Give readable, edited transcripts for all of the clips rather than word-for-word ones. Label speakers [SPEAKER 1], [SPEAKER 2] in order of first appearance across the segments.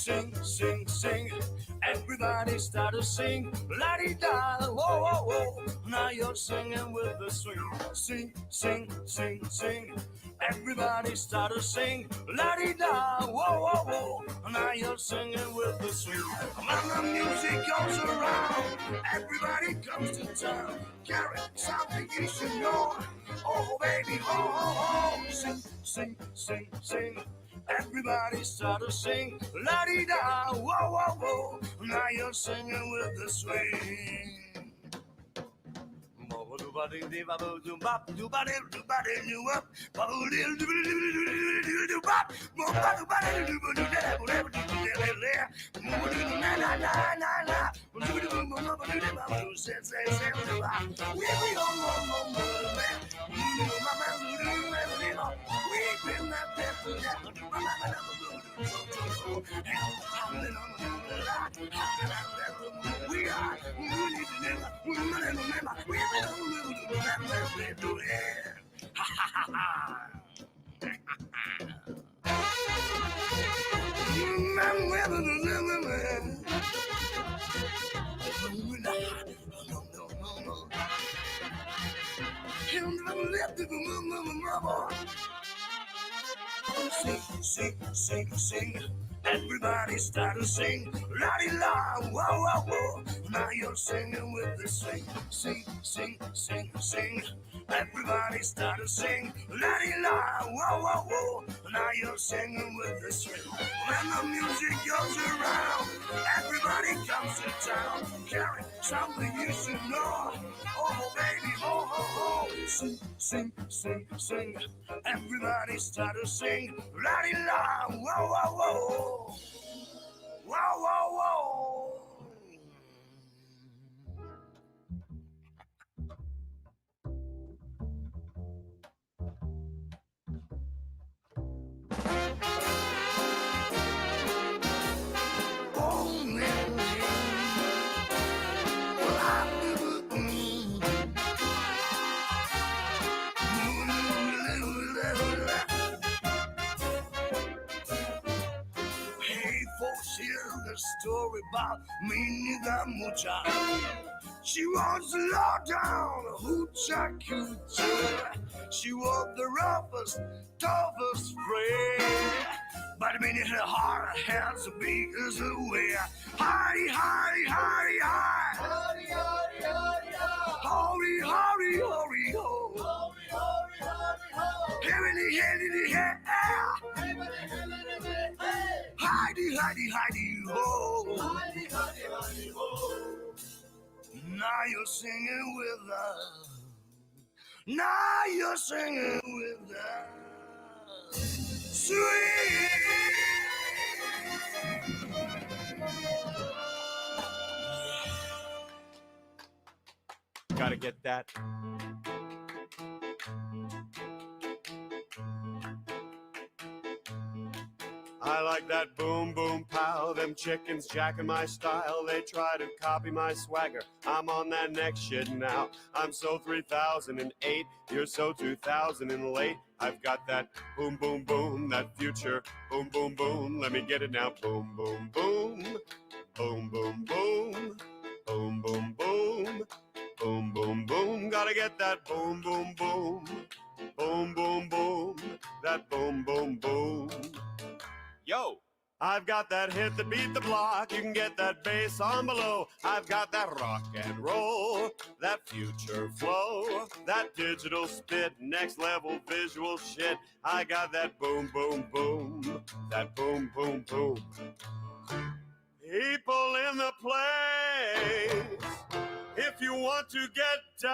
[SPEAKER 1] sing, sing, sing. Everybody start to sing, la-di-da, whoa, whoa, whoa. Now you're singing with the swing. Sing, sing, sing, sing. Everybody start to sing, la-di-da, whoa, whoa, whoa. Now you're singing with the swing. When the music goes around, everybody comes to town. Carry something you should know. Oh, baby, oh, oh, oh. Sing, sing, sing, sing. Everybody start to sing, la-di-da, whoa, whoa, whoa. Now you're singing with the swing. We are sing, sing, sing, sing. Everybody start to sing, la-di-la, whoa, whoa, whoa. Now you're singing with the swing. Sing, sing, sing, sing. Everybody start to sing, la-di-la, whoa, whoa, whoa. Now you're singing with the swing. When the music goes around, everybody comes to town. Carry something you should know. Oh, baby, oh, oh, oh. Sing, sing, sing, sing. Everybody start to sing, la-di-la, whoa, whoa, whoa. Whoa, whoa, whoa. Here's the story about me nigga mucha. She was low down, hoocha coocha. She was the roughest, toughest prey. But I mean, her heart has a big as a way. Hardy, hardy, hardy, hardy. Hardy, hardy, hardy, hardy. Hardy, hardy, hardy, ho. Hardy, hardy, hardy, ho. Heavily, heavily, hey. Heavily, heavily, hey. Heidi, Heidi, Heidi, ho. Heidi, Heidi, Heidi, ho. Now you're singing with us. Now you're singing with us. Sweet.
[SPEAKER 2] Gotta get that. I like that boom, boom, pow. Them chickens jacking my style. They try to copy my swagger. I'm on that next shit now. I'm so 3008. You're so 2000 and late. I've got that boom, boom, boom. That future boom, boom, boom. Let me get it now. Boom, boom, boom. Boom, boom, boom. Boom, boom, boom. Boom, boom, boom. Gotta get that boom, boom, boom. Boom, boom, boom. That boom, boom, boom. Yo, I've got that hit that beat the block. You can get that bass on below. I've got that rock and roll, that future flow, that digital spit, next level visual shit. I got that boom, boom, boom, that boom, boom, boom. People in the place, if you want to get down,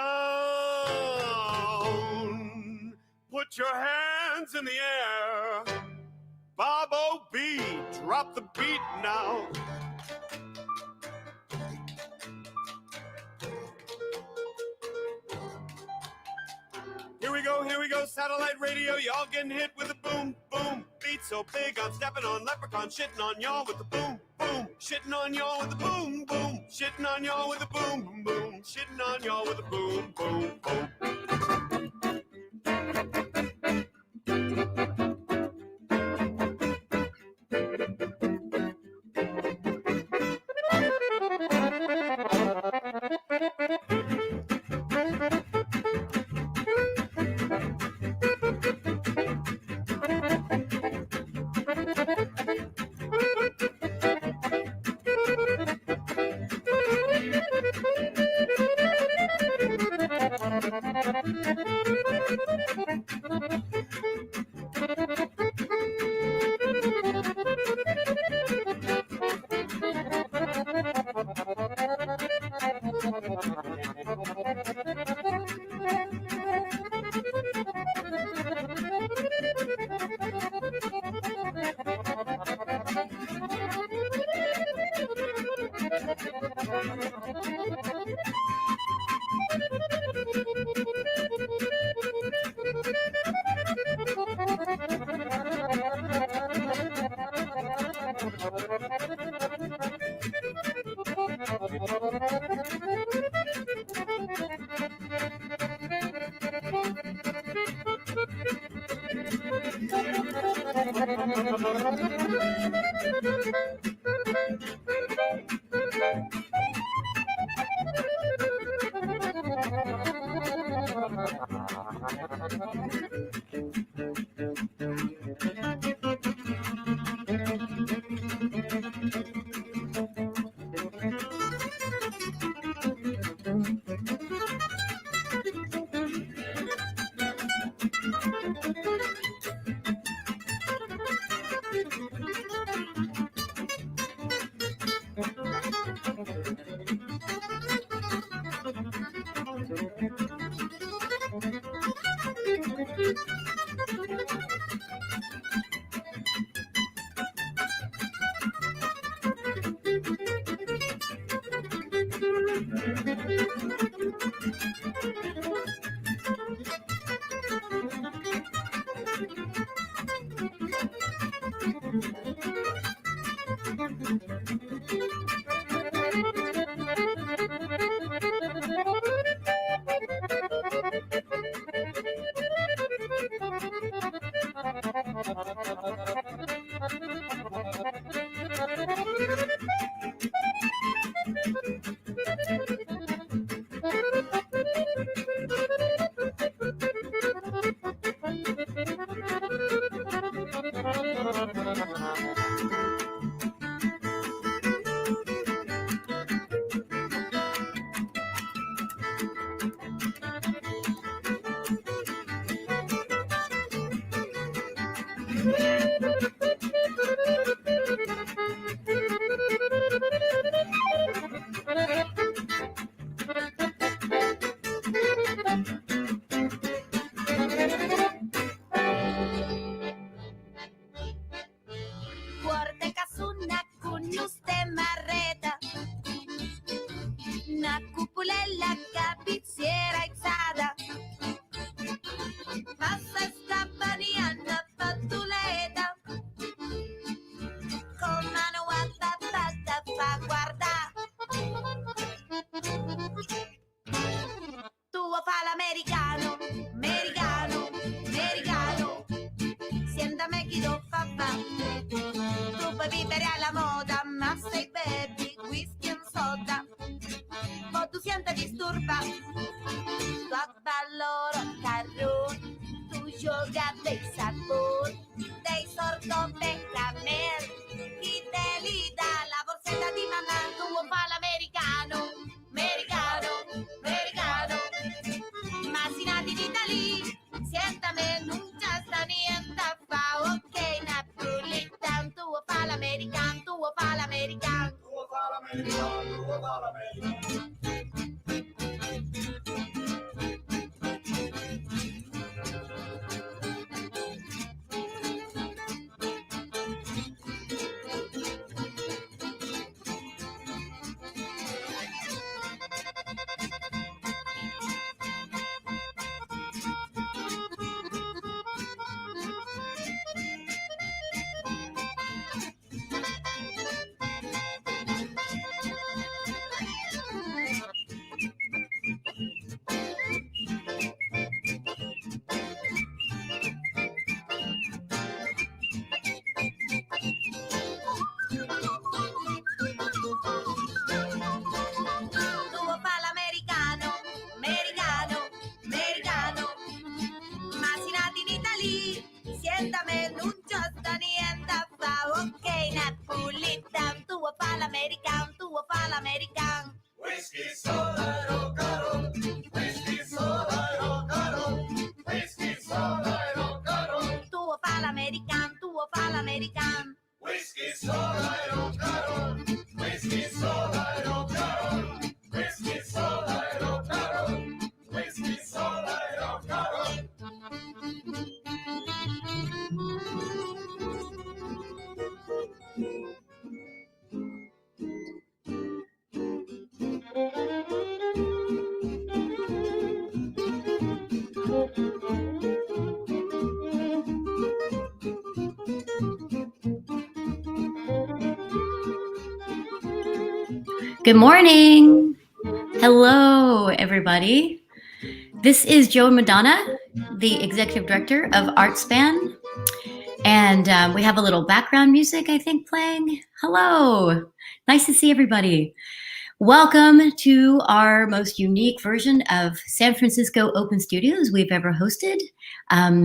[SPEAKER 2] put your hands in the air. Bob O.B., drop the beat now. Here we go, satellite radio, y'all getting hit with a boom, boom. Beat so big, I'm stepping on leprechaun, shitting on y'all with the boom, boom. Shitting on y'all with the boom, boom. Shitting on y'all with the boom, boom, boom. Shitting on y'all with the boom, boom, boom.
[SPEAKER 3] Una cupulella capizziera izzata, passa scappaniana patuleta, con mano guardata fa guarda. Tu fa l'americano, americano, americano, siéntame chi do fa fa. Tu puoi vivere alla moda, ma sei baby, whisky and soda. O tu sienta disturba, tu avvaloro carrón, tu yoga dei sabor, dei sordo beccamer, chi te li dà la borsetta di mamma, tu fa l'americano, americano, americano, ma si nati d'Italia, siéntame, non c'è sta niente fa, ok, Napolitan, tu fa l'americano, tu fa l'americano, tu fa l'americano, tu fa l'americano.
[SPEAKER 4] Good morning. Hello, everybody. This is Joan Madonna, the Executive Director of ArtSpan. And we have a little background music, I think, playing. Hello. Nice to see everybody. Welcome to our most unique version of San Francisco Open Studios we've ever hosted.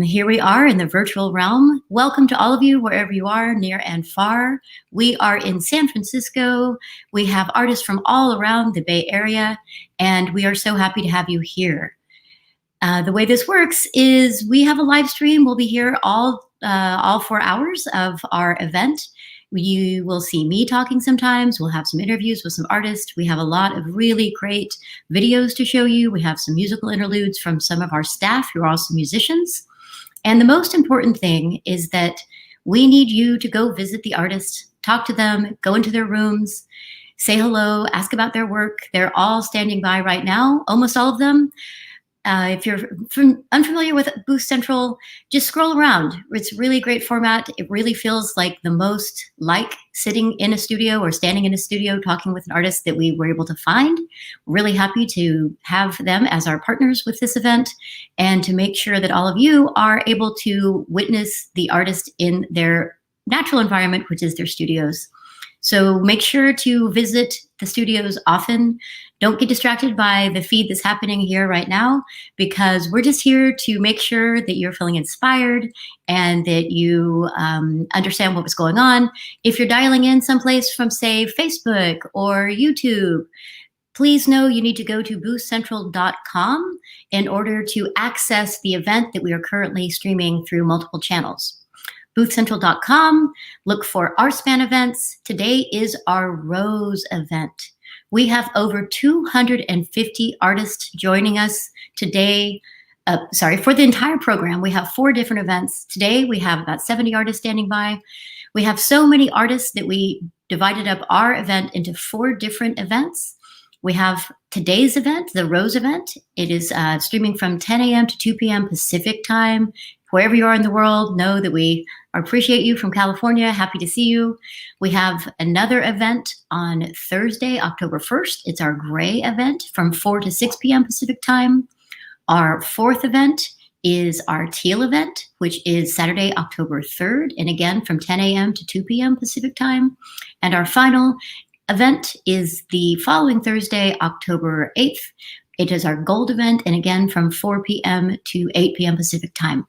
[SPEAKER 4] Here we are in the virtual realm. Welcome to all of you, wherever you are, near and far. We are in San Francisco. We have artists from all around the Bay Area, and we are so happy to have you here. The way this works is we have a live stream. We'll be here all 4 hours of our event. You will see me talking sometimes. We'll have some interviews with some artists. We have a lot of really great videos to show you. We have some musical interludes from some of our staff who are also musicians. And the most important thing is that we need you to go visit the artists, talk to them, go into their rooms, say hello, ask about their work. They're all standing by right now, almost all of them. If you're unfamiliar with Booth Central, just scroll around. It's a really great format. It really feels like the most like sitting in a studio or standing in a studio talking with an artist that we were able to find. Really happy to have them as our partners with this event and to make sure that all of you are able to witness the artist in their natural environment, which is their studios. So make sure to visit the studios often. Don't get distracted by the feed that's happening here right now, because we're just here to make sure that you're feeling inspired and that you understand what was going on. If you're dialing in someplace from, say, Facebook or YouTube, please know you need to go to boothcentral.com in order to access the event that we are currently streaming through multiple channels. Boothcentral.com, look for ArtSpan events. Today is our Rose event. We have over 250 artists joining us today. For the entire program, we have 4 different events. Today, we have about 70 artists standing by. We have so many artists that we divided up our event into 4 different events. We have today's event, the Rose event. It is streaming from 10 a.m. to 2 p.m. Pacific time. Wherever you are in the world, know that we appreciate you from California. Happy to see you. We have another event on Thursday, October 1st. It's our Gray event from 4 to 6 p.m. Pacific time. Our 4th event is our Teal event, which is Saturday, October 3rd, and again from 10 a.m. to 2 p.m. Pacific time. And our final event is the following Thursday, October 8th. It is our Gold event, and again from 4 p.m. to 8 p.m. Pacific time.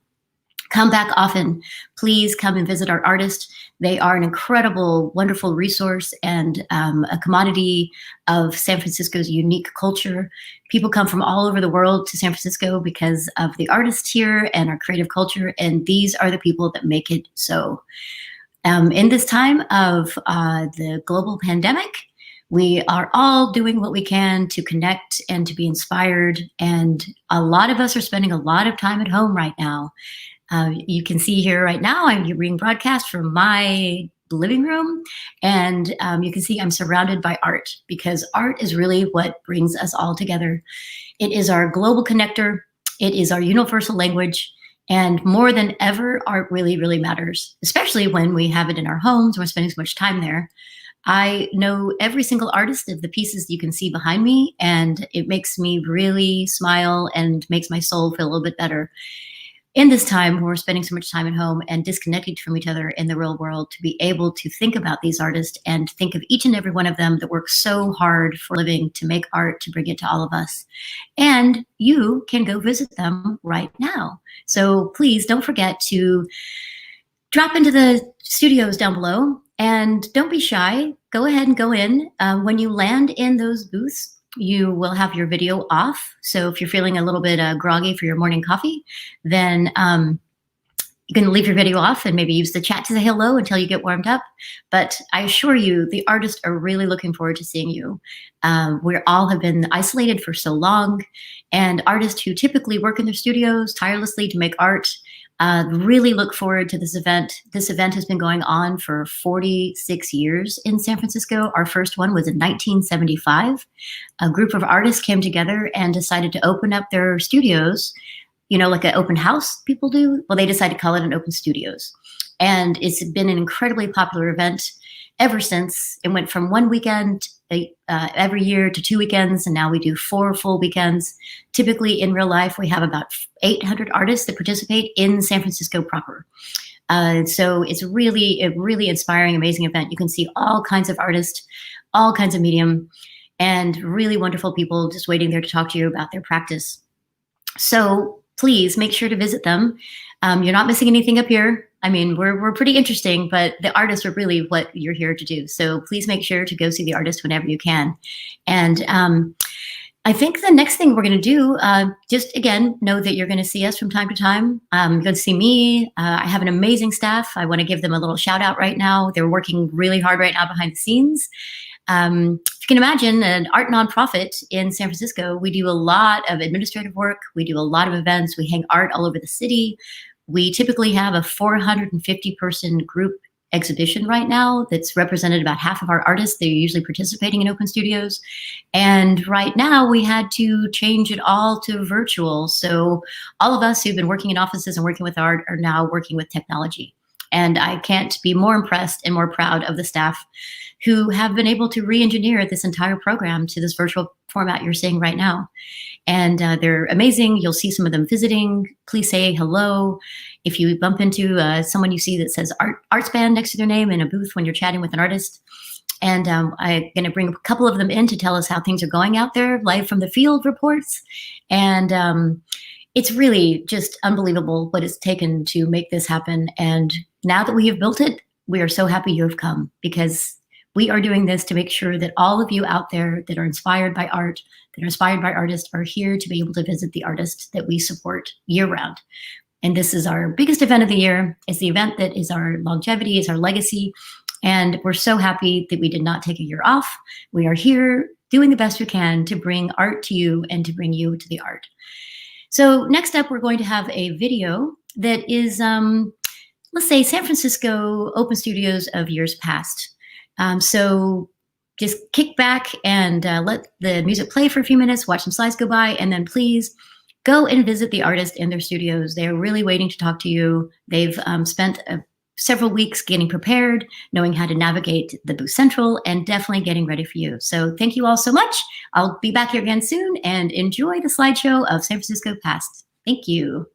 [SPEAKER 4] Come back often. Please come and visit our artists. They are an incredible, wonderful resource and a commodity of San Francisco's unique culture. People come from all over the world to San Francisco because of the artists here and our creative culture, and these are the people that make it so. In this time of the global pandemic, we are all doing what we can to connect and to be inspired, and a lot of us are spending a lot of time at home right now. You can see here right now, I'm being broadcast from my living room, and you can see I'm surrounded by art, because art is really what brings us all together. It is our global connector. It is our universal language. And more than ever, art really, really matters, especially when we have it in our homes. We're spending so much time there. I know every single artist of the pieces you can see behind me, and it makes me really smile and makes my soul feel a little bit better. In this time where we're spending so much time at home and disconnected from each other in the real world, to be able to think about these artists and think of each and every one of them that work so hard for a living to make art, to bring it to all of us. And you can go visit them right now. So please don't forget to drop into the studios down below, and don't be shy. Go ahead and go in. When you land in those booths, you will have your video off. So if you're feeling a little bit groggy for your morning coffee, then you can leave your video off and maybe use the chat to say hello until you get warmed up. But I assure you, the artists are really looking forward to seeing you. We all have been isolated for so long, and artists who typically work in their studios tirelessly to make art really look forward to this event. This event has been going on for 46 years in San Francisco. Our first one was in 1975. A group of artists came together and decided to open up their studios, you know, like an open house people do. Well, they decided to call it an open studios. And it's been an incredibly popular event. ever since. It went from one weekend every year to 2 weekends, and now we do 4 full weekends. Typically, in real life, we have about 800 artists that participate in San Francisco proper. So it's really a really inspiring, amazing event. You can see all kinds of artists, all kinds of medium, and really wonderful people just waiting there to talk to you about their practice. So please make sure to visit them. You're not missing anything up here. I mean, we're pretty interesting, but the artists are really what you're here to do. So please make sure to go see the artist whenever you can. And I think the next thing we're going to do, just again, know that you're going to see us from time to time. You're going to see me. I have an amazing staff. I want to give them a little shout out right now. They're working really hard right now behind the scenes. If you can imagine an art nonprofit in San Francisco, we do a lot of administrative work. We do a lot of events. We hang art all over the city. We typically have a 450 person group exhibition right now that's represented about half of our artists. They're usually participating in open studios. And right now we had to change it all to virtual. So all of us who've been working in offices and working with art are now working with technology. And I can't be more impressed and more proud of the staff who have been able to re-engineer this entire program to this virtual format you're seeing right now. And they're amazing. You'll see some of them visiting. Please say hello. If you bump into someone you see that says ArtSpan next to their name in a booth when you're chatting with an artist. And I'm going to bring a couple of them in to tell us how things are going out there, live from the field reports. And it's really just unbelievable what it's taken to make this happen. And now that we have built it, we are so happy you have come, because we are doing this to make sure that all of you out there that are inspired by art, that are inspired by artists, are here to be able to visit the artists that we support year-round. And this is our biggest event of the year. It's the event that is our longevity, is our legacy. And we're so happy that we did not take a year off. We are here doing the best we can to bring art to you and to bring you to the art. So next up, we're going to have a video that is, let's say, San Francisco open studios of years past. So just kick back and let the music play for a few minutes, watch some slides go by, and then please go and visit the artist in their studios. They're really waiting to talk to you. They've spent several weeks getting prepared, knowing how to navigate the booth central, and definitely getting ready for you. So thank you all so much. I'll be back here again soon, and enjoy the slideshow of San Francisco Past. Thank you.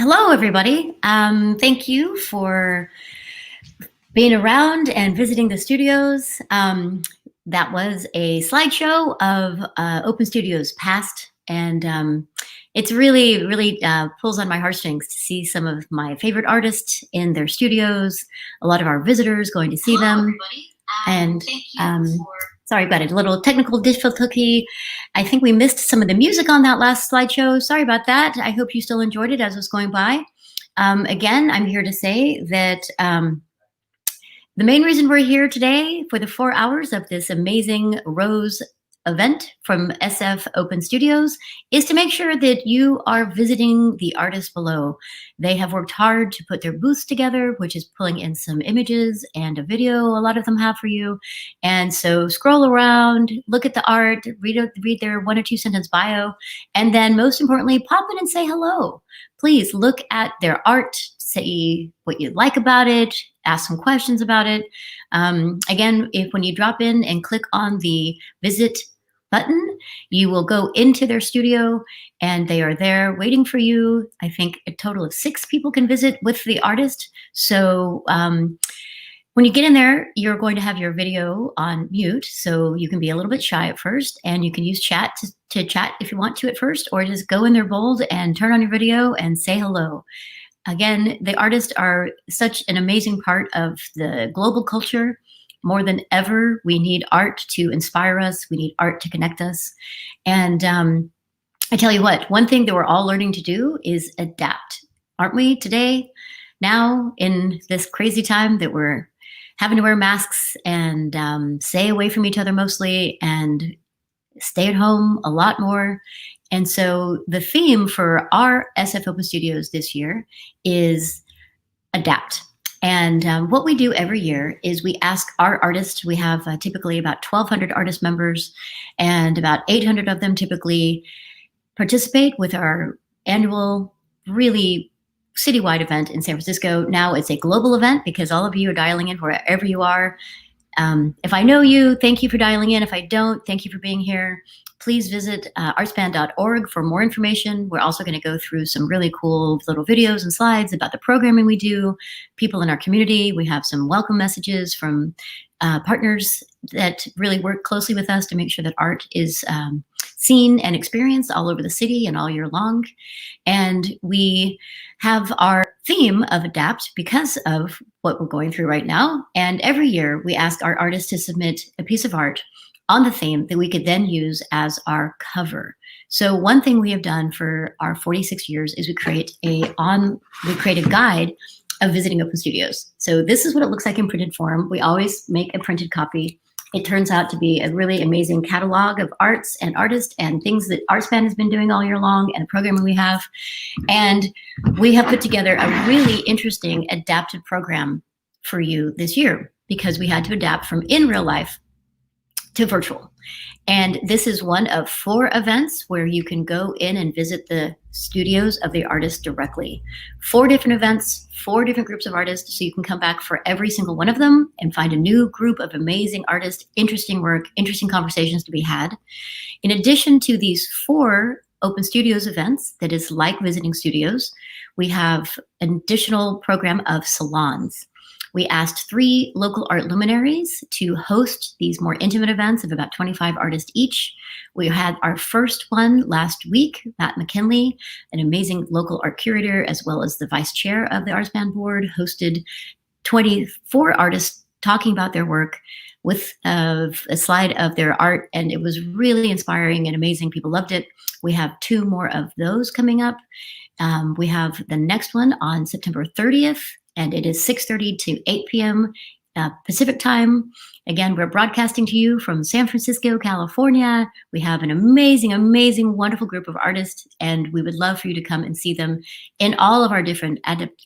[SPEAKER 4] Hello, everybody. Thank you for being around and visiting the studios. That was a slideshow of Open Studios past, and it's really pulls on my heartstrings to see some of my favorite artists in their studios, a lot of our visitors going to see them. And sorry about it, a little technical difficulty. I think we missed some of the music on that last slideshow. Sorry about that. I hope you still enjoyed it as it was going by. Again, I'm here to say that the main reason we're here today for the 4 hours of this amazing Rose event from SF Open Studios is to make sure that you are visiting the artists below. They have worked hard to put their booths together, which is pulling in some images and a video a lot of them have for you. And so scroll around, look at the art, read their 1 or 2 sentence bio, and then most importantly, pop in and say hello. Please look at their art, say what you like about it, ask some questions about it. Again, when you drop in and click on the visit button, you will go into their studio and they are there waiting for you. I think a total of 6 people can visit with the artist. So when you get in there, you're going to have your video on mute. So you can be a little bit shy at first, and you can use chat to chat if you want to at first, or just go in there bold and turn on your video and say hello. Again, the artists are such an amazing part of the global culture. More than ever, we need art to inspire us. We need art to connect us. And I tell you what, one thing that we're all learning to do is adapt. Aren't we today, now, in this crazy time that we're having to wear masks and stay away from each other mostly and stay at home a lot more. And so the theme for our SF Open Studios this year is adapt. And what we do every year is we ask our artists, we have typically about 1,200 artist members, and about 800 of them typically participate with our annual, really citywide event in San Francisco. Now it's a global event because all of you are dialing in wherever you are. If I know you, thank you for dialing in. If I don't, thank you for being here. Please visit artspan.org for more information. We're also going to go through some really cool little videos and slides about the programming we do, people in our community. We have some welcome messages from partners that really work closely with us to make sure that art is seen and experienced all over the city and all year long. And we have our theme of adapt because of what we're going through right now. And every year we ask our artists to submit a piece of art on the theme that we could then use as our cover. So one thing we have done for our 46 years is we create a guide of visiting Open Studios. So this is what it looks like in printed form. We always make a printed copy. It turns out to be a really amazing catalog of arts and artists and things that ArtSpan has been doing all year long and the programming we have. And we have put together a really interesting adapted program for you this year because we had to adapt from in real life to virtual. And this is one of 4 events where you can go in and visit the studios of the artists directly. 4 different events, 4 different groups of artists, so you can come back for every single one of them and find a new group of amazing artists, interesting work, interesting conversations to be had. In addition to these 4 Open Studios events, that is like visiting studios, we have an additional program of salons. We asked 3 local art luminaries to host these more intimate events of about 25 artists each. We had our first one last week, Matt McKinley, an amazing local art curator, as well as the vice chair of the ArtSpan board, hosted 24 artists talking about their work with a slide of their art, and it was really inspiring and amazing. People loved it. We have 2 more of those coming up. We have the next one on September 30th, and it is 6:30 to 8 p.m. Pacific time. Again, we're broadcasting to you from San Francisco, California. We have an amazing, amazing, wonderful group of artists, and we would love for you to come and see them in all of our different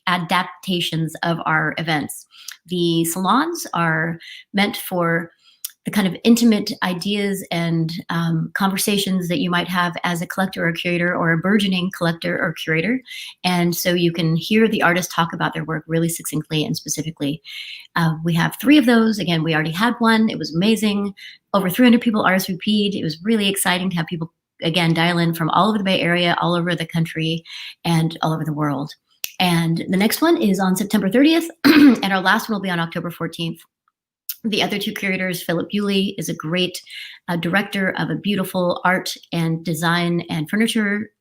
[SPEAKER 4] adaptations of our events. The salons are meant for the kind of intimate ideas and conversations that you might have as a collector or curator or a burgeoning collector or curator. And so you can hear the artists talk about their work really succinctly and specifically. We have 3 of those. Again, we already had one. It was amazing. Over 300 people RSVP'd. It was really exciting to have people, again, dial in from all over the Bay Area, all over the country, and all over the world. And the next one is on September 30th, and our last one will be on October 14th. The other two curators, Philip Bewley is a great director of a beautiful art and design and furniture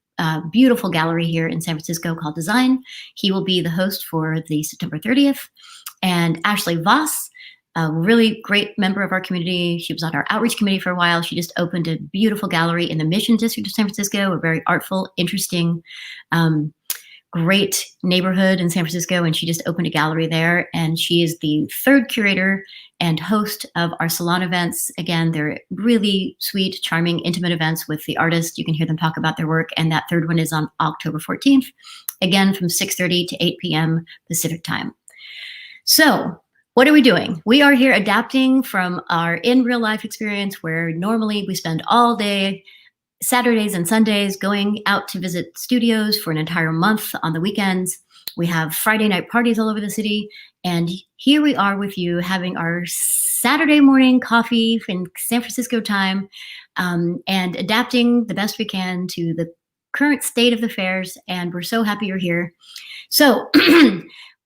[SPEAKER 4] beautiful gallery here in San Francisco called Design. He will be the host for the September 30th. And Ashley Voss, a really great member of our community. She was on our outreach committee for a while. She just opened a beautiful gallery in the Mission District of San Francisco, a very artful, interesting, great neighborhood in San Francisco. And she just opened a gallery there. And she is the third curator and host of our salon events. Again, they're really sweet, charming, intimate events with the artists. You can hear them talk about their work. And that third one is on October 14th, again, from 6:30 to 8 p.m. Pacific time. So what are we doing? We are here adapting from our in real life experience where normally we spend all day, Saturdays and Sundays, going out to visit studios for an entire month on the weekends. We have Friday night parties all over the city. And here we are with you having our Saturday morning coffee in San Francisco time, and adapting the best we can to the current state of the affairs. And we're so happy you're here. So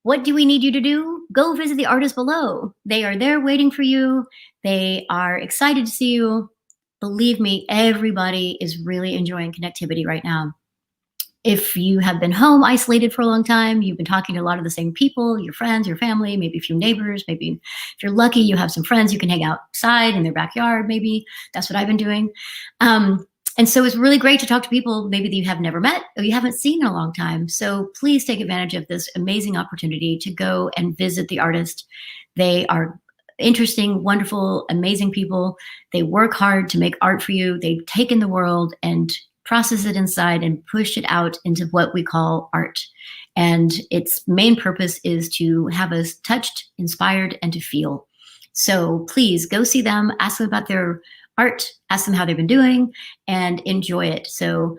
[SPEAKER 4] what do we need you to do? Go visit the artists below. They are there waiting for you. They are excited to see you. Believe me, everybody is really enjoying connectivity right now. If you have been home isolated for a long time, you've been talking to a lot of the same people, your friends, your family, maybe a few neighbors, maybe if you're lucky, you have some friends you can hang outside in their backyard, maybe. That's what I've been doing. And so it's really great to talk to people maybe that you have never met or you haven't seen in a long time. So please take advantage of this amazing opportunity to go and visit the artist. They are interesting, wonderful, amazing people. They work hard to make art for you. They take in the world and process it inside and push it out into what we call art. And its main purpose is to have us touched, inspired, and to feel. So please go see them, ask them about their art, ask them how they've been doing, and enjoy it. So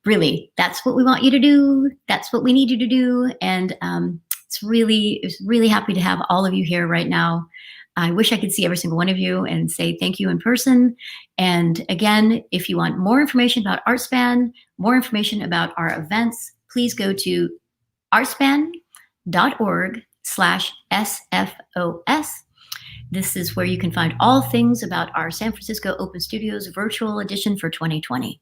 [SPEAKER 4] really, that's what we want you to do. That's what we need you to do. And it's really happy to have all of you here right now. I wish I could see every single one of you and say thank you in person. And again, if you want more information about ArtSpan, more information about our events, please go to artspan.org/SFOS. This is where you can find all things about our San Francisco Open Studios virtual edition for 2020.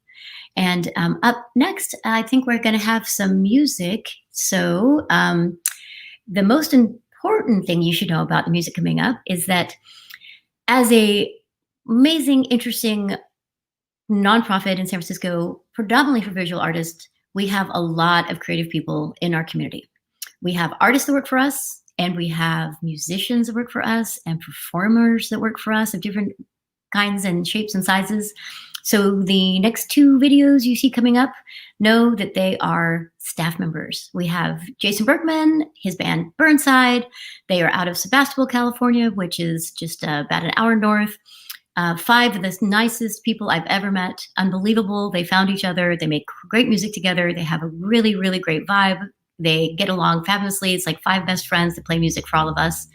[SPEAKER 4] And up next, I think we're going to have some music. So the most important thing you should know about the music coming up is that as a amazing, interesting nonprofit in San Francisco, predominantly for visual artists, we have a lot of creative people in our community. We have artists that work for us, and we have musicians that work for us and performers that work for us of different kinds and shapes and sizes. So the next two videos you see coming up, know that they are staff members. We have Jason Berkman, his band Burnside. They are out of Sebastopol, California, which is just about an hour north. 5 of the nicest people I've ever met. Unbelievable. They found each other. They make great music together. They have a really, really great vibe. They get along fabulously. It's like 5 best friends that play music for all of us.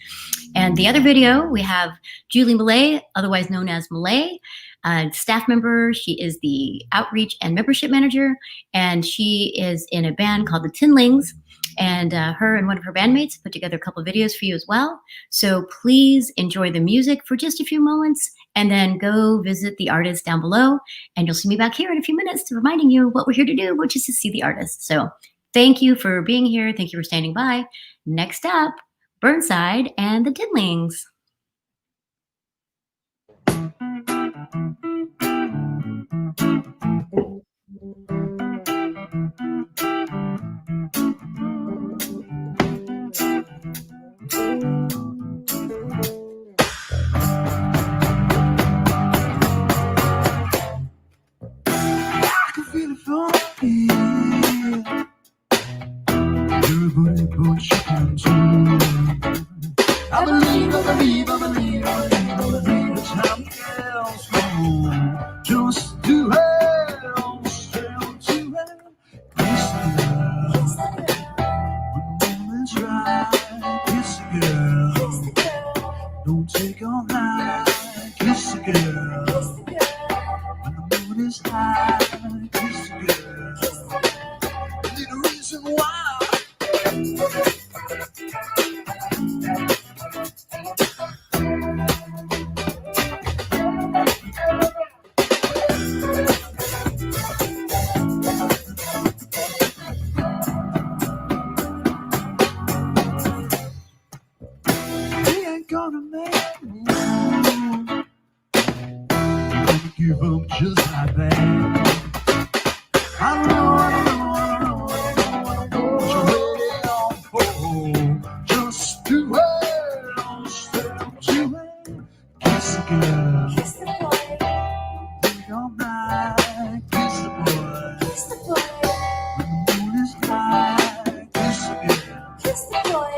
[SPEAKER 4] And the other video, we have Julie Millay, otherwise known as Millay, staff member. She is the outreach and membership manager, and she is in a band called the Tinlings. And her and one of her bandmates put together a couple of videos for you as well. So please enjoy the music for just a few moments, and then go visit the artist down below. And you'll see me back here in a few minutes reminding you what we're here to do, which is to see the artist. So thank you for being here. Thank you for standing by. Next up, Burnside and the Tinlings.
[SPEAKER 1] gonna make me move. Don't give up just like that. I know, I know, I know, I know, I know what you're waiting on for. Just do it, don't stop to it. Kiss the girl,
[SPEAKER 3] Kiss the boy,
[SPEAKER 1] think all night. Kiss the boy,
[SPEAKER 3] kiss the boy,
[SPEAKER 1] when the moon is high. Kiss the girl,
[SPEAKER 3] kiss the boy,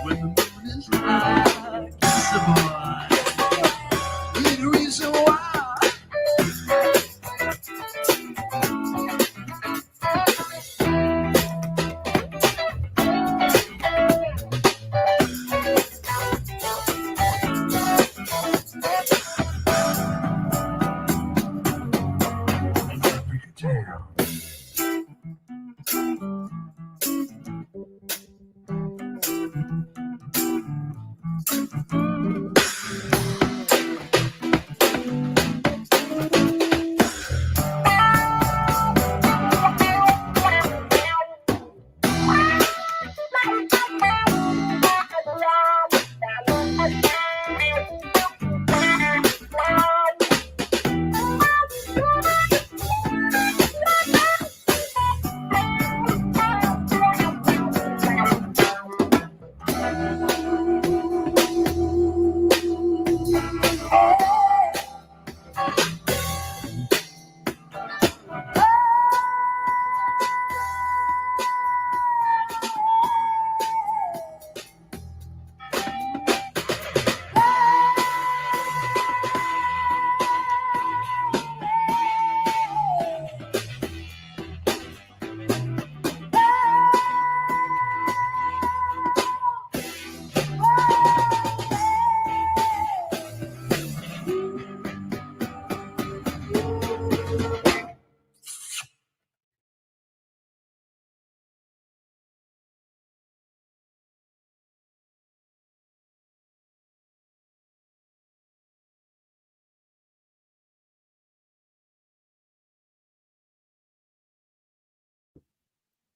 [SPEAKER 1] when the moon is high. Kiss the boy, be the reason why. Break it down.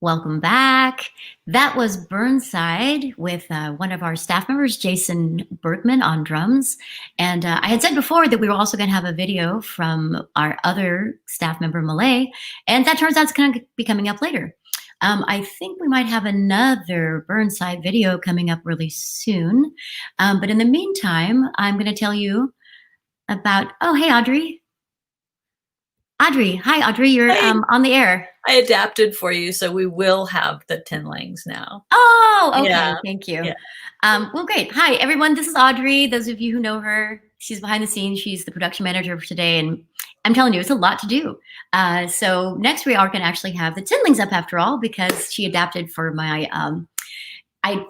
[SPEAKER 4] Welcome back. That was Burnside with one of our staff members, Jason Bergman, on drums. And I had said before that we were also going to have a video from our other staff member, Malay, and that turns out it's going to be coming up later. I think we might have another Burnside video coming up really soon. But in the meantime, I'm going to tell you about, oh, hey, Audrey. Audrey, hi, Audrey, you're
[SPEAKER 5] Hey.
[SPEAKER 4] on the air.
[SPEAKER 5] I adapted for you, so we will have the tinlings now.
[SPEAKER 4] Oh, okay.
[SPEAKER 5] Yeah,
[SPEAKER 4] Thank you.
[SPEAKER 5] yeah.
[SPEAKER 4] Well, great. Hi, everyone. This is Audrey. Those of you who know her, she's behind the scenes. She's the production manager for today. And I'm telling you, it's a lot to do. So next we are going to actually have the tinlings up after all, because she adapted for my, I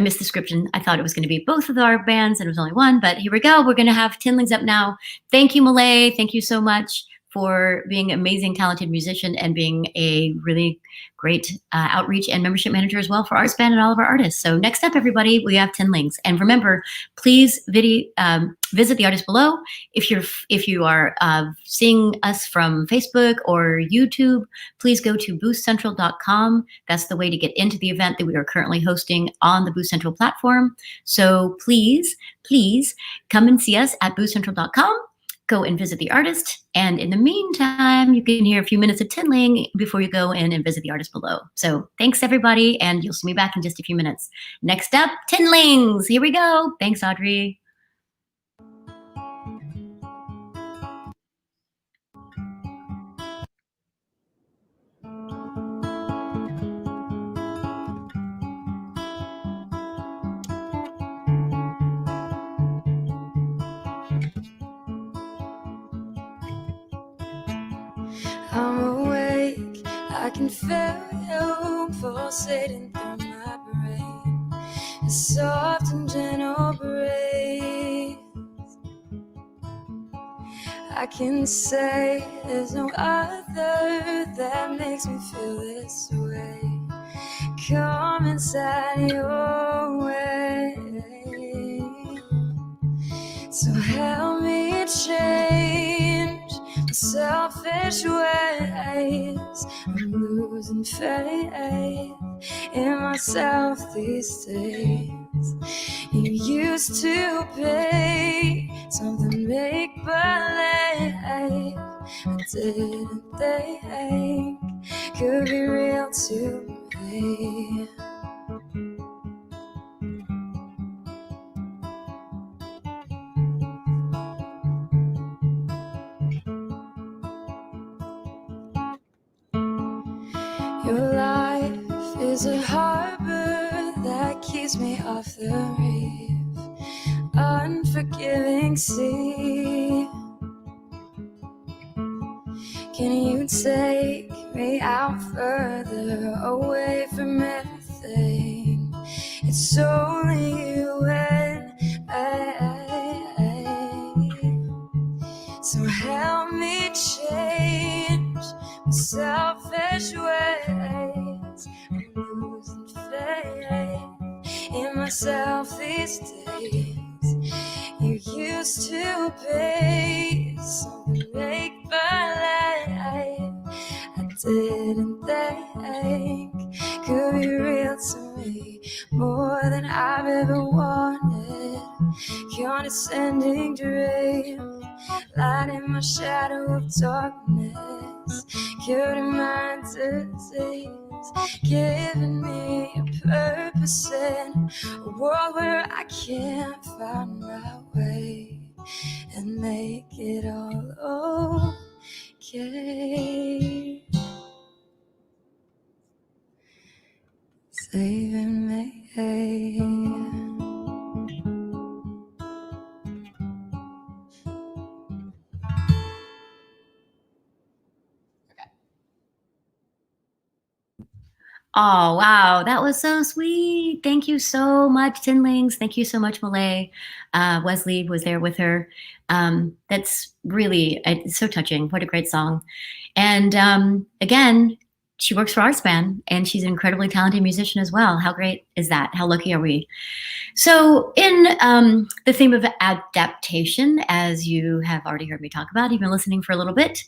[SPEAKER 4] missed the script and I thought it was going to be both of our bands and it was only one, but here we go. We're going to have tinlings up now. Thank you, Malay. Thank you so much for being an amazing, talented musician and being a really great outreach and membership manager as well for ArtSpan and all of our artists. So next up, everybody, we have tinlings. And remember, please visit the artist below. If you are seeing us from Facebook or YouTube, please go to boostcentral.com. That's the way to get into the event that we are currently hosting on the Boost Central platform. So please come and see us at boostcentral.com. Go and visit the artist. And in the meantime, you can hear a few minutes of tinling before you go in and visit the artist below. So thanks, everybody. And you'll see me back in just a few minutes. Next up, tinlings. Here we go. Thanks, Audrey.
[SPEAKER 6] I'm awake, I can feel you pulsating through my brain. A soft and gentle breeze. I can say there's no other that makes me feel this way. Come inside your way. So help me change selfish ways. I'm losing faith in myself these days. You used to be something make believe I didn't think could be real to me. Your life is a harbor that keeps me off the reef, unforgiving sea. Can you take me out further, away from everything? It's only you and I. So help me change my selfish ways. I'm losing faith in myself these days. You used to be something make believe I didn't think could be real to me, more than I've ever wanted. Condescending dream, light in my shadow of darkness, curing my disease, giving me a purpose in a world where I can't find my way and make it all okay. Saving me.
[SPEAKER 4] Oh, wow. That was so sweet. Thank you so much, Tinlings. Thank you so much, Malay. Wesley was there with her. That's really it's so touching. What a great song. And again, she works for ArtSpan, and she's an incredibly talented musician as well. How great is that? How lucky are we? So in the theme of adaptation, as you have already heard me talk about, you've been listening for a little bit,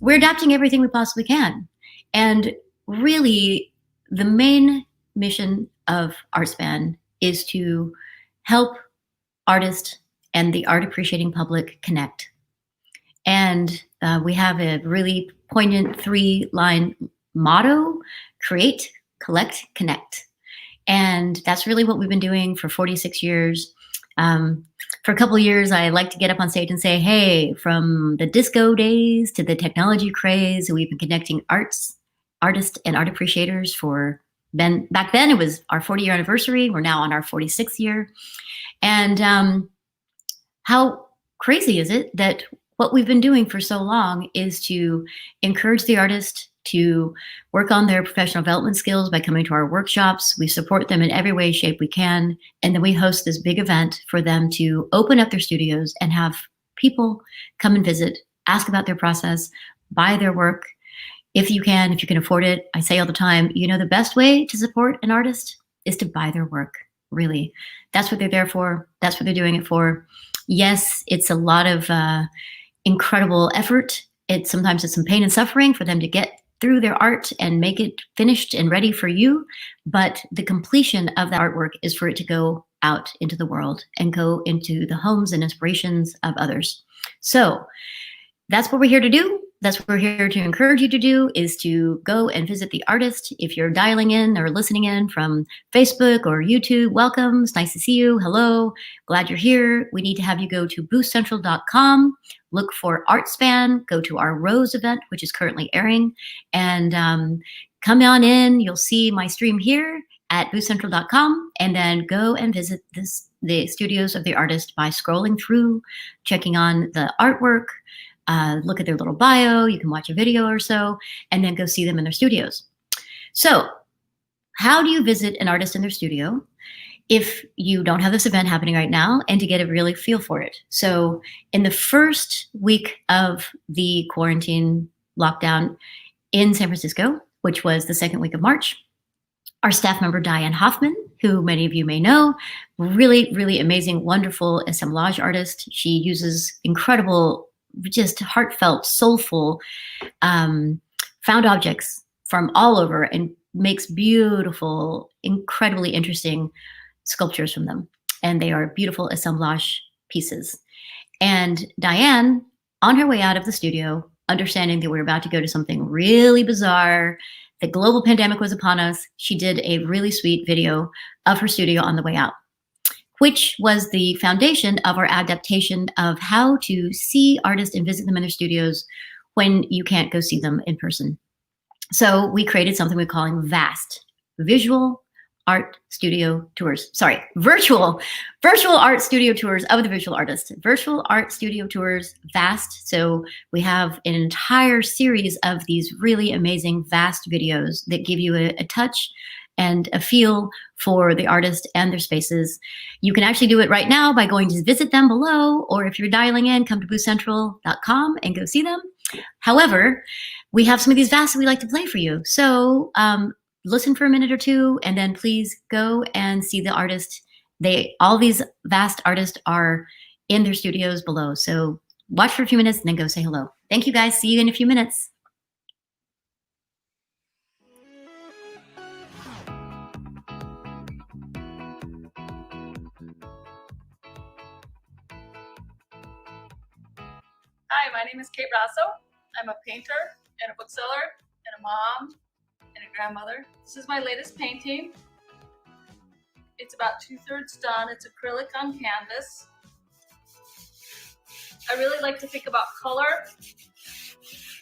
[SPEAKER 4] we're adapting everything we possibly can. And really, the main mission of ArtSpan is to help artists and the art appreciating public connect. And we have a really poignant 3-line motto: create, collect, connect. And that's really what we've been doing for 46 years. For a couple of years, I like to get up on stage and say, hey, from the disco days to the technology craze, we've been connecting artists and art appreciators for back then it was our 40-year anniversary. We're now on our 46th year. And how crazy is it that what we've been doing for so long is to encourage the artist to work on their professional development skills by coming to our workshops. We support them in every way, shape we can. And then we host this big event for them to open up their studios and have people come and visit, ask about their process, buy their work. If you can afford it. I say all the time, the best way to support an artist is to buy their work, really. That's what they're there for. That's what they're doing it for. Yes, it's a lot of incredible effort. Sometimes it's some pain and suffering for them to get through their art and make it finished and ready for you. But the completion of the artwork is for it to go out into the world and go into the homes and inspirations of others. So that's what we're here to do. That's what we're here to encourage you to do, is to go and visit the artist. If you're dialing in or listening in from Facebook or YouTube, welcome. It's nice to see you. Hello. Glad you're here. We need to have you go to boostcentral.com, look for ArtSpan, go to our Rose event, which is currently airing, and come on in. You'll see my stream here at boostcentral.com, and then go and visit the studios of the artist by scrolling through, checking on the artwork, look at their little bio. You can watch a video or so, and then go see them in their studios. So how do you visit an artist in their studio if you don't have this event happening right now, and to get a really feel for it? So in the first week of the quarantine lockdown in San Francisco, which was the second week of March, our staff member, Diane Hoffman, who many of you may know, really, really amazing, wonderful assemblage artist. She uses incredible, just heartfelt, soulful found objects from all over and makes beautiful, incredibly interesting sculptures from them. And they are beautiful assemblage pieces. And Diane, on her way out of the studio, understanding that we were about to go to something really bizarre, the global pandemic was upon us, she did a really sweet video of her studio on the way out, which was the foundation of our adaptation of how to see artists and visit them in their studios when you can't go see them in person. So we created something we're calling VAST, Visual Art Studio Tours. Sorry, virtual art studio tours of the visual artist. Virtual art studio tours, VAST. So we have an entire series of these really amazing VAST videos that give you a touch and a feel for the artist and their spaces. You can actually do it right now by going to visit them below, or if you're dialing in, come to boothcentral.com and go see them. However, we have some of these VASTs that we like to play for you. So listen for a minute or two, and then please go and see the artist. All these VAST artists are in their studios below. So watch for a few minutes and then go say hello. Thank you guys. See you in a few minutes.
[SPEAKER 5] Hi, my name is Kate Rasso. I'm a painter and a bookseller and a mom and a grandmother. This is my latest painting. It's about 2/3 done. It's acrylic on canvas. I really like to think about color,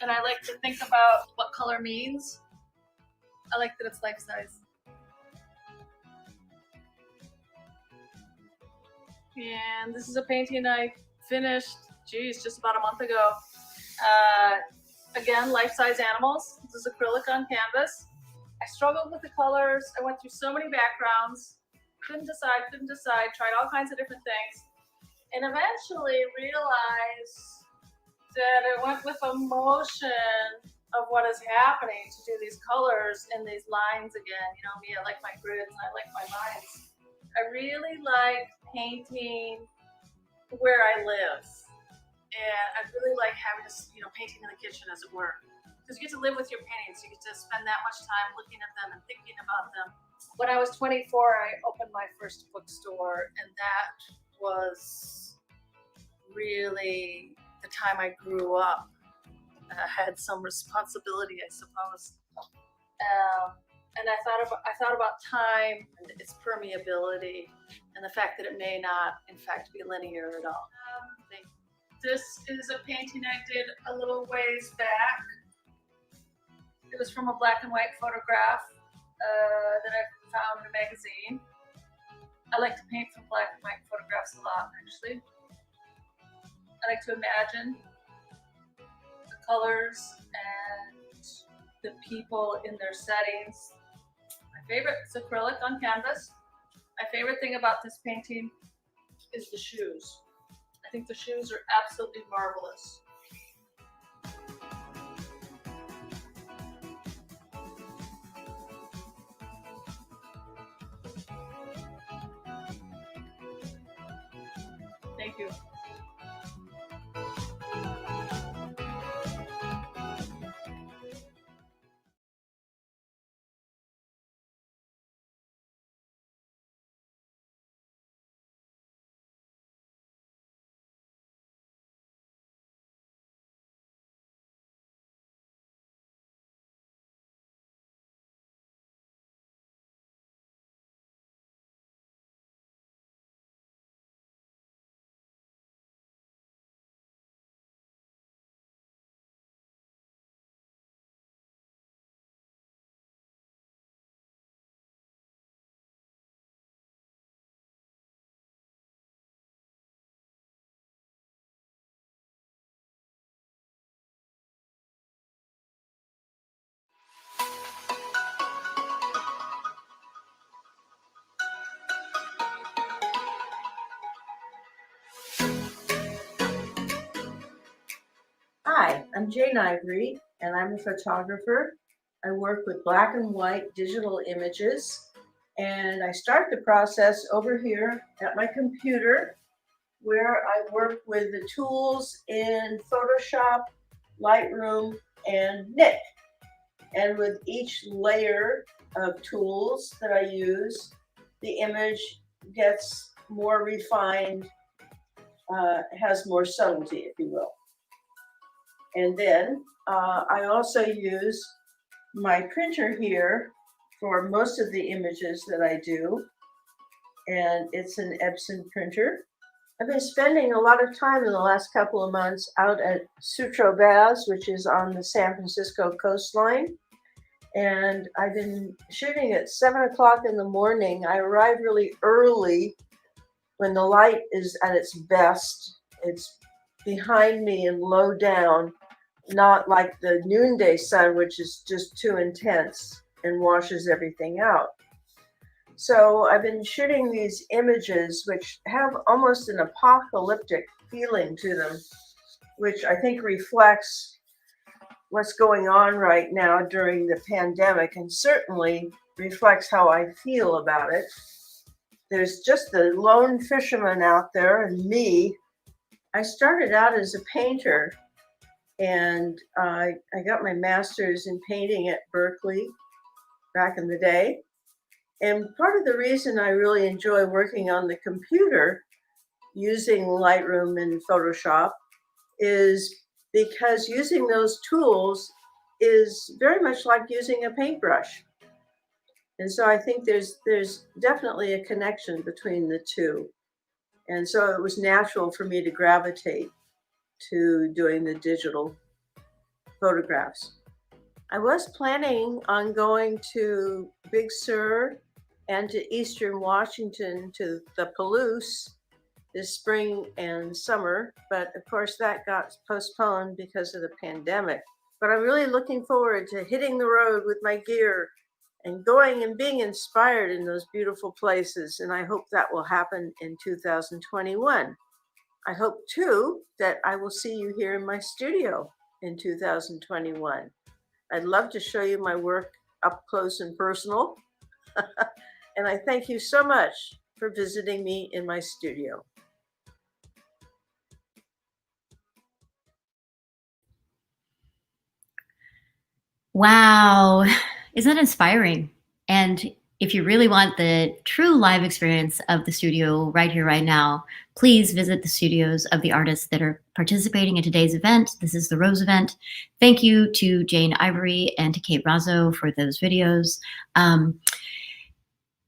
[SPEAKER 5] and I like to think about what color means. I like that it's life size. And this is a painting I finished, just about a month ago. Again, life-size animals. This is acrylic on canvas. I struggled with the colors. I went through so many backgrounds. Couldn't decide, tried all kinds of different things. And eventually realized that I went with emotion of what is happening to do these colors and these lines again. You know me, I like my grids and I like my lines. I really like painting where I live. And I really like having this, painting in the kitchen, as it were. Because you get to live with your paintings. You get to spend that much time looking at them and thinking about them. When I was 24, I opened my first bookstore, and that was really the time I grew up. I had some responsibility, I suppose. And I thought about time and its permeability, and the fact that it may not, in fact, be linear at all. This is a painting I did a little ways back. It was from a black and white photograph that I found in a magazine. I like to paint from black and white photographs a lot, actually. I like to imagine the colors and the people in their settings. My favorite is acrylic on canvas. My favorite thing about this painting is the shoes. I think the shoes are absolutely marvelous. Thank you.
[SPEAKER 7] Hi, I'm Jane Ivory, and I'm a photographer. I work with black and white digital images, and I start the process over here at my computer, where I work with the tools in Photoshop, Lightroom, and Nik. And with each layer of tools that I use, the image gets more refined, has more subtlety, if you will. And then I also use my printer here for most of the images that I do. And it's an Epson printer. I've been spending a lot of time in the last couple of months out at Sutro Baths, which is on the San Francisco coastline. And I've been shooting at 7 o'clock in the morning. I arrive really early when the light is at its best. It's behind me and low down, not like the noonday sun, which is just too intense and washes everything out. So I've been shooting these images which have almost an apocalyptic feeling to them, which I think reflects what's going on right now during the pandemic, and certainly reflects how I feel about it. There's just the lone fisherman out there and me. I started out as a painter, and I got my master's in painting at Berkeley back in the day. And part of the reason I really enjoy working on the computer using Lightroom and Photoshop is because using those tools is very much like using a paintbrush. And so I think there's definitely a connection between the two. And so it was natural for me to gravitate to doing the digital photographs. I was planning on going to Big Sur and to Eastern Washington to the Palouse this spring and summer, but of course that got postponed because of the pandemic. But I'm really looking forward to hitting the road with my gear and going and being inspired in those beautiful places, and I hope that will happen in 2021. I hope too that I will see you here in my studio in 2021. I'd love to show you my work up close and personal. And I thank you so much for visiting me in my studio.
[SPEAKER 4] Wow, isn't that inspiring? And if you really want the true live experience of the studio right here, right now, please visit the studios of the artists that are participating in today's event. This is the Rose event. Thank you to Jane Ivory and to Kate Razzo for those videos.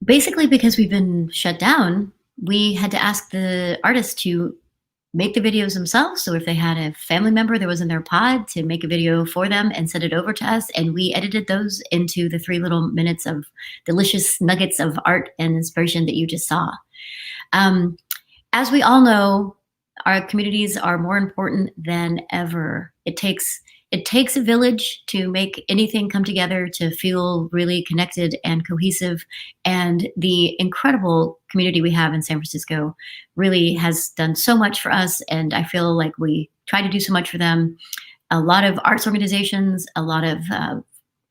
[SPEAKER 4] Basically, because we've been shut down, we had to ask the artists to make the videos themselves. So if they had a family member that was in their pod, to make a video for them and send it over to us. And we edited those into the 3 little minutes of delicious nuggets of art and inspiration that you just saw. As we all know, our communities are more important than ever. It takes a village to make anything come together, to feel really connected and cohesive. And the incredible community we have in San Francisco really has done so much for us. And I feel like we try to do so much for them. A lot of arts organizations, a lot of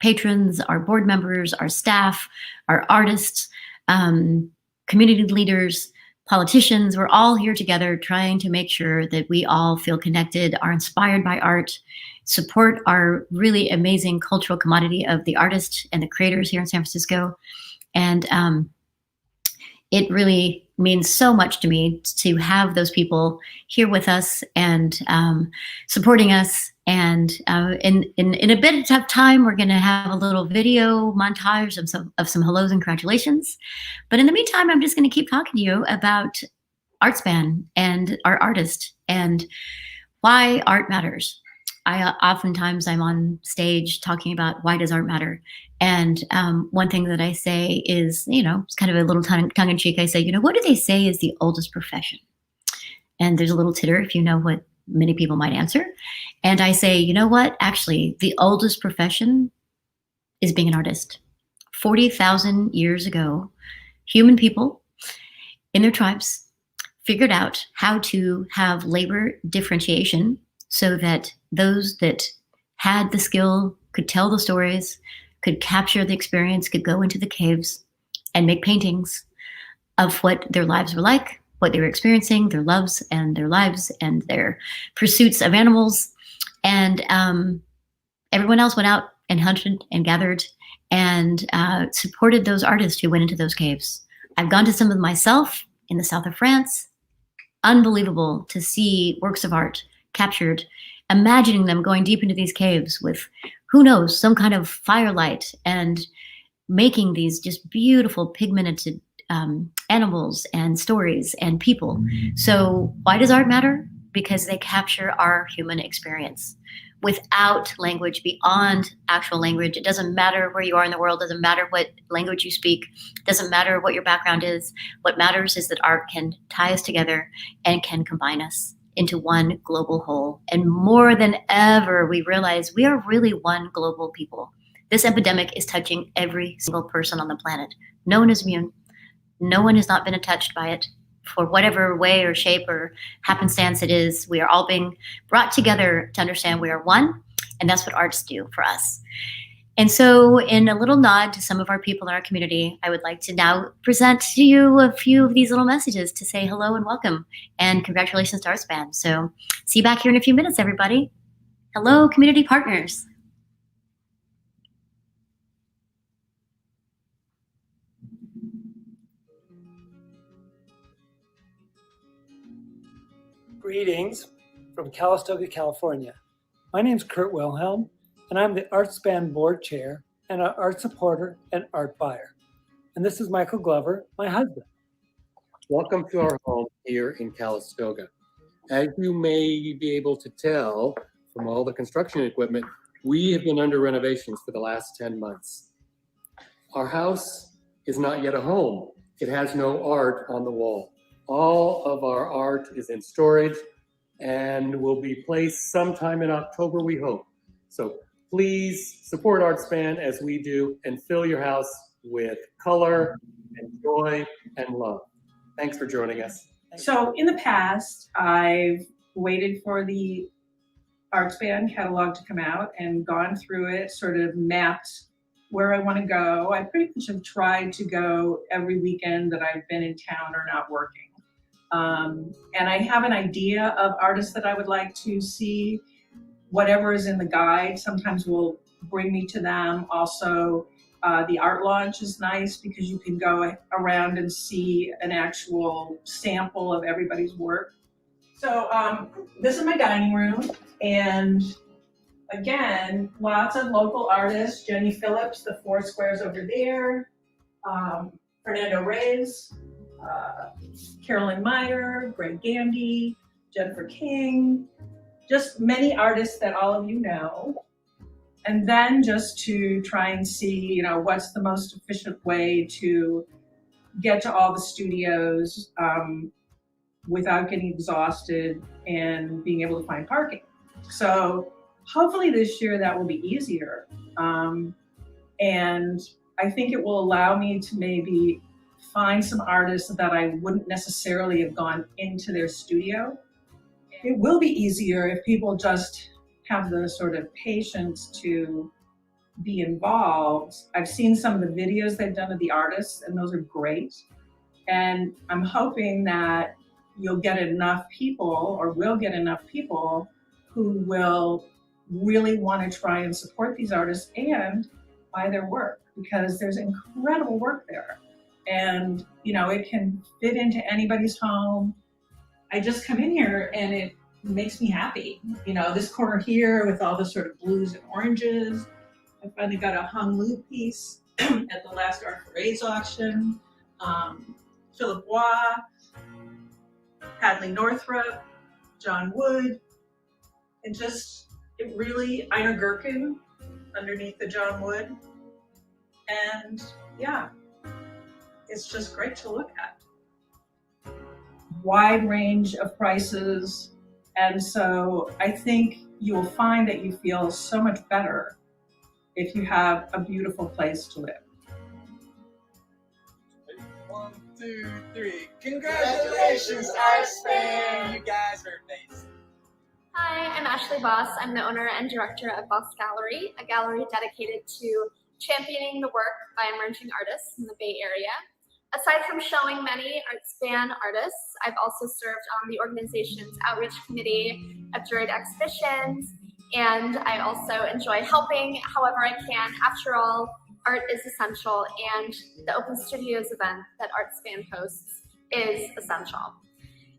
[SPEAKER 4] patrons, our board members, our staff, our artists, community leaders, politicians, we're all here together trying to make sure that we all feel connected, are inspired by art, support our really amazing cultural commodity of the artists and the creators here in San Francisco. And it really means so much to me to have those people here with us and supporting us. And in a bit of time, we're going to have a little video montage of some hellos and congratulations. But in the meantime, I'm just going to keep talking to you about ArtSpan and our artist and why art matters. Oftentimes I'm on stage talking about why does art matter. And one thing that I say is, it's kind of a little tongue in cheek. I say, what do they say is the oldest profession? And there's a little titter if you know what many people might answer. And I say, you know what? Actually, the oldest profession is being an artist. 40,000 years ago, human people in their tribes figured out how to have labor differentiation so that those that had the skill could tell the stories, could capture the experience, could go into the caves and make paintings of what their lives were like, what they were experiencing, their loves and their lives and their pursuits of animals. And everyone else went out and hunted and gathered and supported those artists who went into those caves. I've gone to some of them myself in the south of France. Unbelievable to see works of art captured, imagining them going deep into these caves with, who knows, some kind of firelight and making these just beautiful pigmented animals and stories and people. So why does art matter? Because they capture our human experience without language, beyond actual language. It doesn't matter where you are in the world, doesn't matter what language you speak, doesn't matter what your background is. What matters is that art can tie us together and can combine us into one global whole. And more than ever, we realize we are really one global people. This epidemic is touching every single person on the planet. No one is immune. No one has not been touched by it for whatever way or shape or happenstance it is. We are all being brought together to understand we are one, and that's what arts do for us. And so in a little nod to some of our people in our community, I would like to now present to you a few of these little messages to say hello and welcome and congratulations to ArtSpan's. So see you back here in a few minutes, everybody. Hello, community partners.
[SPEAKER 8] Greetings from Calistoga, California. My name is Kurt Wilhelm, and I'm the ArtSpan board chair and an art supporter and art buyer. And this is Michael Glover, my husband.
[SPEAKER 9] Welcome to our home here in Calistoga. As you may be able to tell from all the construction equipment, we have been under renovations for the last 10 months. Our house is not yet a home. It has no art on the wall. All of our art is in storage and will be placed sometime in October, we hope. So please support ArtSpan as we do and fill your house with color and joy and love. Thanks for joining us.
[SPEAKER 10] So in the past, I've waited for the ArtSpan catalog to come out and gone through it, sort of mapped where I want to go. I pretty much have tried to go every weekend that I've been in town or not working. And I have an idea of artists that I would like to see. Whatever is in the guide sometimes will bring me to them. Also, the art launch is nice because you can go around and see an actual sample of everybody's work. So this is my dining room, and again, lots of local artists. Jenny Phillips, the Four Squares over there, Fernando Reyes, Carolyn Meyer, Greg Gandy, Jennifer King, just many artists that all of you know. And then just to try and see, what's the most efficient way to get to all the studios without getting exhausted and being able to find parking. So hopefully this year that will be easier. And I think it will allow me to maybe find some artists that I wouldn't necessarily have gone into their studio. It will be easier if people just have the sort of patience to be involved. I've seen some of the videos they've done of the artists, and those are great. And I'm hoping that you'll get enough people, or will get enough people, who will really want to try and support these artists and buy their work, because there's incredible work there. And, it can fit into anybody's home. I just come in here and it makes me happy. This corner here with all the sort of blues and oranges. I finally got a hung loop piece at the last Art for A's auction. Philip Waugh, Hadley Northrup, John Wood, and it really, Einar Gherkin underneath the John Wood. And yeah, it's just great to look at. Wide range of prices. And so I think you will find that you feel so much better if you have a beautiful place to live.
[SPEAKER 11] 1, 2, 3. Congratulations, ArtSpan! You guys are amazing.
[SPEAKER 12] Hi, I'm Ashley Boss. I'm the owner and director of Boss Gallery, a gallery dedicated to championing the work by emerging artists in the Bay Area. Aside from showing many ArtSpan artists, I've also served on the organization's outreach committee, I've juried exhibitions, And I also enjoy helping however I can. After all, art is essential, and the Open Studios event that ArtSpan hosts is essential.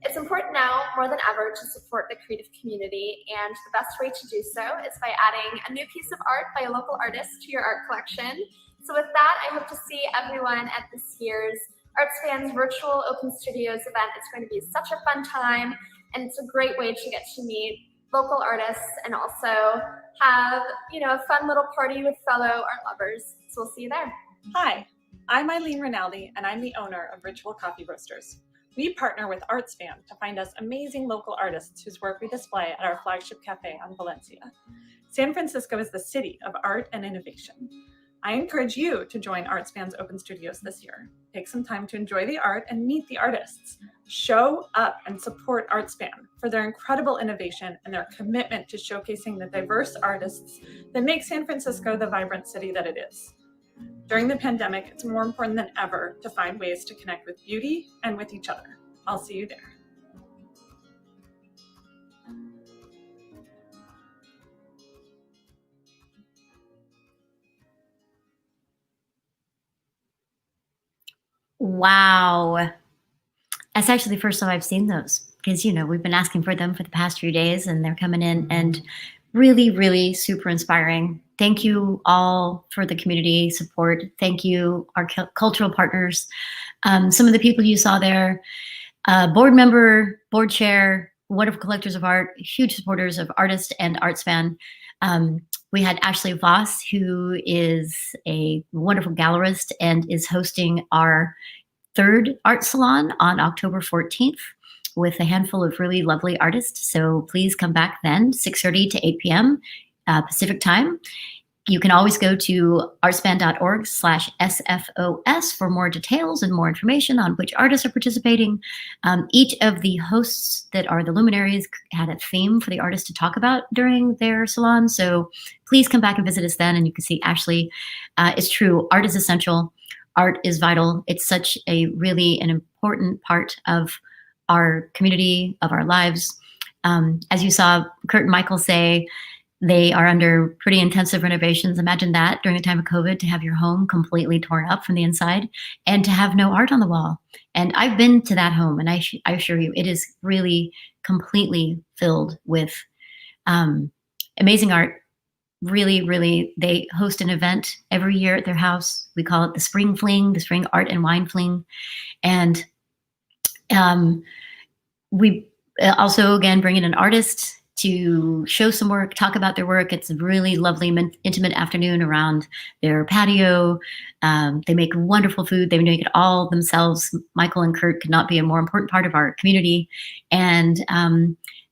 [SPEAKER 12] It's important now more than ever to support the creative community, and the best way to do so is by adding a new piece of art by a local artist to your art collection. So with that, I hope to see everyone at this year's ArtSpan's virtual Open Studios event. It's going to be such a fun time, and it's a great way to get to meet local artists and also have, a fun little party with fellow art lovers. So we'll see you there.
[SPEAKER 13] Hi, I'm Eileen Rinaldi, and I'm the owner of Ritual Coffee Roasters. We partner with ArtSpan to find us amazing local artists whose work we display at our flagship cafe on Valencia. San Francisco is the city of art and innovation. I encourage you to join ArtSpan's Open Studios this year. Take some time to enjoy the art and meet the artists. Show up and support ArtSpan for their incredible innovation and their commitment to showcasing the diverse artists that make San Francisco the vibrant city that it is. During the pandemic, it's more important than ever to find ways to connect with beauty and with each other. I'll see you there.
[SPEAKER 4] Wow. That's actually the first time I've seen those because, we've been asking for them for the past few days and they're coming in and really, really super inspiring. Thank you all for the community support. Thank you, our cultural partners. Some of the people you saw there, board member, board chair, wonderful collectors of art, huge supporters of artists and ArtSpan. We had Ashley Voss, who is a wonderful gallerist and is hosting our third art salon on October 14th with a handful of really lovely artists. So please come back then, 6:30 to 8 p.m. Pacific time. You can always go to artspan.org/SFOS for more details and more information on which artists are participating. Each of the hosts that are the luminaries had a theme for the artists to talk about during their salon. So please come back and visit us then. And you can see Ashley, it's true. Art is essential. Art is vital. It's such an important part of our community, of our lives. As you saw Kurt and Michael say, they are under pretty intensive renovations. Imagine that during the time of COVID, to have your home completely torn up from the inside and to have no art on the wall. And I've been to that home, and I assure you, it is really completely filled with amazing art. Really, really, they host an event every year at their house. We call it the Spring Fling, the Spring Art and Wine Fling. And we also, again, bring in an artist to show some work, talk about their work. It's a really lovely, intimate afternoon around their patio. They make wonderful food. They make it all themselves. Michael and Kurt could not be a more important part of our community. And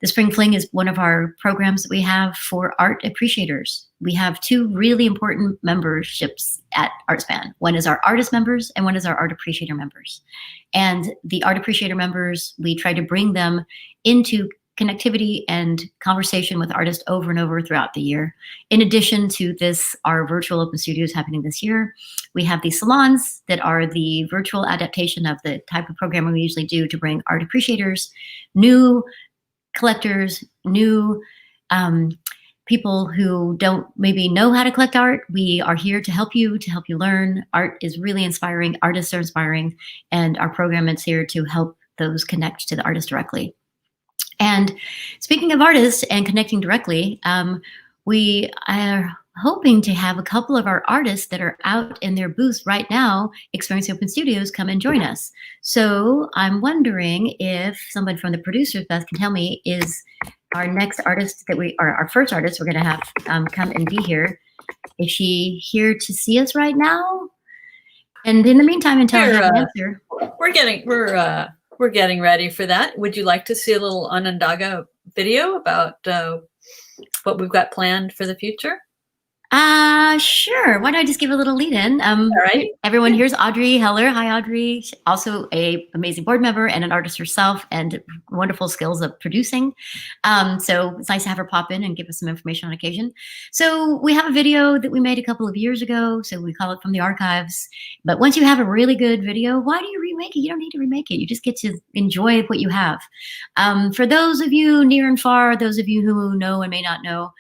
[SPEAKER 4] the Spring Fling is one of our programs that we have for art appreciators. We have two really important memberships at ArtSpan. One is our artist members and one is our art appreciator members. And the art appreciator members, we try to bring them into connectivity and conversation with artists over and over throughout the year. In addition to this, our virtual open studios happening this year, we have these salons that are the virtual adaptation of the type of programming we usually do to bring art appreciators, new collectors, new people who don't maybe know how to collect art. We are here to help you learn. Art is really inspiring. Artists are inspiring. And our program is here to help those connect to the artist directly. And speaking of artists and connecting directly, we are hoping to have a couple of our artists that are out in their booths right now, Experiencing Open Studios, come and join us. So I'm wondering if someone from the producers, Beth, can tell me, is our next artist our first artist we're going to have come and be here. Is she here to see us right now? And in the meantime, until I have an answer.
[SPEAKER 14] We're getting ready for that. Would you like to see a little Onondaga video about what we've got planned for the future?
[SPEAKER 4] Sure. Why don't I just give a little lead in?
[SPEAKER 14] All right.
[SPEAKER 4] Everyone here's Audrey Heller. Hi, Audrey. She's also a amazing board member and an artist herself, and wonderful skills of producing. So it's nice to have her pop in and give us some information on occasion. So we have a video that we made a couple of years ago. So we call it From the Archives. But once you have a really good video, why do you remake it? You don't need to remake it. You just get to enjoy what you have. For those of you near and far, those of you who know and may not know,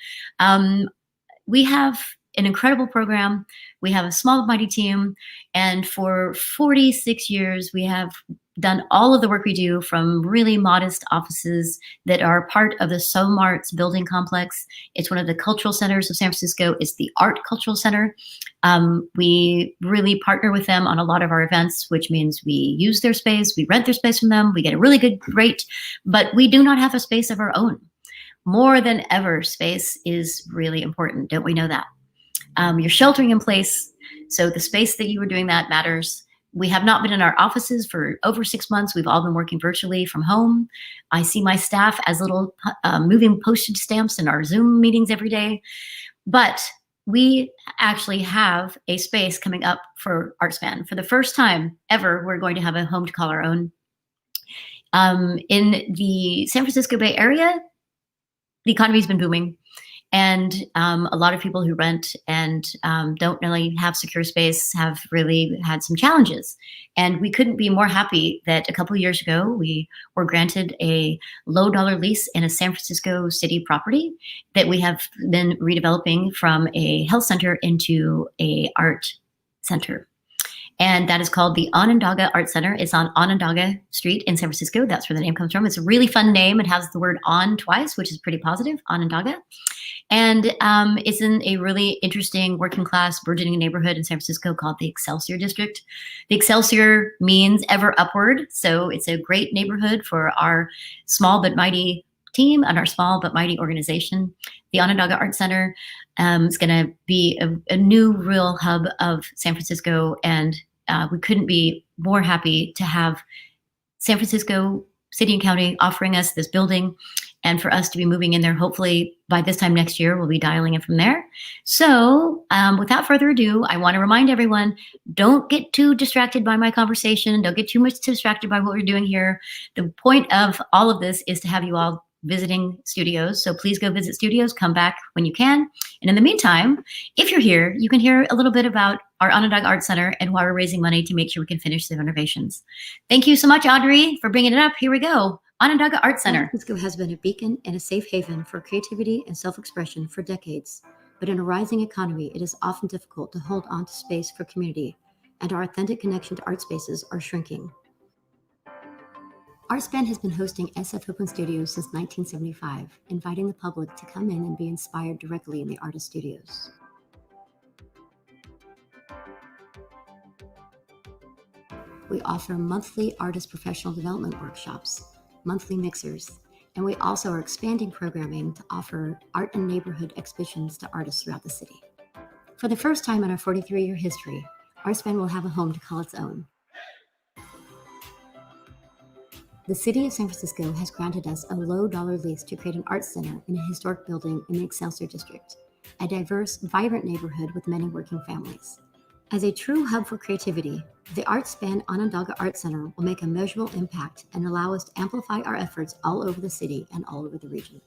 [SPEAKER 4] we have an incredible program. We have a small but mighty team. And for 46 years, we have done all of the work we do from really modest offices that are part of the SOMARTS building complex. It's one of the cultural centers of San Francisco. It's the Art Cultural Center. We really partner with them on a lot of our events, which means we use their space, we rent their space from them, we get a really good rate, but we do not have a space of our own. More than ever, space is really important. Don't we know that? You're sheltering in place, so the space that you were doing that matters. We have not been in our offices for over 6 months. We've all been working virtually from home. I see my staff as little moving postage stamps in our Zoom meetings every day. But we actually have a space coming up for ArtSpan. For the first time ever, we're going to have a home to call our own. In the San Francisco Bay Area, the economy's been booming, and a lot of people who rent and don't really have secure space have really had some challenges. And we couldn't be more happy that a couple of years ago, we were granted a low dollar lease in a San Francisco city property that we have been redeveloping from a health center into a art center. And that is called the Onondaga Art Center. It's on Onondaga Street in San Francisco. That's where the name comes from. It's a really fun name. It has the word on twice, which is pretty positive, Onondaga. And it's in a really interesting working class burgeoning neighborhood in San Francisco called the Excelsior District. The Excelsior means ever upward. So it's a great neighborhood for our small but mighty team and our small but mighty organization. The Onondaga Art Center is going to be a new real hub of San Francisco, and we couldn't be more happy to have San Francisco City and County offering us this building, and for us to be moving in there. Hopefully by this time next year, we'll be dialing in from there. So without further ado, I want to remind everyone, don't get too distracted by my conversation. Don't get too much distracted by what we're doing here. The point of all of this is to have you all visiting studios. So please go visit studios, come back when you can. And in the meantime, if you're here, you can hear a little bit about our Onondaga Art Center and why we're raising money to make sure we can finish the renovations. Thank you so much, Audrey, for bringing it up. Here we go. Onondaga Art Center.
[SPEAKER 15] San Francisco has been a beacon and a safe haven for creativity and self-expression for decades. But in a rising economy, it is often difficult to hold on to space for community, and our authentic connection to art spaces are shrinking. ArtSpan has been hosting SF Open Studios since 1975, inviting the public to come in and be inspired directly in the artist studios. We offer monthly artist professional development workshops, monthly mixers, and we also are expanding programming to offer art and neighborhood exhibitions to artists throughout the city. For the first time in our 43-year history, ArtSpan will have a home to call its own. The City of San Francisco has granted us a low-dollar lease to create an art center in a historic building in the Excelsior District, a diverse, vibrant neighborhood with many working families. As a true hub for creativity, the ArtSpan Onondaga Art Center will make a measurable impact and allow us to amplify our efforts all over the city and all over the region.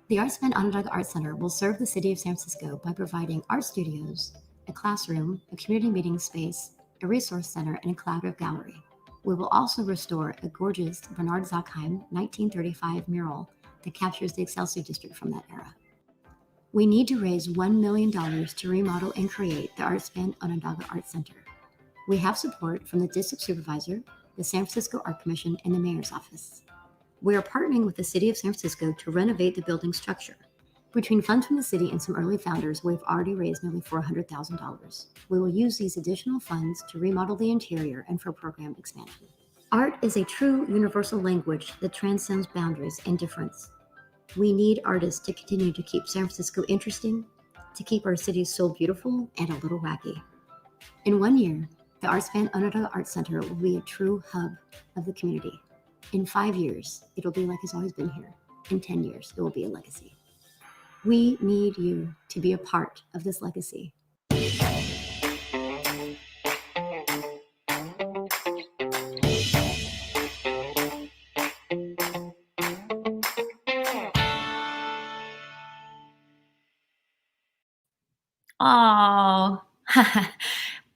[SPEAKER 15] The ArtSpan Onondaga Art Center will serve the City of San Francisco by providing art studios, a classroom, a community meeting space, a resource center, and a collaborative gallery. We will also restore a gorgeous Bernard Zackheim 1935 mural that captures the Excelsior District from that era. We need to raise $1 million to remodel and create the ArtSpan Onondaga Art Center. We have support from the District Supervisor, the San Francisco Art Commission, and the Mayor's Office. We are partnering with the City of San Francisco to renovate the building structure. Between funds from the city and some early founders, we've already raised nearly $400,000. We will use these additional funds to remodel the interior and for program expansion. Art is a true universal language that transcends boundaries and difference. We need artists to continue to keep San Francisco interesting, to keep our city so beautiful and a little wacky. In 1 year, the ArtSpan Onondaga Art Center will be a true hub of the community. In 5 years, it'll be like it's always been here. In 10 years, it will be a legacy. We need you to be a part of this legacy.
[SPEAKER 4] Oh,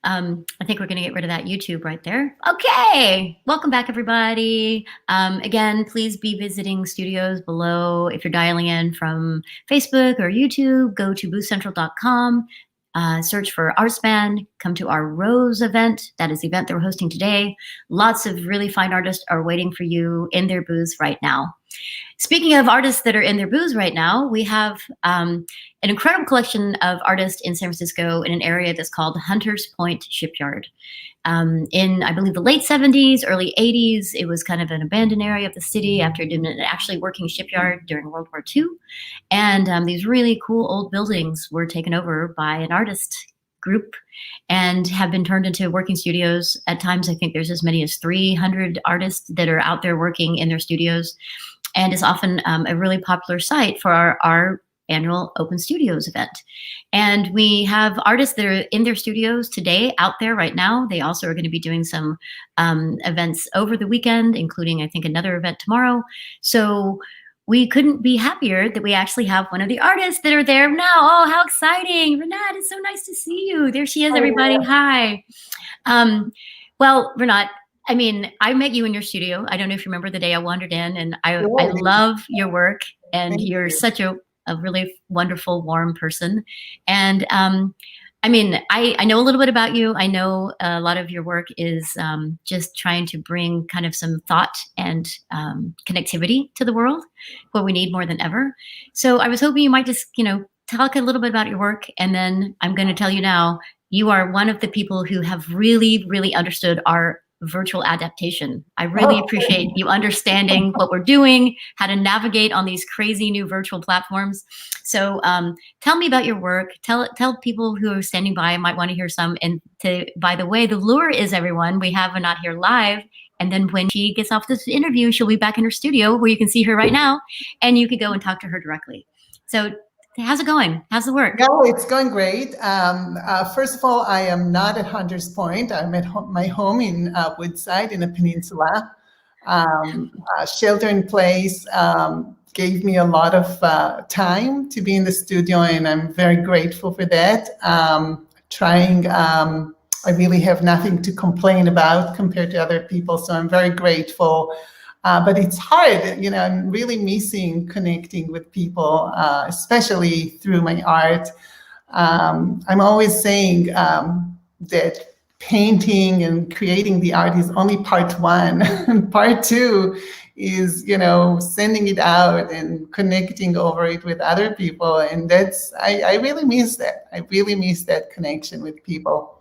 [SPEAKER 4] I think we're going to get rid of that YouTube right there. Okay, welcome back, everybody. Again, please be visiting studios below. If you're dialing in from Facebook or YouTube, go to boothcentral.com, search for ArtSpan, come to our Rose event. That is the event that we're hosting today. Lots of really fine artists are waiting for you in their booths right now. Speaking of artists that are in their booths right now, we have an incredible collection of artists in San Francisco in an area that's called Hunters Point Shipyard. In, I believe, the late 70s, early 80s, it was kind of an abandoned area of the city after it had been an actually working shipyard during World War II. And these really cool old buildings were taken over by an artist group and have been turned into working studios. At times, I think there's as many as 300 artists that are out there working in their studios. And is often a really popular site for our annual Open Studios event. And we have artists that are in their studios today out there right now. They also are going to be doing some events over the weekend, including, I think, another event tomorrow. So we couldn't be happier that we actually have one of the artists that are there now. Oh, how exciting. Renat, it's so nice to see you. There she is, everybody. Hi. Well, Renat, I mean, I met you in your studio. I don't know if you remember the day I wandered in, and I love your work, and you're such a really wonderful, warm person. And I mean, I know a little bit about you. I know a lot of your work is just trying to bring kind of some thought and connectivity to the world, what we need more than ever. So I was hoping you might just, talk a little bit about your work, and then I'm going to tell you now, you are one of the people who have really, really understood our virtual adaptation. I really appreciate you understanding what we're doing, how to navigate on these crazy new virtual platforms. So tell me about your work. Tell people who are standing by, might want to hear some. And by the way, the lure is, everyone, we have Renat here live. And then when she gets off this interview, she'll be back in her studio where you can see her right now, and you could go and talk to her directly. So how's it going? How's the work?
[SPEAKER 16] No, it's going great. First of all, I am not at Hunters Point. I'm at my home in Woodside in the peninsula. Shelter in place gave me a lot of time to be in the studio, and I'm very grateful for that. I really have nothing to complain about compared to other people, so I'm very grateful. But it's hard, I'm really missing connecting with people, especially through my art. I'm always saying that painting and creating the art is only part one. And part two is, sending it out and connecting over it with other people. And I really miss that. I really miss that connection with people.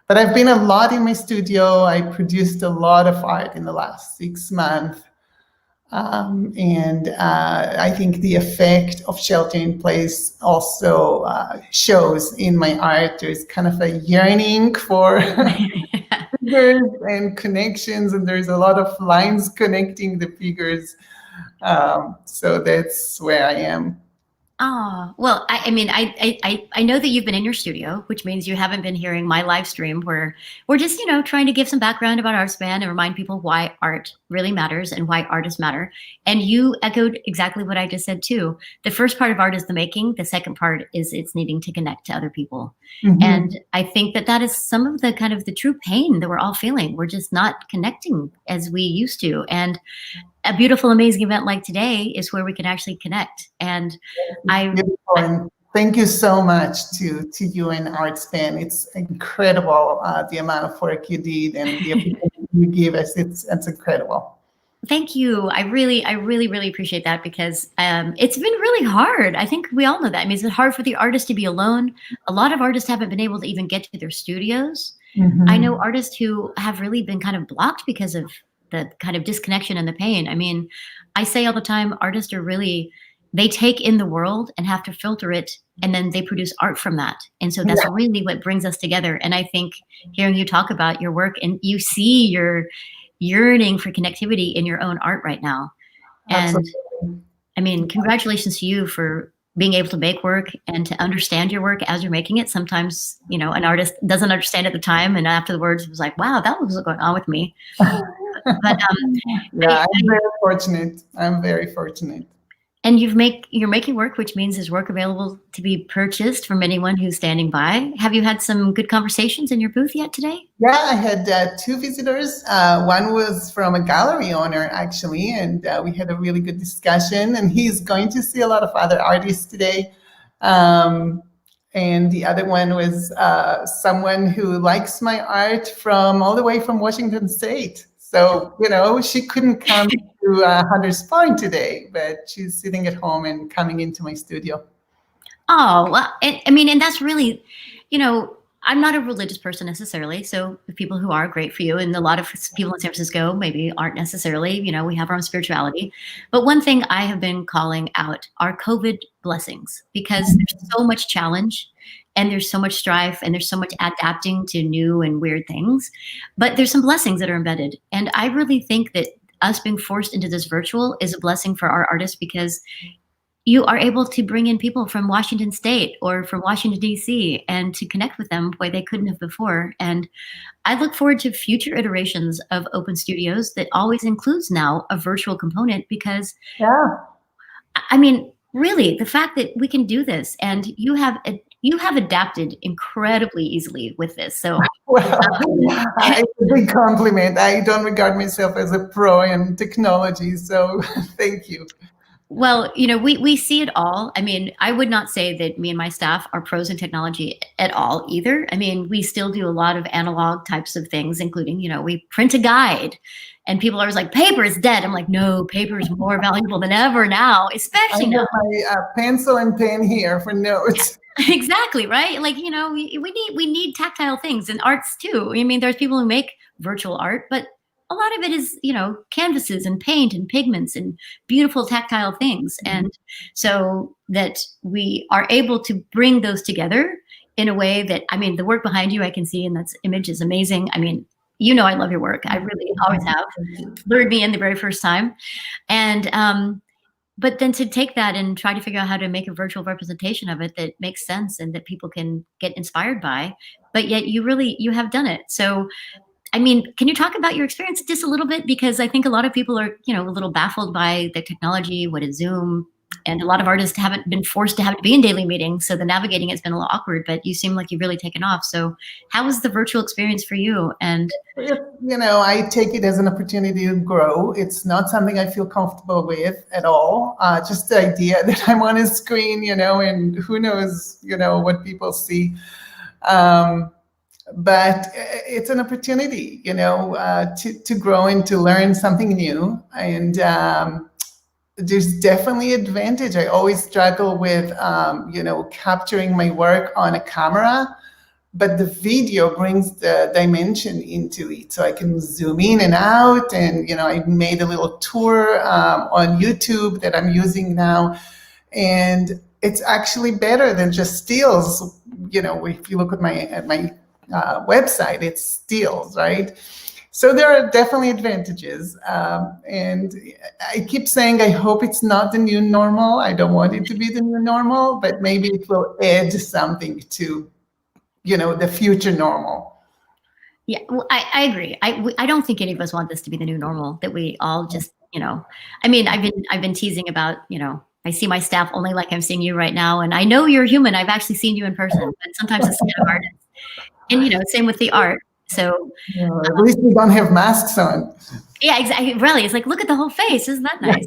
[SPEAKER 16] But I've been a lot in my studio. I produced a lot of art in the last 6 months. And I think the effect of shelter in place also shows in my art. There's kind of a yearning for figures and connections, and there's a lot of lines connecting the figures. So that's where I am.
[SPEAKER 4] Oh, well, I mean, I know that you've been in your studio, which means you haven't been hearing my live stream where we're just, trying to give some background about ArtSpan and remind people why art really matters and why artists matter. And you echoed exactly what I just said too. The first part of art is the making. The second part is it's needing to connect to other people. Mm-hmm. And I think that is some of the kind of the true pain that we're all feeling. We're just not connecting as we used to. And a beautiful, amazing event like today is where we can actually connect. And
[SPEAKER 16] thank you so much to you and ArtSpan. It's incredible the amount of work you did and the opportunity you give us. It's incredible.
[SPEAKER 4] Thank you. I really appreciate that because it's been really hard. I think we all know that. I mean, it's hard for the artist to be alone. A lot of artists haven't been able to even get to their studios. Mm-hmm. I know artists who have really been kind of blocked because of the kind of disconnection and the pain. I mean, I say all the time, artists are really, they take in the world and have to filter it, and then they produce art from that. And so that's really what brings us together. And I think hearing you talk about your work, and you see your yearning for connectivity in your own art right now. And I mean, congratulations to you for being able to make work and to understand your work as you're making it. Sometimes, you know, an artist doesn't understand at the time, and afterwards it was like, wow, that was going on with me. But
[SPEAKER 16] yeah, I'm very fortunate. I'm very fortunate.
[SPEAKER 4] And you're making work, which means there's work available to be purchased from anyone who's standing by. Have you had some good conversations in your booth yet today?
[SPEAKER 16] Yeah, I had 2 visitors. One was from a gallery owner, actually, and we had a really good discussion. And he's going to see a lot of other artists today. And the other one was someone who likes my art from all the way from Washington State. So, you know, she couldn't come to Hunters Point today, but she's sitting at home and coming into my studio.
[SPEAKER 4] Oh, well, I mean, and that's really, you know, I'm not a religious person necessarily. So the people who are, great for you. And a lot of people in San Francisco maybe aren't necessarily, you know, we have our own spirituality. But one thing I have been calling out are COVID blessings, because there's so much challenge and there's so much strife and there's so much adapting to new and weird things. But there's some blessings that are embedded. And I really think that us being forced into this virtual is a blessing for our artists, because you are able to bring in people from Washington State or from Washington, D.C. and to connect with them where they couldn't have before. And I look forward to future iterations of Open Studios that always includes now a virtual component, because, I mean, really, the fact that we can do this, and you have adapted incredibly easily with this. So,
[SPEAKER 16] well, it's a big compliment. I don't regard myself as a pro in technology, so thank you.
[SPEAKER 4] Well, you know, we see it all. I mean, I would not say that me and my staff are pros in technology at all either. I mean, we still do a lot of analog types of things, including, you know, we print a guide, and people are always like, paper is dead. I'm like, no, paper is more valuable than ever now, especially now.
[SPEAKER 16] I have my pencil and pen here for notes.
[SPEAKER 4] Exactly, right? Like, you know, we need tactile things, and arts too. I mean, there's people who make virtual art, but a lot of it is, you know, canvases and paint and pigments and beautiful tactile things. And so that we are able to bring those together in a way that, I mean, the work behind you I can see, and that image is amazing. I mean, you know, I love your work. I really always have. Lured me in the very first time. And but then to take that and try to figure out how to make a virtual representation of it that makes sense and that people can get inspired by, but yet you have done it. So, I mean, can you talk about your experience just a little bit? Because I think a lot of people are, you know, a little baffled by the technology, what is Zoom, and a lot of artists haven't been forced to have to be in daily meetings. So the navigating has been a little awkward, but you seem like you've really taken off. So how was the virtual experience for you? And,
[SPEAKER 16] you know, I take it as an opportunity to grow. It's not something I feel comfortable with at all. Just the idea that I'm on a screen, you know, and who knows, you know, what people see. But it's an opportunity, you know, to grow and to learn something new. And there's definitely advantage. I always struggle with, you know, capturing my work on a camera, but the video brings the dimension into it. So I can zoom in and out. And, you know, I made a little tour on YouTube that I'm using now. And it's actually better than just stills. You know, if you look at my website, it's stills, right? So there are definitely advantages. And I keep saying, I hope it's not the new normal. I don't want it to be the new normal, but maybe it will add something to, you know, the future normal.
[SPEAKER 4] Yeah, well, I agree. I don't think any of us want this to be the new normal, that we all just, you know, I mean, I've been teasing about, you know, I see my staff only like I'm seeing you right now. And I know you're human. I've actually seen you in person, but sometimes it's kind of hard. And, you know, same with the art. So
[SPEAKER 16] at least we don't have masks on.
[SPEAKER 4] Yeah, exactly. Really, it's like, look at the whole face. Isn't that nice?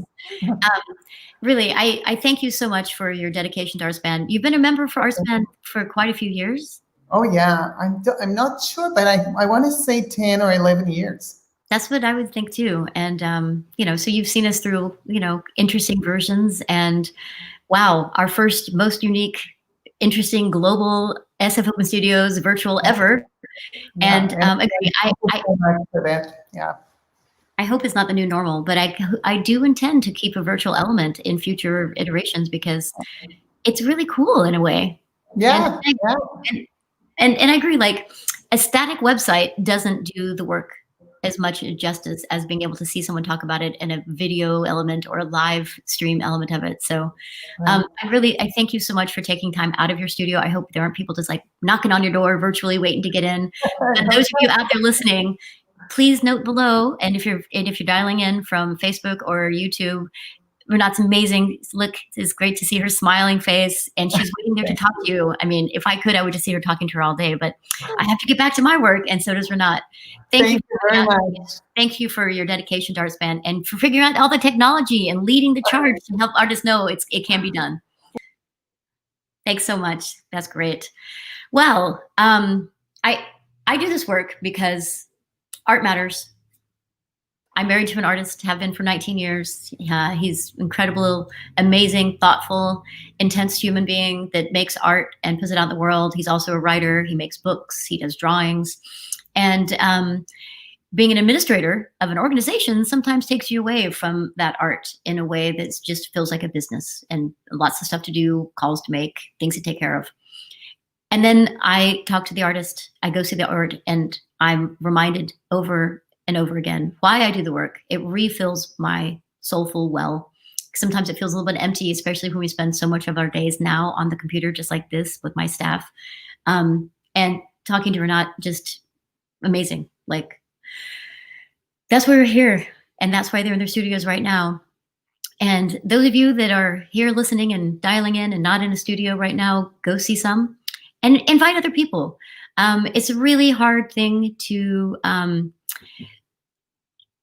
[SPEAKER 4] Really, I thank you so much for your dedication to ArtSpan. You've been a member for ArtSpan for quite a few years.
[SPEAKER 16] Oh yeah, I'm not sure, but I want to say 10 or 11 years.
[SPEAKER 4] That's what I would think too. And you know, so you've seen us through, you know, interesting versions, and wow, our first most unique, interesting global SF Open Studios virtual ever. And agree. I hope it's not the new normal, but I do intend to keep a virtual element in future iterations, because it's really cool in a way.
[SPEAKER 16] Yeah.
[SPEAKER 4] And I agree, like a static website doesn't do the work as much justice as being able to see someone talk about it in a video element or a live stream element of it. So I thank you so much for taking time out of your studio. I hope there aren't people just like knocking on your door virtually waiting to get in. And those of you out there listening, please note below, and if you're dialing in from Facebook or YouTube, Renat's amazing. Look, it's great to see her smiling face, and she's waiting there to talk to you. I mean, if I could, I would just see her talking to her all day, but I have to get back to my work, and so does Renat. Thank you very much. Thank you for your dedication to ArtSpan and for figuring out all the technology and leading the charge to help artists know it can be done. Thanks so much. That's great. Well, I do this work because art matters. I'm married to an artist, have been for 19 years. He's incredible, amazing, thoughtful, intense human being that makes art and puts it out in the world. He's also a writer. He makes books. He does drawings. And being an administrator of an organization sometimes takes you away from that art in a way that just feels like a business and lots of stuff to do, calls to make, things to take care of. And then I talk to the artist, I go see the art, and I'm reminded over and over again why I do the work. It refills my soulful well. Sometimes it feels a little bit empty, especially when we spend so much of our days now on the computer, just like this with my staff. And talking to Renat, just amazing. Like, that's why we're here. And that's why they're in their studios right now. And those of you that are here listening and dialing in and not in a studio right now, go see some and invite other people. It's a really hard thing to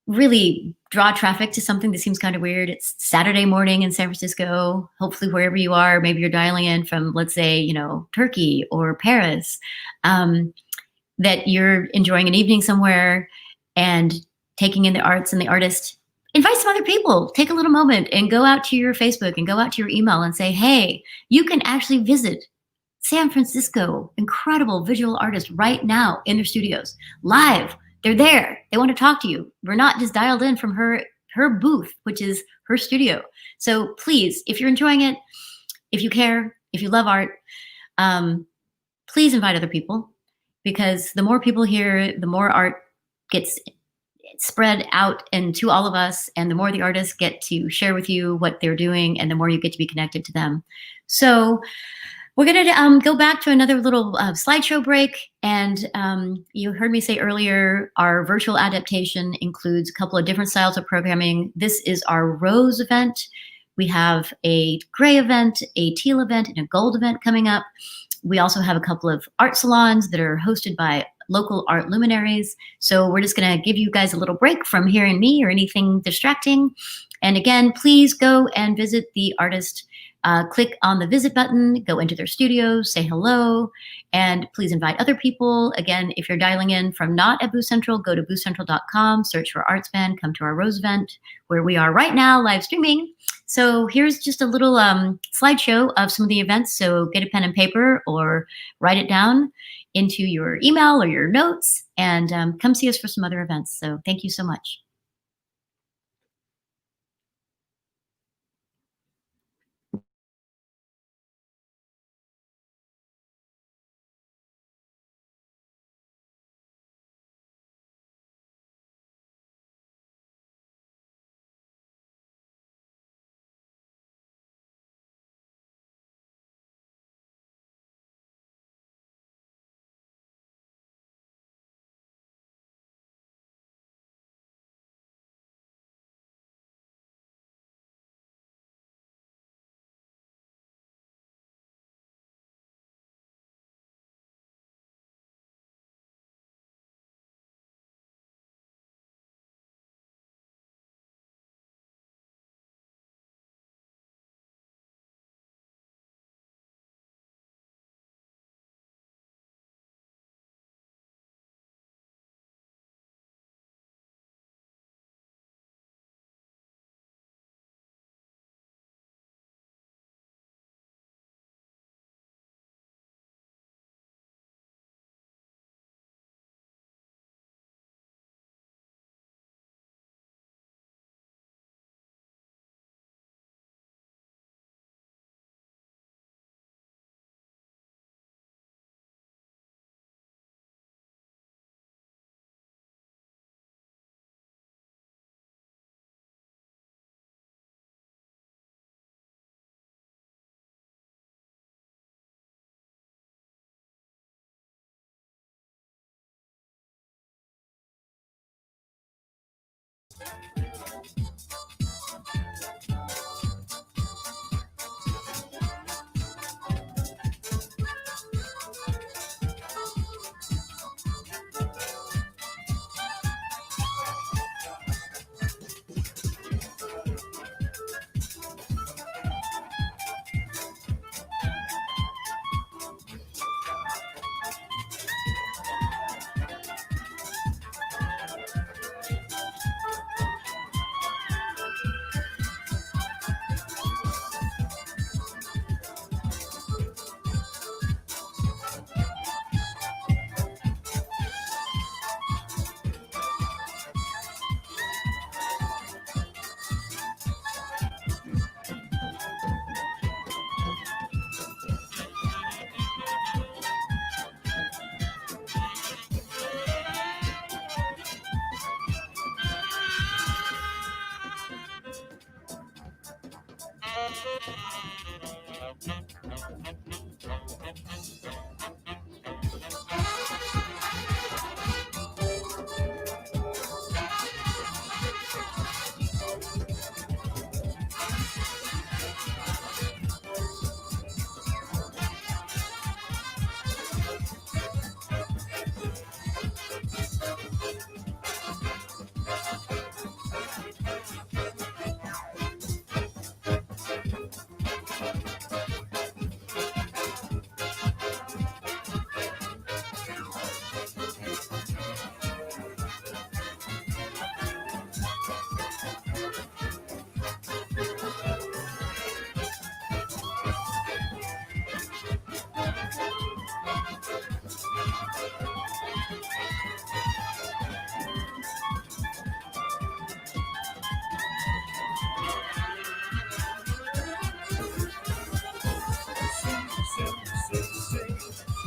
[SPEAKER 4] really draw traffic to something that seems kind of weird. It's Saturday morning in San Francisco. Hopefully wherever you are, maybe you're dialing in from, let's say, Turkey or Paris, that you're enjoying an evening somewhere and taking in the arts and the artist. Invite some other people. Take a little moment and go out to your Facebook and go out to your email and say, hey, you can actually visit San Francisco, incredible visual artists right now in their studios, live. They're there. They want to talk to you. We're not just dialed in from her booth, which is her studio. So please, if you're enjoying it, if you care, if you love art, please invite other people, because the more people here, the more art gets spread out and to all of us, and the more the artists get to share with you what they're doing, and the more you get to be connected to them. So we're going to go back to another little slideshow break. And you heard me say earlier, our virtual adaptation includes a couple of different styles of programming. This is our rose event. We have a gray event, a teal event, and a gold event coming up. We also have a couple of art salons that are hosted by local art luminaries. So we're just going to give you guys a little break from hearing me or anything distracting. And again, please go and visit the artist. Click on the visit button, go into their studios, say hello, and please invite other people. Again, if you're dialing in from not at Booth Central, go to boothcentral.com, search for ArtSpan, come to our Rose event, where we are right now live streaming. So here's just a little slideshow of some of the events. So get a pen and paper or write it down into your email or your notes, and come see us for some other events. So thank you so much.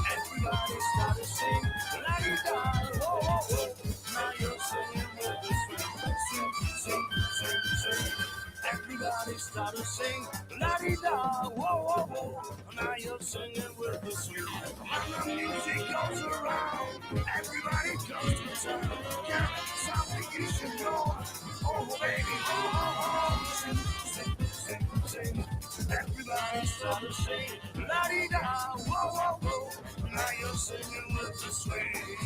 [SPEAKER 1] Everybody start to sing, la-di-da, whoa, whoa, whoa. Now you're singing with the swing, sing, sing, sing, sing. Everybody start to sing, la-di-da, whoa, whoa, whoa. Now you're singing with the swing. When the music goes around, everybody comes to town. Yeah, something you should know. Oh, baby, oh, oh, oh. Sing, sing, sing, sing. Everybody start to sing, la-di-da, whoa, whoa, whoa. Now you're singing with the swing.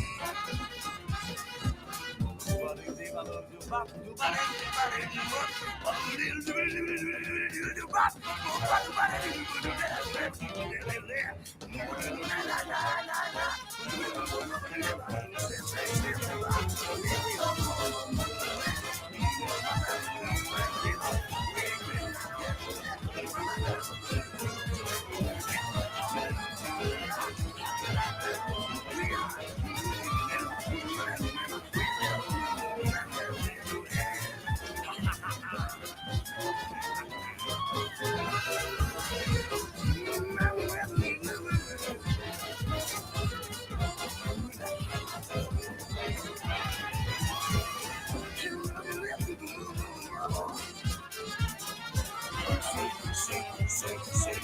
[SPEAKER 1] Sing, sing, sing.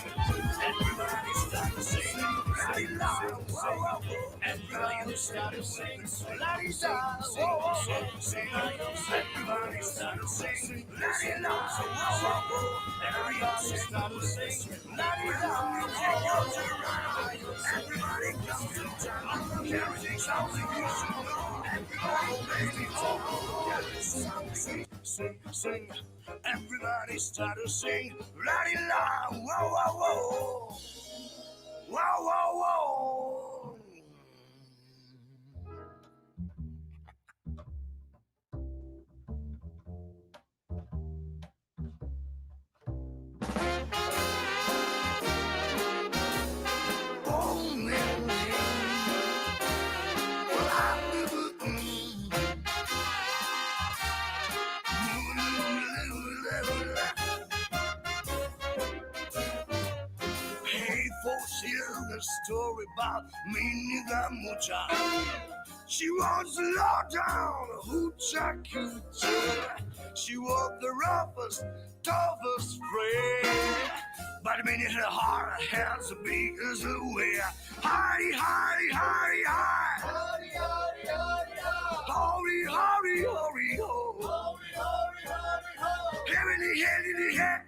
[SPEAKER 1] Everybody start to sing, la-di-da, whoa, whoa, whoa. Everybody start to sing, la-di-da, whoa, whoa, whoa. Everybody start to sing, la-di-da, whoa, whoa, whoa. Everybody start to sing, la-di-da, whoa, whoa, whoa. Everybody comes to town, carrying something you should know. Everybody, baby, oh, sing, sing, sing. Everybody start to sing, la-di-la, whoa, whoa, whoa. Whoa, whoa, whoa. Oh, man, well, hey, folks, hear the story about me, nigga mucha. She was low down, hoochie coochie. She was the roughest, toughest friend. But when it hit her heart, her hands as big as a whale. Hidey, hidey, hidey, hide. Hidey, hidey, hidey, hide. Hurry, hurry, hurry, ho. Hurry, hurry, hurry, ho. Heavily, heavily, head.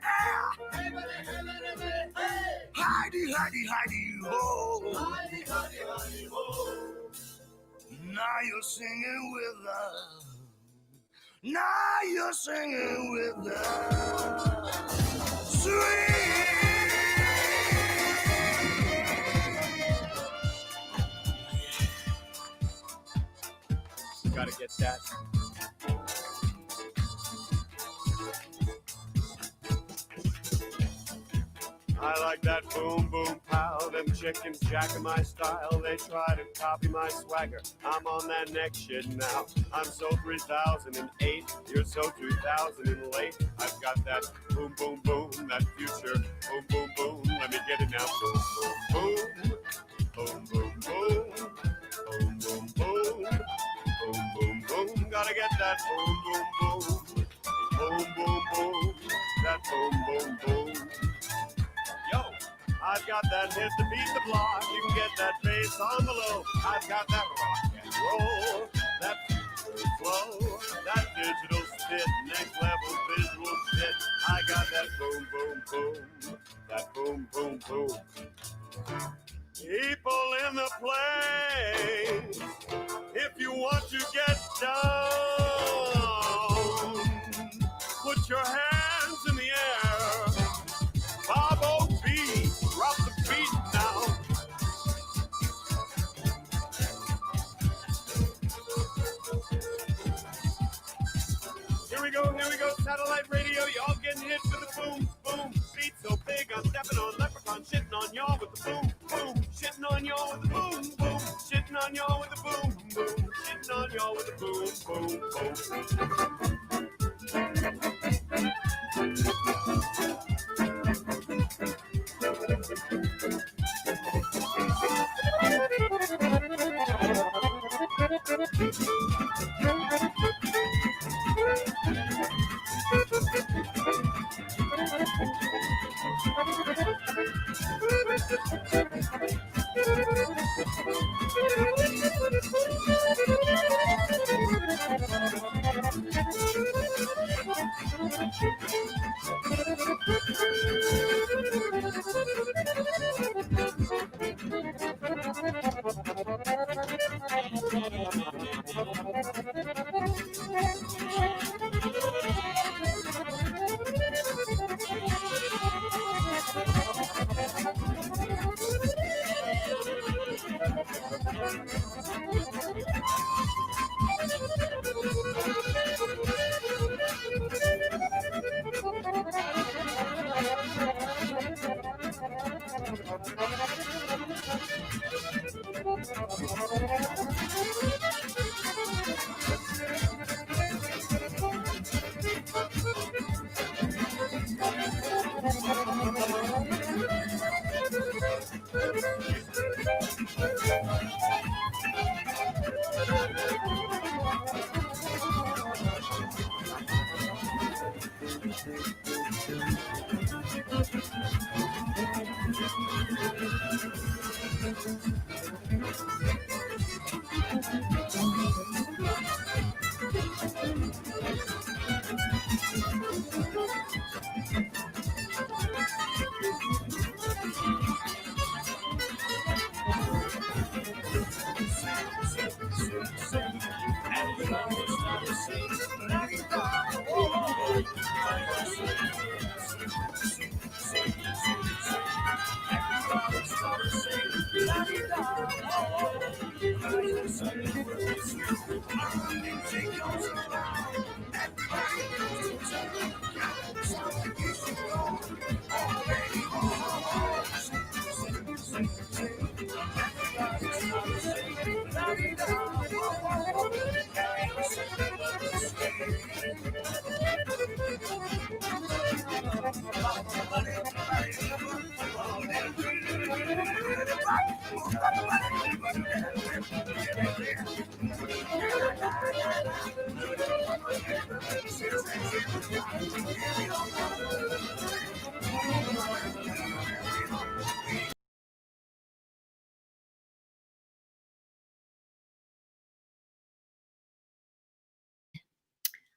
[SPEAKER 1] Heavily, heavily, head. Hidey, hidey, hidey, ho. Hidey, hidey, hidey, ho. Now you're singing with us. Now you're singing with us. Sweet.
[SPEAKER 2] Gotta get that. I like that boom, boom, pow. Them chickens jacking my style. They try to copy my swagger. I'm on that next shit now. I'm so 3008. You're so 2000 and late. I've got that boom, boom, boom. That future boom, boom, boom. Let me get it now. Boom, boom, boom. Boom, boom, boom. Boom, boom, boom. Boom, boom, boom. Gotta get that boom, boom, boom. Boom, boom, boom. That boom, boom, boom. I've got that hit to beat the block. You can get that bass on the low. I've got that rock and roll, that flow, that digital spit, next level visual shit. I got that boom, boom, boom, that boom, boom, boom. People in the place, if you want to get down, put your hands in the air. Bob O.B., drop the beat now. Here we go, satellite radio, y'all getting hit with the boom, boom. Beat so big, I'm stepping on leprechaun, shitting on y'all with the boom, boom. Shitting on y'all with the boom, boom. Shitting on y'all with the boom, boom. Shitting on y'all with the boom, boom, boom.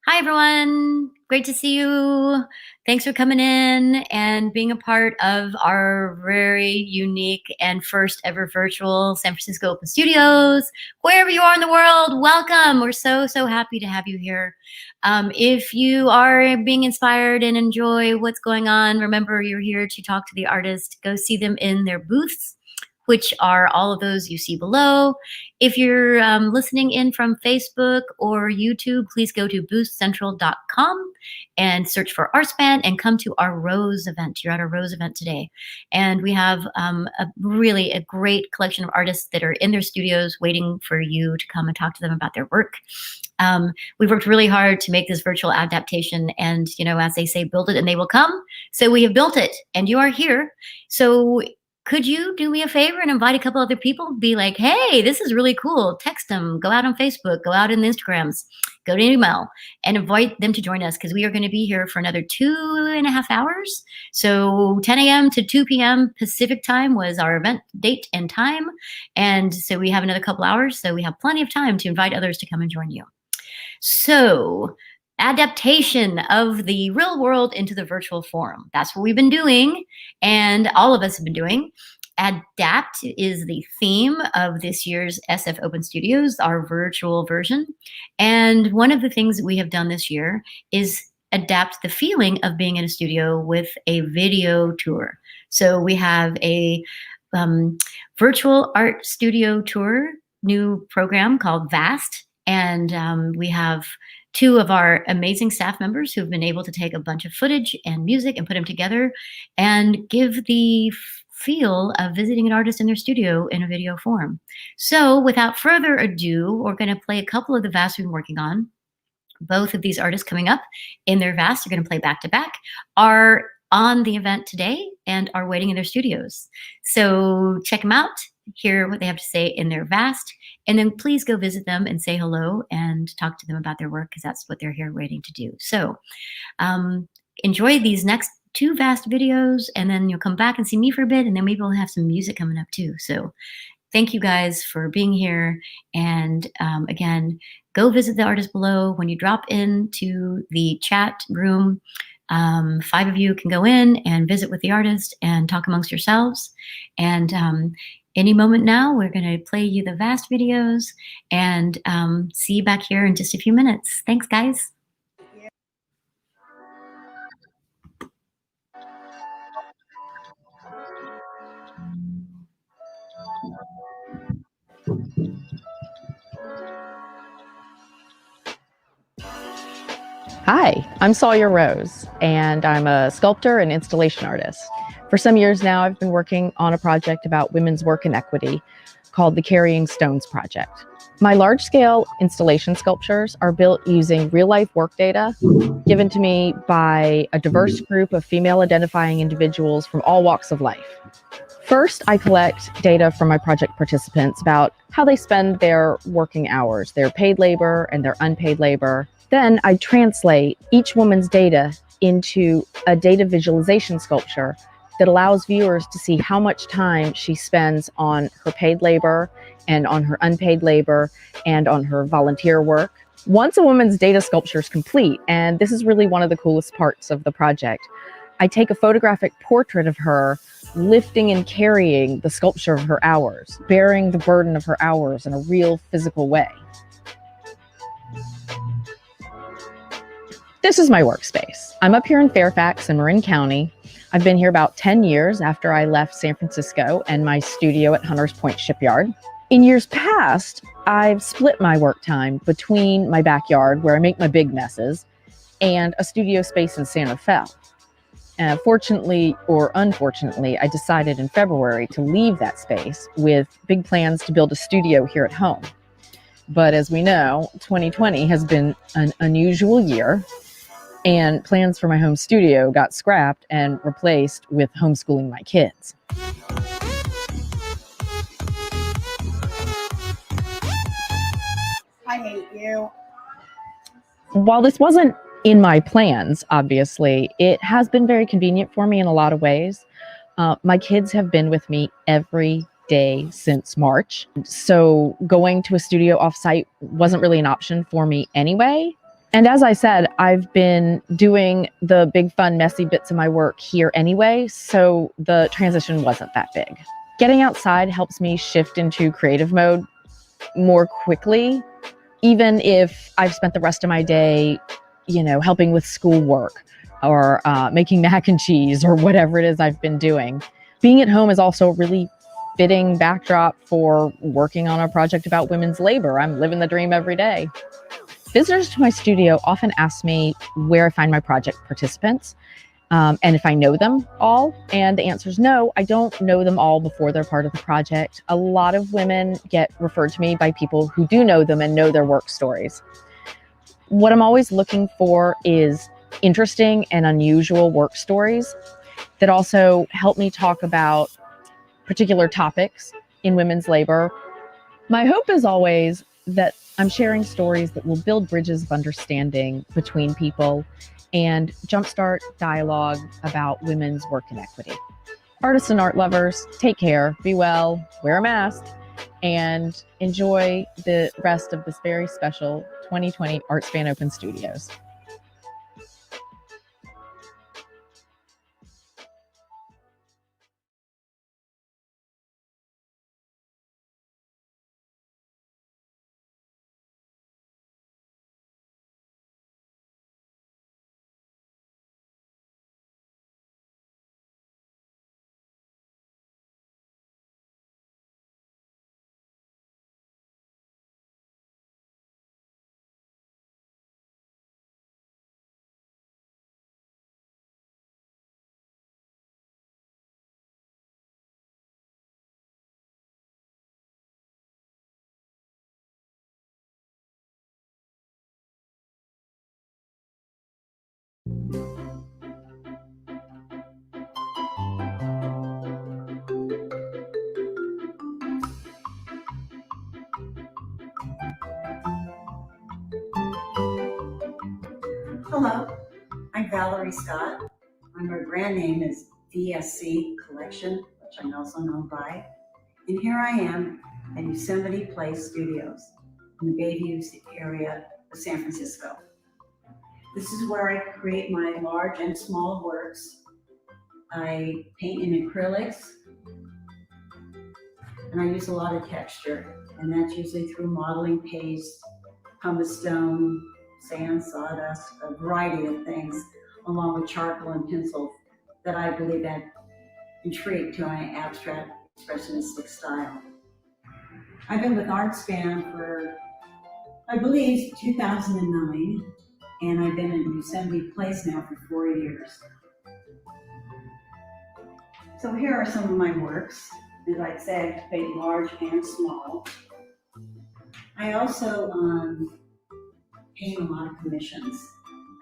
[SPEAKER 4] Hi, everyone. Great to see you. Thanks for coming in and being a part of our very unique and first ever virtual San Francisco Open Studios. Wherever you are in the world, welcome. We're so, so happy to have you here. If you are being inspired and enjoy what's going on, remember you're here to talk to the artist. Go see them in their booths, which are all of those you see below. If you're listening in from Facebook or YouTube, please go to boostcentral.com and search for ArtSpan and come to our Rose event. You're at our Rose event today. And we have a great collection of artists that are in their studios waiting for you to come and talk to them about their work. We've worked really hard to make this virtual adaptation, and as they say, build it and they will come. So we have built it and you are here. So could you do me a favor and invite a couple other people? Be like, hey, this is really cool. Text them, go out on Facebook, go out in the Instagrams, go to email and invite them to join us because we are going to be here for another 2.5 hours. So 10 a.m. to 2 p.m. Pacific time was our event date and time. And so we have another couple hours. So we have plenty of time to invite others to come and join you. So adaptation of the real world into the virtual forum. That's what we've been doing, and all of us have been doing. Adapt is the theme of this year's SF Open Studios, our virtual version. And one of the things that we have done this year is adapt the feeling of being in a studio with a video tour. So we have a virtual art studio tour, new program called VAST. And we have 2 of our amazing staff members who've been able to take a bunch of footage and music and put them together and give the feel of visiting an artist in their studio in a video form. So without further ado, we're going to play a couple of the VAST we've been working on. Both of these artists coming up in their VAST are going to play back to back, are on the event today and are waiting in their studios. So check them out, hear what they have to say in their VAST, and then please go visit them and say hello and talk to them about their work because that's what they're here waiting to do. So enjoy these next 2 VAST videos, and then you'll come back and see me for a bit, and then maybe we'll have some music coming up too. So thank you guys for being here. And again, go visit the artist below. When you drop into the chat room, 5 of you can go in and visit with the artist and talk amongst yourselves. And any moment now, we're going to play you the VAST videos and see you back here in just a few minutes. Thanks, guys.
[SPEAKER 17] Hi, I'm Sawyer Rose, and I'm a sculptor and installation artist. For some years now, I've been working on a project about women's work and equity called the Carrying Stones Project. My large-scale installation sculptures are built using real-life work data given to me by a diverse group of female-identifying individuals from all walks of life. First, I collect data from my project participants about how they spend their working hours, their paid labor and their unpaid labor. Then I translate each woman's data into a data visualization sculpture that allows viewers to see how much time she spends on her paid labor and on her unpaid labor and on her volunteer work. Once a woman's data sculpture is complete, and this is really one of the coolest parts of the project, I take a photographic portrait of her lifting and carrying the sculpture of her hours, bearing the burden of her hours in a real physical way. This is my workspace. I'm up here in Fairfax in Marin County. I've been here about 10 years after I left San Francisco and my studio at Hunters Point Shipyard. In years past, I've split my work time between my backyard, where I make my big messes, and a studio space in Santa Fe. Fortunately or unfortunately, I decided in February to leave that space with big plans to build a studio here at home. But as we know, 2020 has been an unusual year, and plans for my home studio got scrapped and replaced with homeschooling my kids.
[SPEAKER 18] I hate you.
[SPEAKER 17] While this wasn't in my plans, obviously, it has been very convenient for me in a lot of ways. My kids have been with me every day since March, so going to a studio offsite wasn't really an option for me anyway. And as I said, I've been doing the big, fun, messy bits of my work here anyway, so the transition wasn't that big. Getting outside helps me shift into creative mode more quickly, even if I've spent the rest of my day, helping with schoolwork or making mac and cheese or whatever it is I've been doing. Being at home is also a really fitting backdrop for working on a project about women's labor. I'm living the dream every day. Visitors to my studio often ask me where I find my project participants and if I know them all. And the answer is no, I don't know them all before they're part of the project. A lot of women get referred to me by people who do know them and know their work stories. What I'm always looking for is interesting and unusual work stories that also help me talk about particular topics in women's labor. My hope is always that I'm sharing stories that will build bridges of understanding between people and jumpstart dialogue about women's work inequity. Artists and art lovers, take care, be well, wear a mask, and enjoy the rest of this very special 2020 ArtSpan Open Studios.
[SPEAKER 18] Hello, I'm Valerie Scott. My brand name is VSC Collection, which I'm also known by. And here I am at Yosemite Place Studios in the Bayview area of San Francisco. This is where I create my large and small works. I paint in acrylics, and I use a lot of texture, and that's usually through modeling paste, pumice stone, sand, sawdust, a variety of things, along with charcoal and pencil that I believe add intrigue to my abstract expressionistic style. I've been with ArtSpan for, I believe, 2009, and I've been in Yosemite Place now for 4 years. So here are some of my works. As I said, I've painted large and small. I also paint a lot of commissions.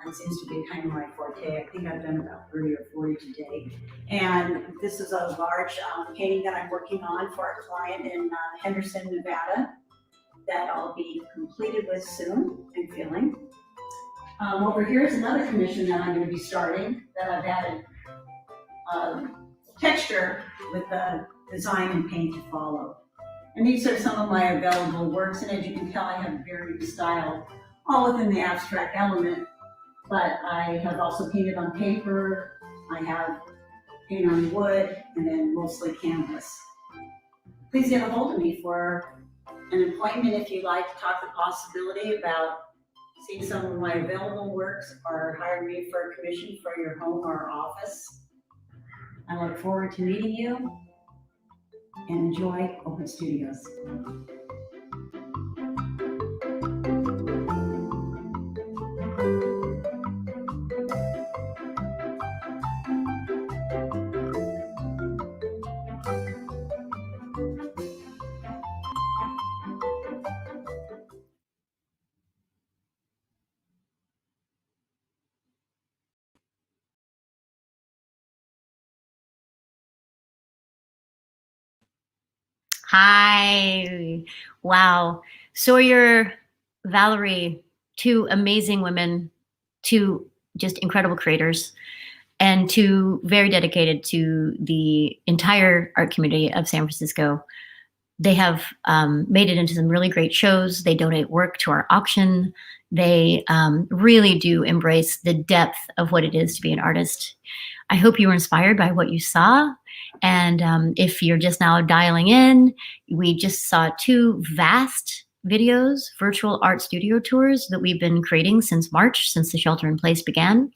[SPEAKER 18] That seems to be kind of my forte. I think I've done about 30 or 40 to date. And this is a large painting that I'm working on for a client in Henderson, Nevada, that I'll be completed with soon, I'm feeling. Over here is another commission that I'm going to be starting that I've added texture with the design and paint to follow. And these are some of my available works, and as you can tell, I have a varied style, all within the abstract element, but I have also painted on paper, I have painted on wood, and then mostly canvas. Please get a hold of me for an appointment if you'd like to talk the possibility about seeing some of my available works or hire me for a commission for your home or office. I look forward to meeting you, and enjoy Open Studios.
[SPEAKER 4] Hi. Wow. Sawyer, Valerie, two amazing women, two just incredible creators, and two very dedicated to the entire art community of San Francisco. They have made it into some really great shows. They donate work to our auction. They really do embrace the depth of what it is to be an artist. I hope you were inspired by what you saw. And if you're just now dialing in, we just saw 2 vast videos, virtual art studio tours that we've been creating since March, since the shelter in place began.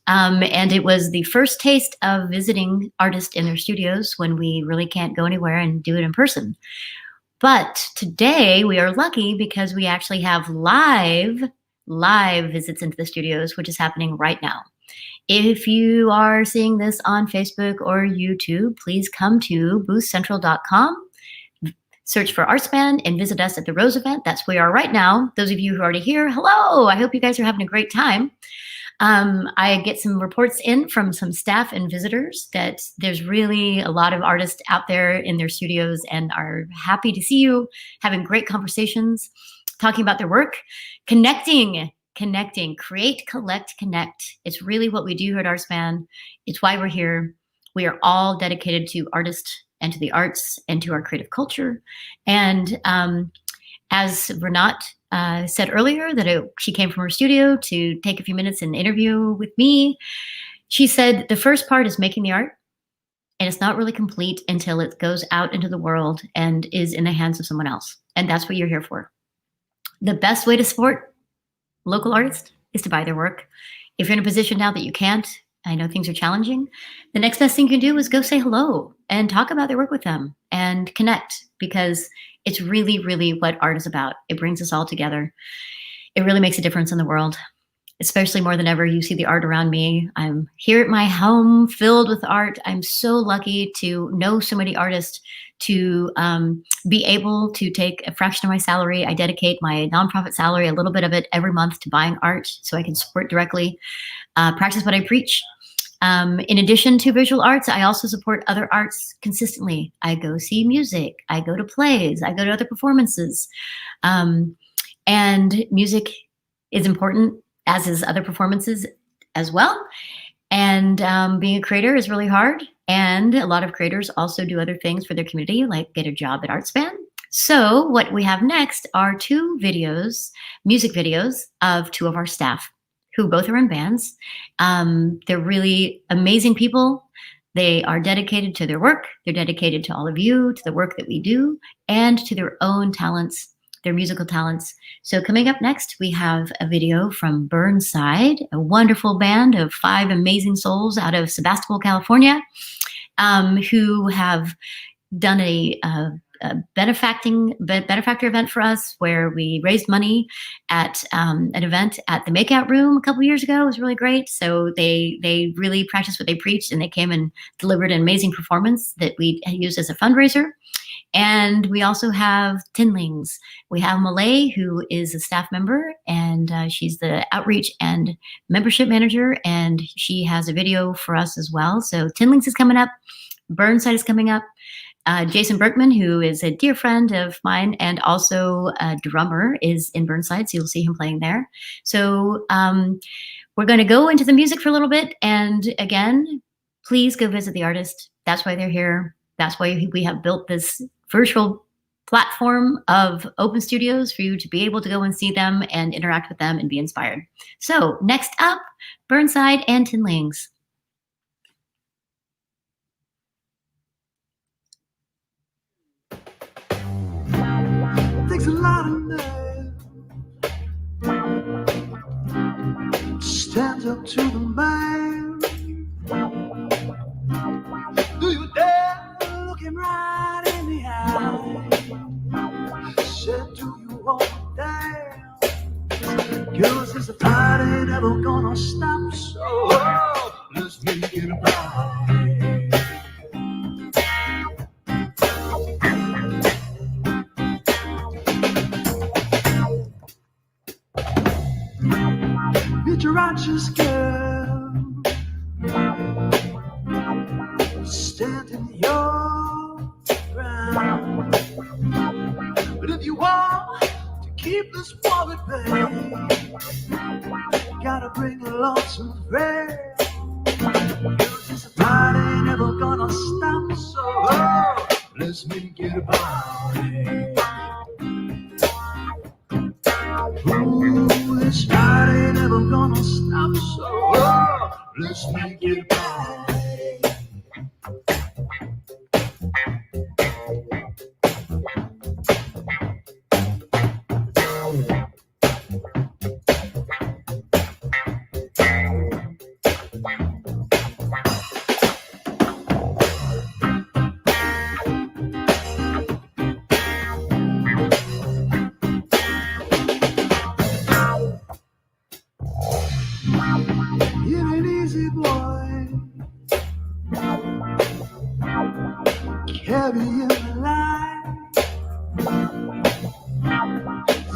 [SPEAKER 4] And it was the first taste of visiting artists in their studios when we really can't go anywhere and do it in person. But today we are lucky because we actually have live visits into the studios, which is happening right now. If you are seeing this on Facebook or YouTube, please come to boothcentral.com, search for ArtSpan, and visit us at the Rose event. That's where we are right now. Those of you who are already here, hello! I hope you guys are having a great time. I get some reports in from some staff and visitors that there's really a lot of artists out there in their studios and are happy to see you, having great conversations, talking about their work, connecting, create, collect, connect. It's really what we do here at ArtSpan. It's why we're here. We are all dedicated to artists and to the arts and to our creative culture. And as Renat said earlier, that she came from her studio to take a few minutes and interview with me. She said the first part is making the art, and it's not really complete until it goes out into the world and is in the hands of someone else. And that's what you're here for. The best way to support local artists is to buy their work. If you're in a position now that you can't, I know things are challenging, the next best thing you can do is go say hello and talk about their work with them and connect, because it's really, really what art is about. It brings us all together. It really makes a difference in the world, especially more than ever. You see the art around me. I'm here at my home filled with art. I'm so lucky to know so many artists, to be able to take a fraction of my salary. I dedicate my nonprofit salary, a little bit of it every month, to buying art so I can support directly, practice what I preach. In addition to visual arts, I also support other arts consistently. I go see music, I go to plays, I go to other performances. And music is important, as is other performances as well. And being a creator is really hard. And a lot of creators also do other things for their community, like get a job at ArtSpan. So what we have next are 2 videos, music videos of 2 of our staff, who both are in bands. They're really amazing people. They are dedicated to their work. They're dedicated to all of you, to the work that we do, and to their own talents, their musical talents. So coming up next, we have a video from Burnside, a wonderful band of 5 amazing souls out of Sebastopol, California, who have done a benefactor event for us, where we raised money at an event at the Makeout Room a couple years ago. It was really great. So they really practiced what they preached, and they came and delivered an amazing performance that we used as a fundraiser. And we also have Tinlings. We have Malay, who is a staff member, and she's the outreach and membership manager, and she has a video for us as well. So Tinlings is coming up. Burnside is coming up. Jason Berkman, who is a dear friend of mine and also a drummer, is in Burnside, so you'll see him playing there. So we're going to go into the music for a little bit. And again, please go visit the artist. That's why they're here. That's why we have built this virtual platform of open studios for you to be able to go and see them and interact with them and be inspired. So next up, Burnside and Tinlings.
[SPEAKER 1] Takes a lot of nerve to stand up to the man. Do you dare look him right in the eye? Said, do you want to dance? Cause this fight ain't ever gonna stop, so let's make it a party. You're a righteous girl, standing your ground. But if you want to keep this war at bay, you gotta bring along some friends. Cause this fight ain't never gonna stop, so let's make it a party. Ooh, this fight ain't never gonna stop, so let's make it a party. It ain't easy, boy, carrying the light.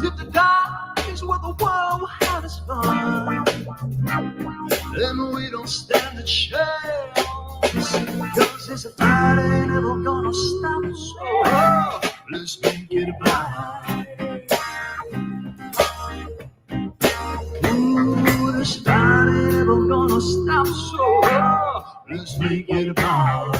[SPEAKER 1] If the dark is where the world will have its fun, we don't stand a chance. Cause this fight ain't ever gonna stop, so let's make it blind. Ooh, this fight ain't ever gonna stop, so let's make it blind.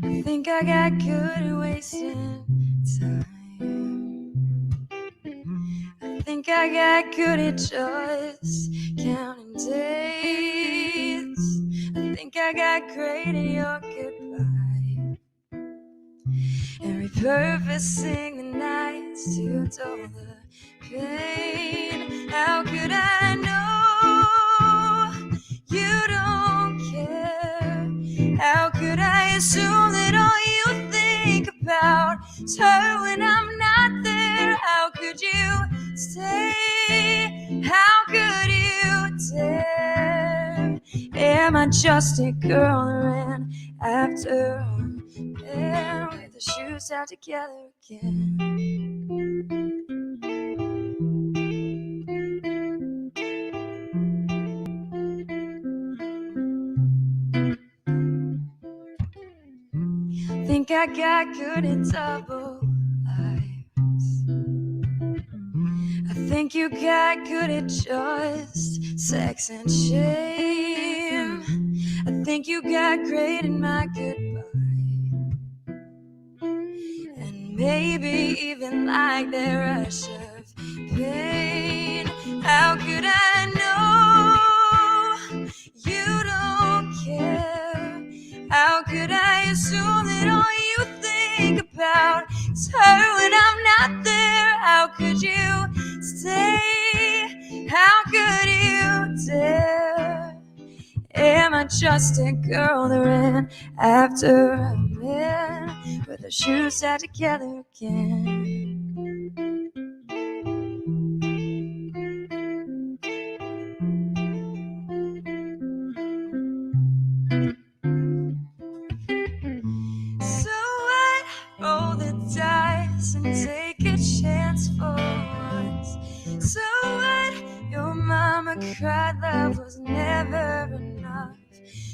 [SPEAKER 6] I think I got good at wasting time. I think I got good at just counting days. I think I got great at your goodbye and repurposing the nights to dull the pain. How could I know you don't care? How could I assume that all you think about is her when I'm not there? How could you stay? How could you dare? Am I just a girl that ran after a man with the shoes out together again? Think I got good at double lives. I think you got good at just sex and shame. I think you got great at my goodbye, and maybe even like the rush of pain. How could I know you don't care? How could I assume that all you think about is her when I'm not there? How could you stay? How could you dare? Am I just a girl that ran after a man with her shoes out together again?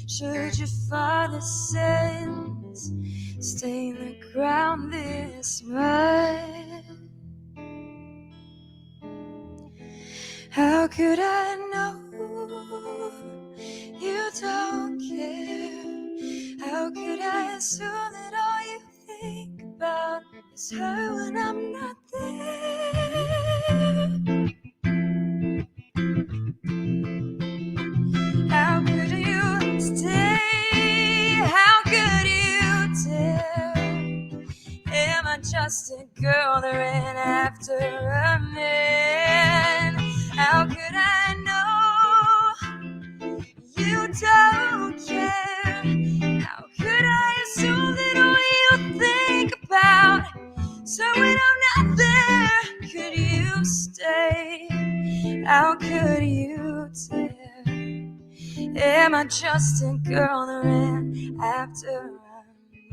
[SPEAKER 6] Should your father's sins stain the ground this much? How could I know you don't care? How could I assume that all you think about is her when I'm not there? How could you stay? How could you tell? Am I just a girl that ran after a man? How could I know you don't care? How could I assume that all you think about? So when I'm not there, could you stay? How could you tell? Am I just a girl that ran after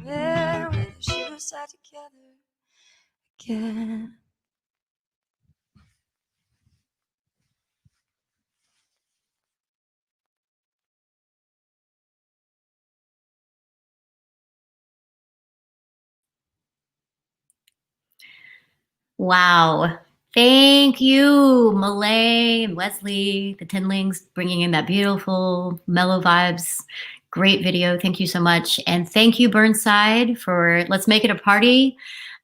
[SPEAKER 6] a man? With her shoes tied together again.
[SPEAKER 4] Wow. Thank you, Malay and Wesley, the Tinlings, bringing in that beautiful, mellow vibes. Great video. Thank you so much. And thank you, Burnside, for Let's Make It a Party.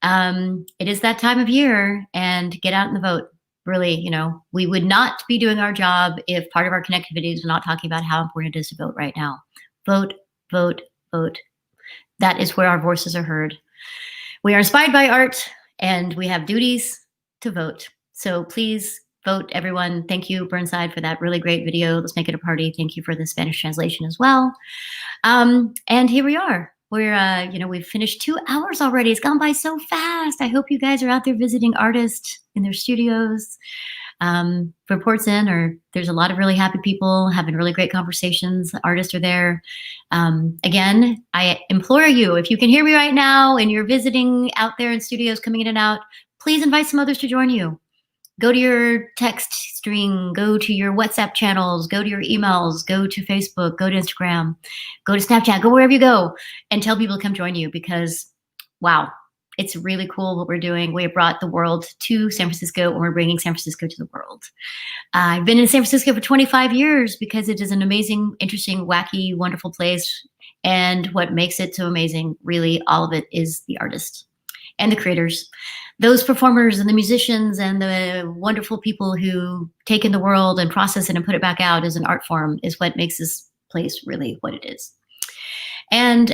[SPEAKER 4] It is that time of year, and get out and vote. Really, you know, we would not be doing our job if part of our connectivity is not talking about how important it is to vote right now. Vote, vote, vote. That is where our voices are heard. We are inspired by art, and we have duties to vote. So please vote, everyone. Thank you, Burnside, for that really great video. Let's Make It a Party. Thank you for the Spanish translation as well. And here we are. We're, we've finished 2 hours already. It's gone by so fast. I hope you guys are out there visiting artists in their studios. Reports in, or there's a lot of really happy people having really great conversations. The artists are there. Again, I implore you, if you can hear me right now and you're visiting out there in studios, coming in and out, please invite some others to join you. Go to your text string, go to your WhatsApp channels, go to your emails, go to Facebook, go to Instagram, go to Snapchat, go wherever you go, and tell people to come join you, because, wow, it's really cool what we're doing. We have brought the world to San Francisco, and we're bringing San Francisco to the world. I've been in San Francisco for 25 years because it is an amazing, interesting, wacky, wonderful place. And what makes it so amazing, really, all of it is the artists and the creators. Those performers and the musicians and the wonderful people who take in the world and process it and put it back out as an art form is what makes this place really what it is. And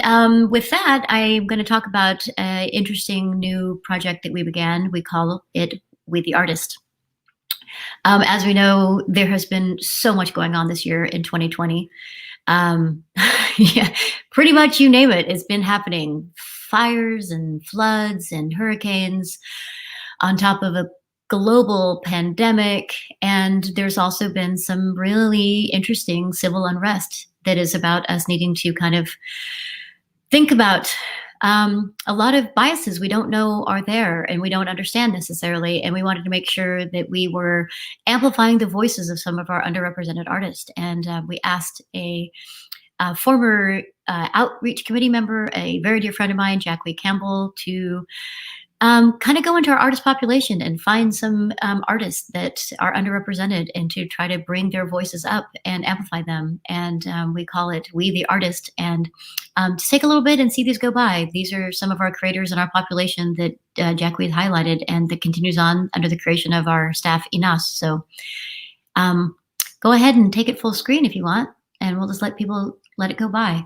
[SPEAKER 4] with that, I'm going to talk about an interesting new project that we began. We call it We the Artist. As we know, there has been so much going on this year in 2020. Yeah, pretty much you name it, it's been happening. Fires and floods and hurricanes on top of a global pandemic. And there's also been some really interesting civil unrest that is about us needing to kind of think about a lot of biases we don't know are there and we don't understand necessarily. And we wanted to make sure that we were amplifying the voices of some of our underrepresented artists. And we asked a former outreach committee member, a very dear friend of mine, Jack Lee Campbell, to kind of go into our artist population and find some artists that are underrepresented and to try to bring their voices up and amplify them. And we call it We the Artist. And to take a little bit and see these go by. These are some of our creators in our population that Jack Lee highlighted, and that continues on under the creation of our staff, Inas. So go ahead and take it full screen if you want, and we'll just let people let it go by.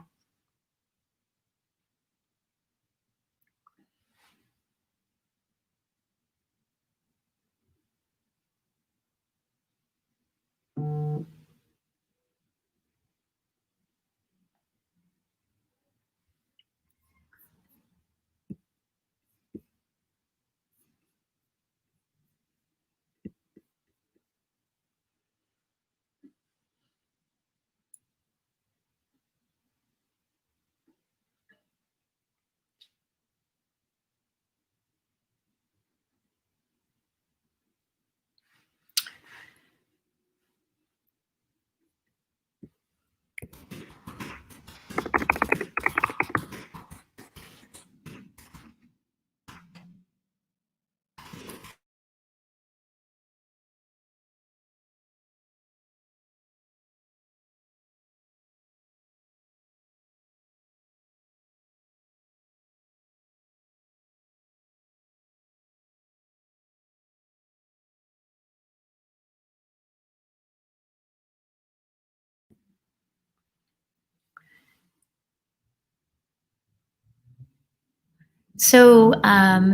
[SPEAKER 4] So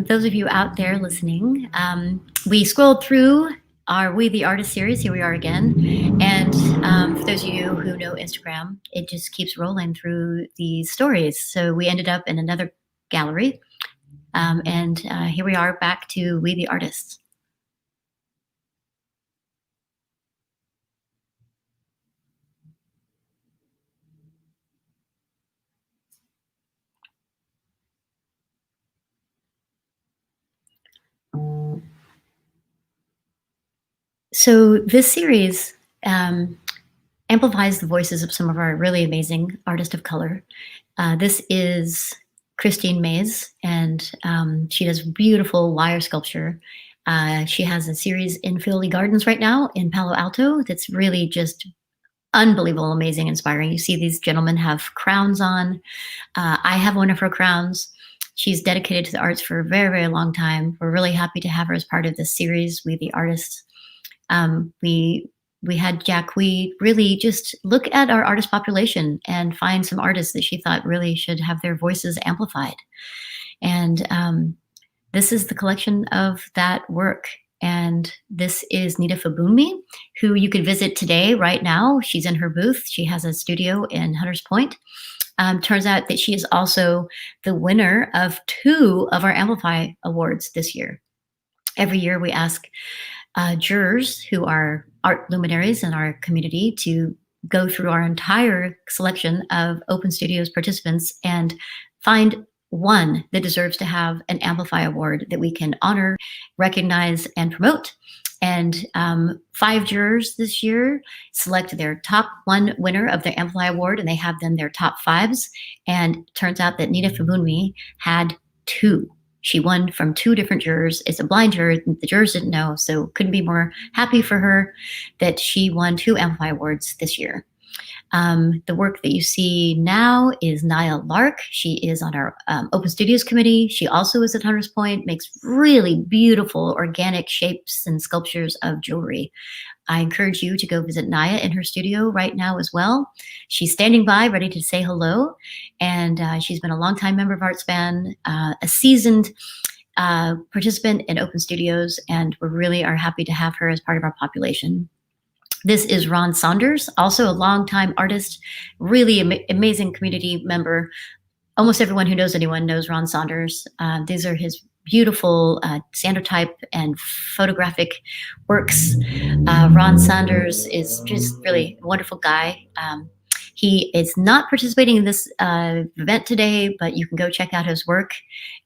[SPEAKER 4] those of you out there listening, we scrolled through our We the Artist series. Here we are again. And for those of you who know Instagram, it just keeps rolling through these stories. So we ended up in another gallery. And here we are back to We the Artists. So this series amplifies the voices of some of our really amazing artists of color. This is Christine Mays, and she does beautiful wire sculpture. She has a series in Philly Gardens right now in Palo Alto that's really just unbelievable, amazing, inspiring. You see these gentlemen have crowns on. I have one of her crowns. She's dedicated to the arts for a very, very long time. We're really happy to have her as part of this series, We the Artists. We had Jack Wee really just look at our artist population and find some artists that she thought really should have their voices amplified. And this is the collection of that work. And this is Nita Fabumi, who you could visit today, right now. She's in her booth. She has a studio in Hunters Point. Turns out that she is also the winner of 2 of our Amplify Awards this year. Every year we ask jurors who are art luminaries in our community to go through our entire selection of Open Studios participants and find one that deserves to have an Amplify Award that we can honor, recognize, and promote. And 5 jurors this year select their top 1 winner of the Amplify Award, and they have then their top 5s. And it turns out that Nita Fabumi had 2. She won from 2 different jurors. It's a blind jury. The jurors didn't know, so couldn't be more happy for her that she won 2 Amplify Awards this year. The work that you see now is Naya Lark. She is on our Open Studios committee. She also is at Hunters Point, makes really beautiful organic shapes and sculptures of jewelry. I encourage you to go visit Naya in her studio right now as well. She's standing by, ready to say hello. And she's been a longtime member of ArtSpan, a seasoned participant in Open Studios, and we really are happy to have her as part of our population. This is Ron Saunders, also a longtime artist, really amazing community member. Almost everyone who knows anyone knows Ron Saunders. These are his beautiful sandotype and photographic works. Ron Saunders is just really a wonderful guy. He is not participating in this event today, but you can go check out his work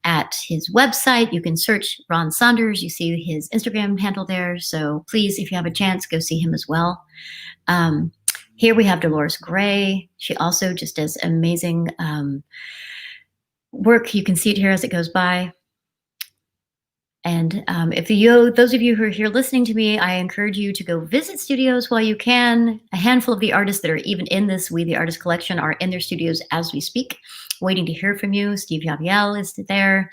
[SPEAKER 4] at his website. You can search Ron Saunders. You see his Instagram handle there. So please, if you have a chance, go see him as well. Here we have Dolores Gray. She also just does amazing work. You can see it here as it goes by. And those of you who are here listening to me, I encourage you to go visit studios while you can. A handful of the artists that are even in this We the Artist collection are in their studios as we speak, waiting to hear from you. Steve Yaviel is there.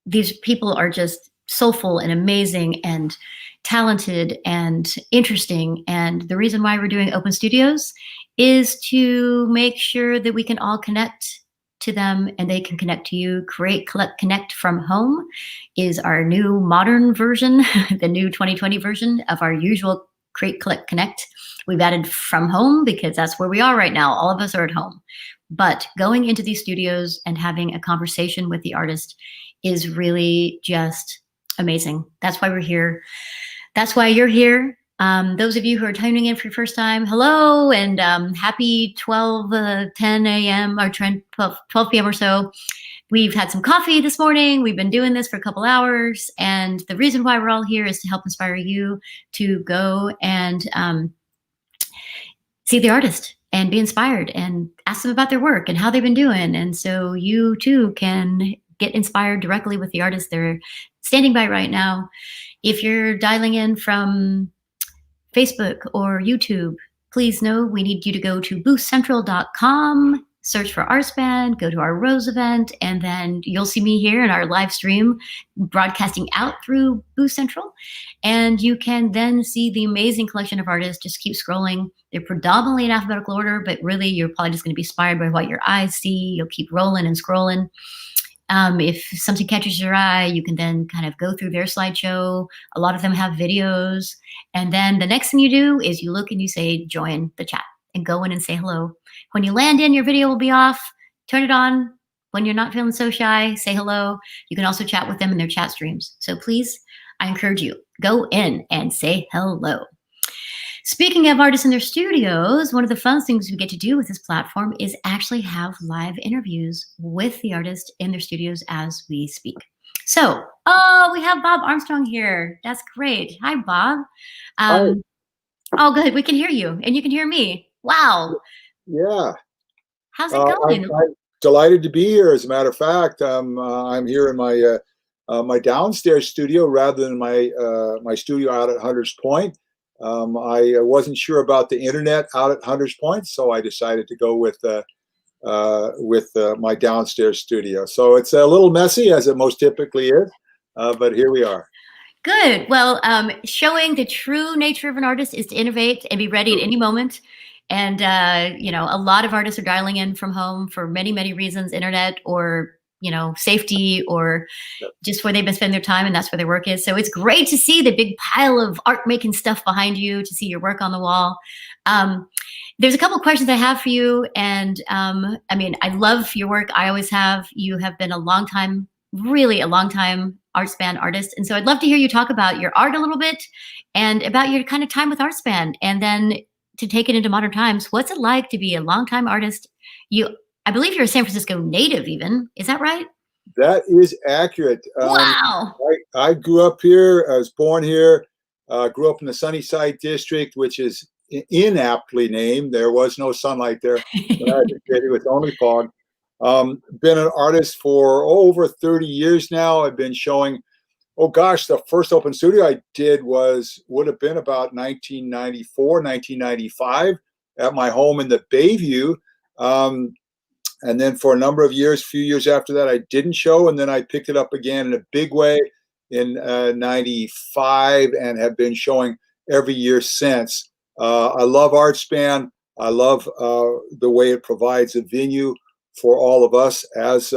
[SPEAKER 4] These people are just soulful and amazing and talented and interesting. And the reason why we're doing Open Studios is to make sure that we can all connect to them and they can connect to you. Create, Collect, Connect from Home is our new modern version, the new 2020 version of our usual Create, Collect, Connect. We've added from home because that's where we are right now. All of us are at home. But going into these studios and having a conversation with the artist is really just amazing. That's why we're here. That's why you're here. Those of you who are tuning in for your first time, hello, and happy 10 a.m. or 12 p.m. or so. We've had some coffee this morning. We've been doing this for a couple hours. And the reason why we're all here is to help inspire you to go and see the artist and be inspired and ask them about their work and how they've been doing. And so you too can get inspired directly with the artist they're standing by right now. If you're dialing in from Facebook or YouTube, please know we need you to go to boothcentral.com search for ArtSpan, go to our Rose event, and then you'll see me here in our live stream broadcasting out through Booth Central. And you can then see the amazing collection of artists. Just keep scrolling. They're predominantly in alphabetical order, but really you're probably just going to be inspired by what your eyes see. You'll keep rolling and scrolling. If something catches your eye, you can then kind of go through their slideshow. A lot of them have videos. And then the next thing you do is you look and you say, join the chat, and go in and say hello. When you land in, your video will be off. Turn it on. When you're not feeling so shy, say hello. You can also chat with them in their chat streams. So please, I encourage you, go in and say hello. Speaking of artists in their studios, one of the fun things we get to do with this platform is actually have live interviews with the artists in their studios as we speak. So, we have Bob Armstrong here. That's great. Hi, Bob.
[SPEAKER 19] Hi.
[SPEAKER 4] Oh, good. We can hear you, and you can hear me. Wow.
[SPEAKER 19] Yeah.
[SPEAKER 4] How's it going?
[SPEAKER 19] I'm delighted to be here. As a matter of fact, I'm here in my my downstairs studio rather than my studio out at Hunters Point. I wasn't sure about the internet out at Hunters Point, so I decided to go with my downstairs studio. So it's a little messy, as it most typically is, but here we are.
[SPEAKER 4] Good. Well, showing the true nature of an artist is to innovate and be ready at any moment. And, a lot of artists are dialing in from home for many, many reasons, internet or, safety or just where they've been spending their time, and that's where their work is. So it's great to see the big pile of art making stuff behind you, to see your work on the wall. There's a couple of questions I have for you. And I love your work. I always have. You have been really a long time ArtSpan artist. And so I'd love to hear you talk about your art a little bit and about your kind of time with ArtSpan. And then to take it into modern times, what's it like to be a longtime artist? I believe you're a San Francisco native even. Is that right?
[SPEAKER 19] That is accurate.
[SPEAKER 4] Wow.
[SPEAKER 19] I grew up here. I was born here. Grew up in the Sunnyside district, which is inaptly named. There was no sunlight there. It was only fog. Been an artist for over 30 years now. I've been showing, the first open studio I did would have been about 1994, 1995 at my home in the Bayview. And then for a number of years, few years after that, I didn't show. And then I picked it up again in a big way in 95 and have been showing every year since. I love ArtSpan. I love the way it provides a venue for all of us as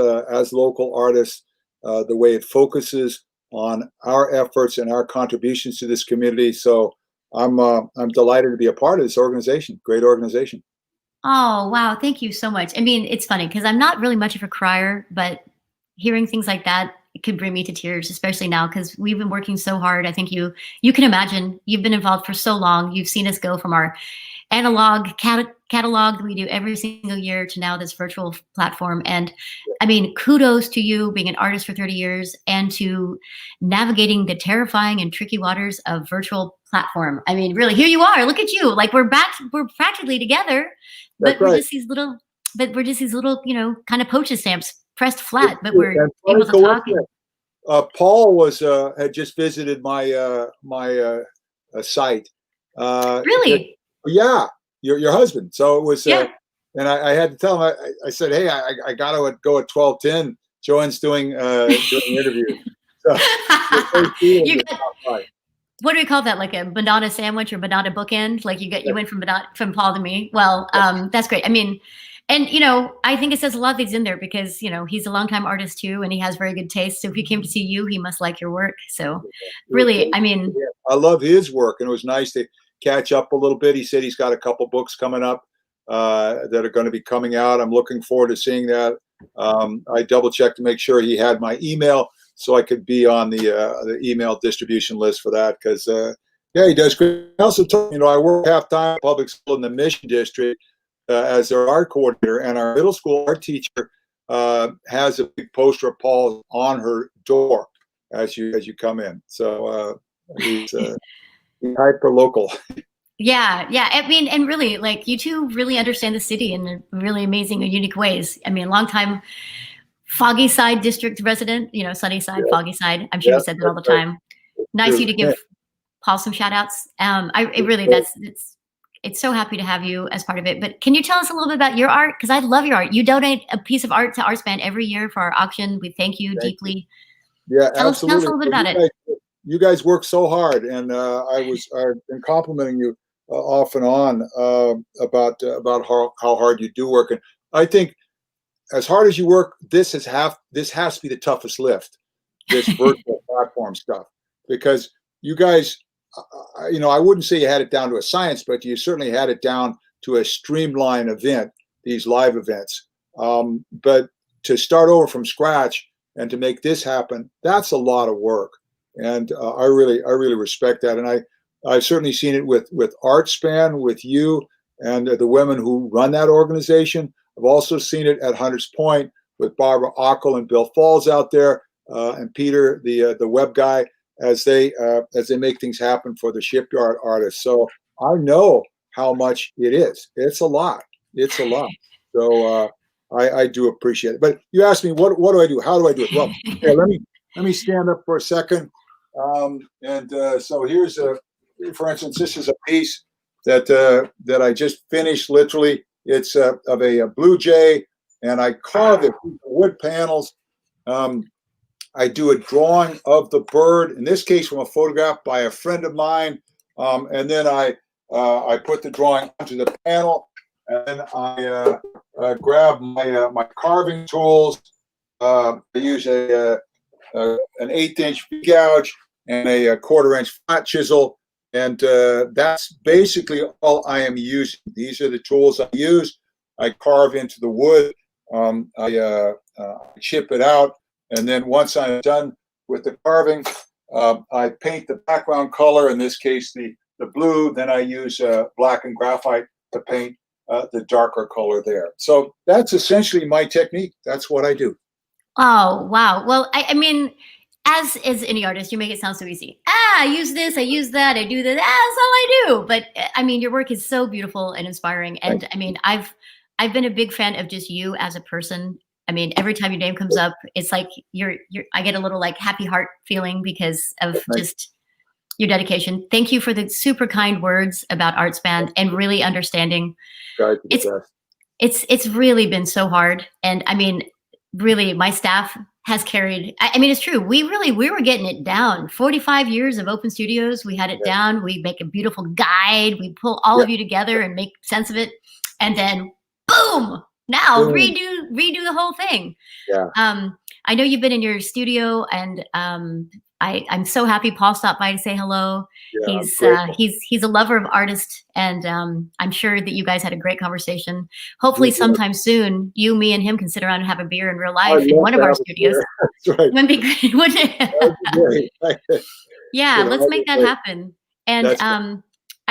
[SPEAKER 19] local artists, the way it focuses on our efforts and our contributions to this community. So I'm delighted to be a part of this organization. Great organization.
[SPEAKER 4] Oh, wow. Thank you so much. I mean, it's funny because I'm not really much of a crier, but hearing things like that, it could bring me to tears, especially now because we've been working so hard. I think you can imagine, you've been involved for so long. You've seen us go from our analog catalog that we do every single year to now this virtual platform. And I mean, kudos to you being an artist for 30 years and to navigating the terrifying and tricky waters of virtual platform. I mean, really, here you are. Look at you. Like we're practically together, but we're just these little, kind of postage stamps pressed flat, but we're able to talk.
[SPEAKER 19] Paul had just visited my site.
[SPEAKER 4] Really?
[SPEAKER 19] Yeah, your husband. So it was, and I had to tell him. I said, "Hey, I got to go at 12:10. Joanne's doing an interview." So,
[SPEAKER 4] what do we call that? Like a banana sandwich or banana bookend? Like you went from Paul to me. Well, that's great. I mean, and I think it says a lot of things in there because he's a longtime artist too, and he has very good taste. So if he came to see you, he must like your work. So really, I mean,
[SPEAKER 19] I love his work, and it was nice to catch up a little bit. He said he's got a couple books coming up that are going to be coming out. I'm looking forward to seeing that. I double checked to make sure he had my email so I could be on the email distribution list for that because he does great. I also told I work half-time at public school in the Mission District as their art coordinator, and our middle school art teacher has a big poster of Paul on her door as you come in. So he's hyper local.
[SPEAKER 4] Yeah. I mean, and really, like you two really understand the city in really amazing and unique ways. I mean, longtime Foggy Side district resident, Sunnyside, Foggy Side. I'm sure you said that all the time. Nice of you to give Paul some shout outs. it's so happy to have you as part of it. But can you tell us a little bit about your art? Because I love your art. You donate a piece of art to ArtSpan every year for our auction. We thank you deeply.
[SPEAKER 19] Yeah,
[SPEAKER 4] Tell us a
[SPEAKER 19] absolutely.
[SPEAKER 4] little bit about it.
[SPEAKER 19] You guys work so hard, and I've been complimenting you off and on about how hard you do work. And I think as hard as you work, this has to be the toughest lift, this virtual platform stuff, because you guys, I wouldn't say you had it down to a science, but you certainly had it down to a streamlined event, these live events. But to start over from scratch and to make this happen, that's a lot of work. And I really respect that. And I've certainly seen it with ArtSpan, with you and the women who run that organization. I've also seen it at Hunters Point with Barbara Ockel and Bill Falls out there, and Peter, the web guy, as they make things happen for the shipyard artists. So I know how much it is. It's a lot. It's a lot. So I do appreciate it. But you asked me, what do I do? How do I do it? Well, here, let me stand up for a second. So here's for instance, this is a piece that I just finished. Literally, it's of a blue jay, and I carve it with wood panels. I do a drawing of the bird, in this case from a photograph by a friend of mine, and then I put the drawing onto the panel, and then I grab my carving tools. I use an 1/8" gouge and a 1/4" flat chisel, and that's basically all I am using. These are the tools I use. I carve into the wood. I chip it out, and then once I'm done with the carving, I paint the background color. In this case, the blue. Then I use black and graphite to paint the darker color there. So that's essentially my technique. That's what I do.
[SPEAKER 4] Oh, wow. Well, I mean, as any artist, you make it sound so easy. I use this, I use that, I do this. That's all I do. But I mean, your work is so beautiful and inspiring. And I mean, I've been a big fan of just you as a person. I mean, every time your name comes up, it's like I get a little like happy heart feeling because of just your dedication. Thank you for the super kind words about ArtSpan and really understanding. It's really been so hard. And I mean, really, my staff has carried. I mean, it's true. We were getting it down. 45 years of open studios. We had it down. We make a beautiful guide. We pull all of you together and make sense of it. And then boom, now redo the whole thing. I know you've been in your studio, and I'm so happy Paul stopped by to say hello. He's a lover of artists, and I'm sure that you guys had a great conversation. Hopefully sometime soon, you, me, and him can sit around and have a beer in real life in one of our studios.
[SPEAKER 19] That's right.
[SPEAKER 4] Wouldn't be great, wouldn't it? Yeah, let's make that happen. And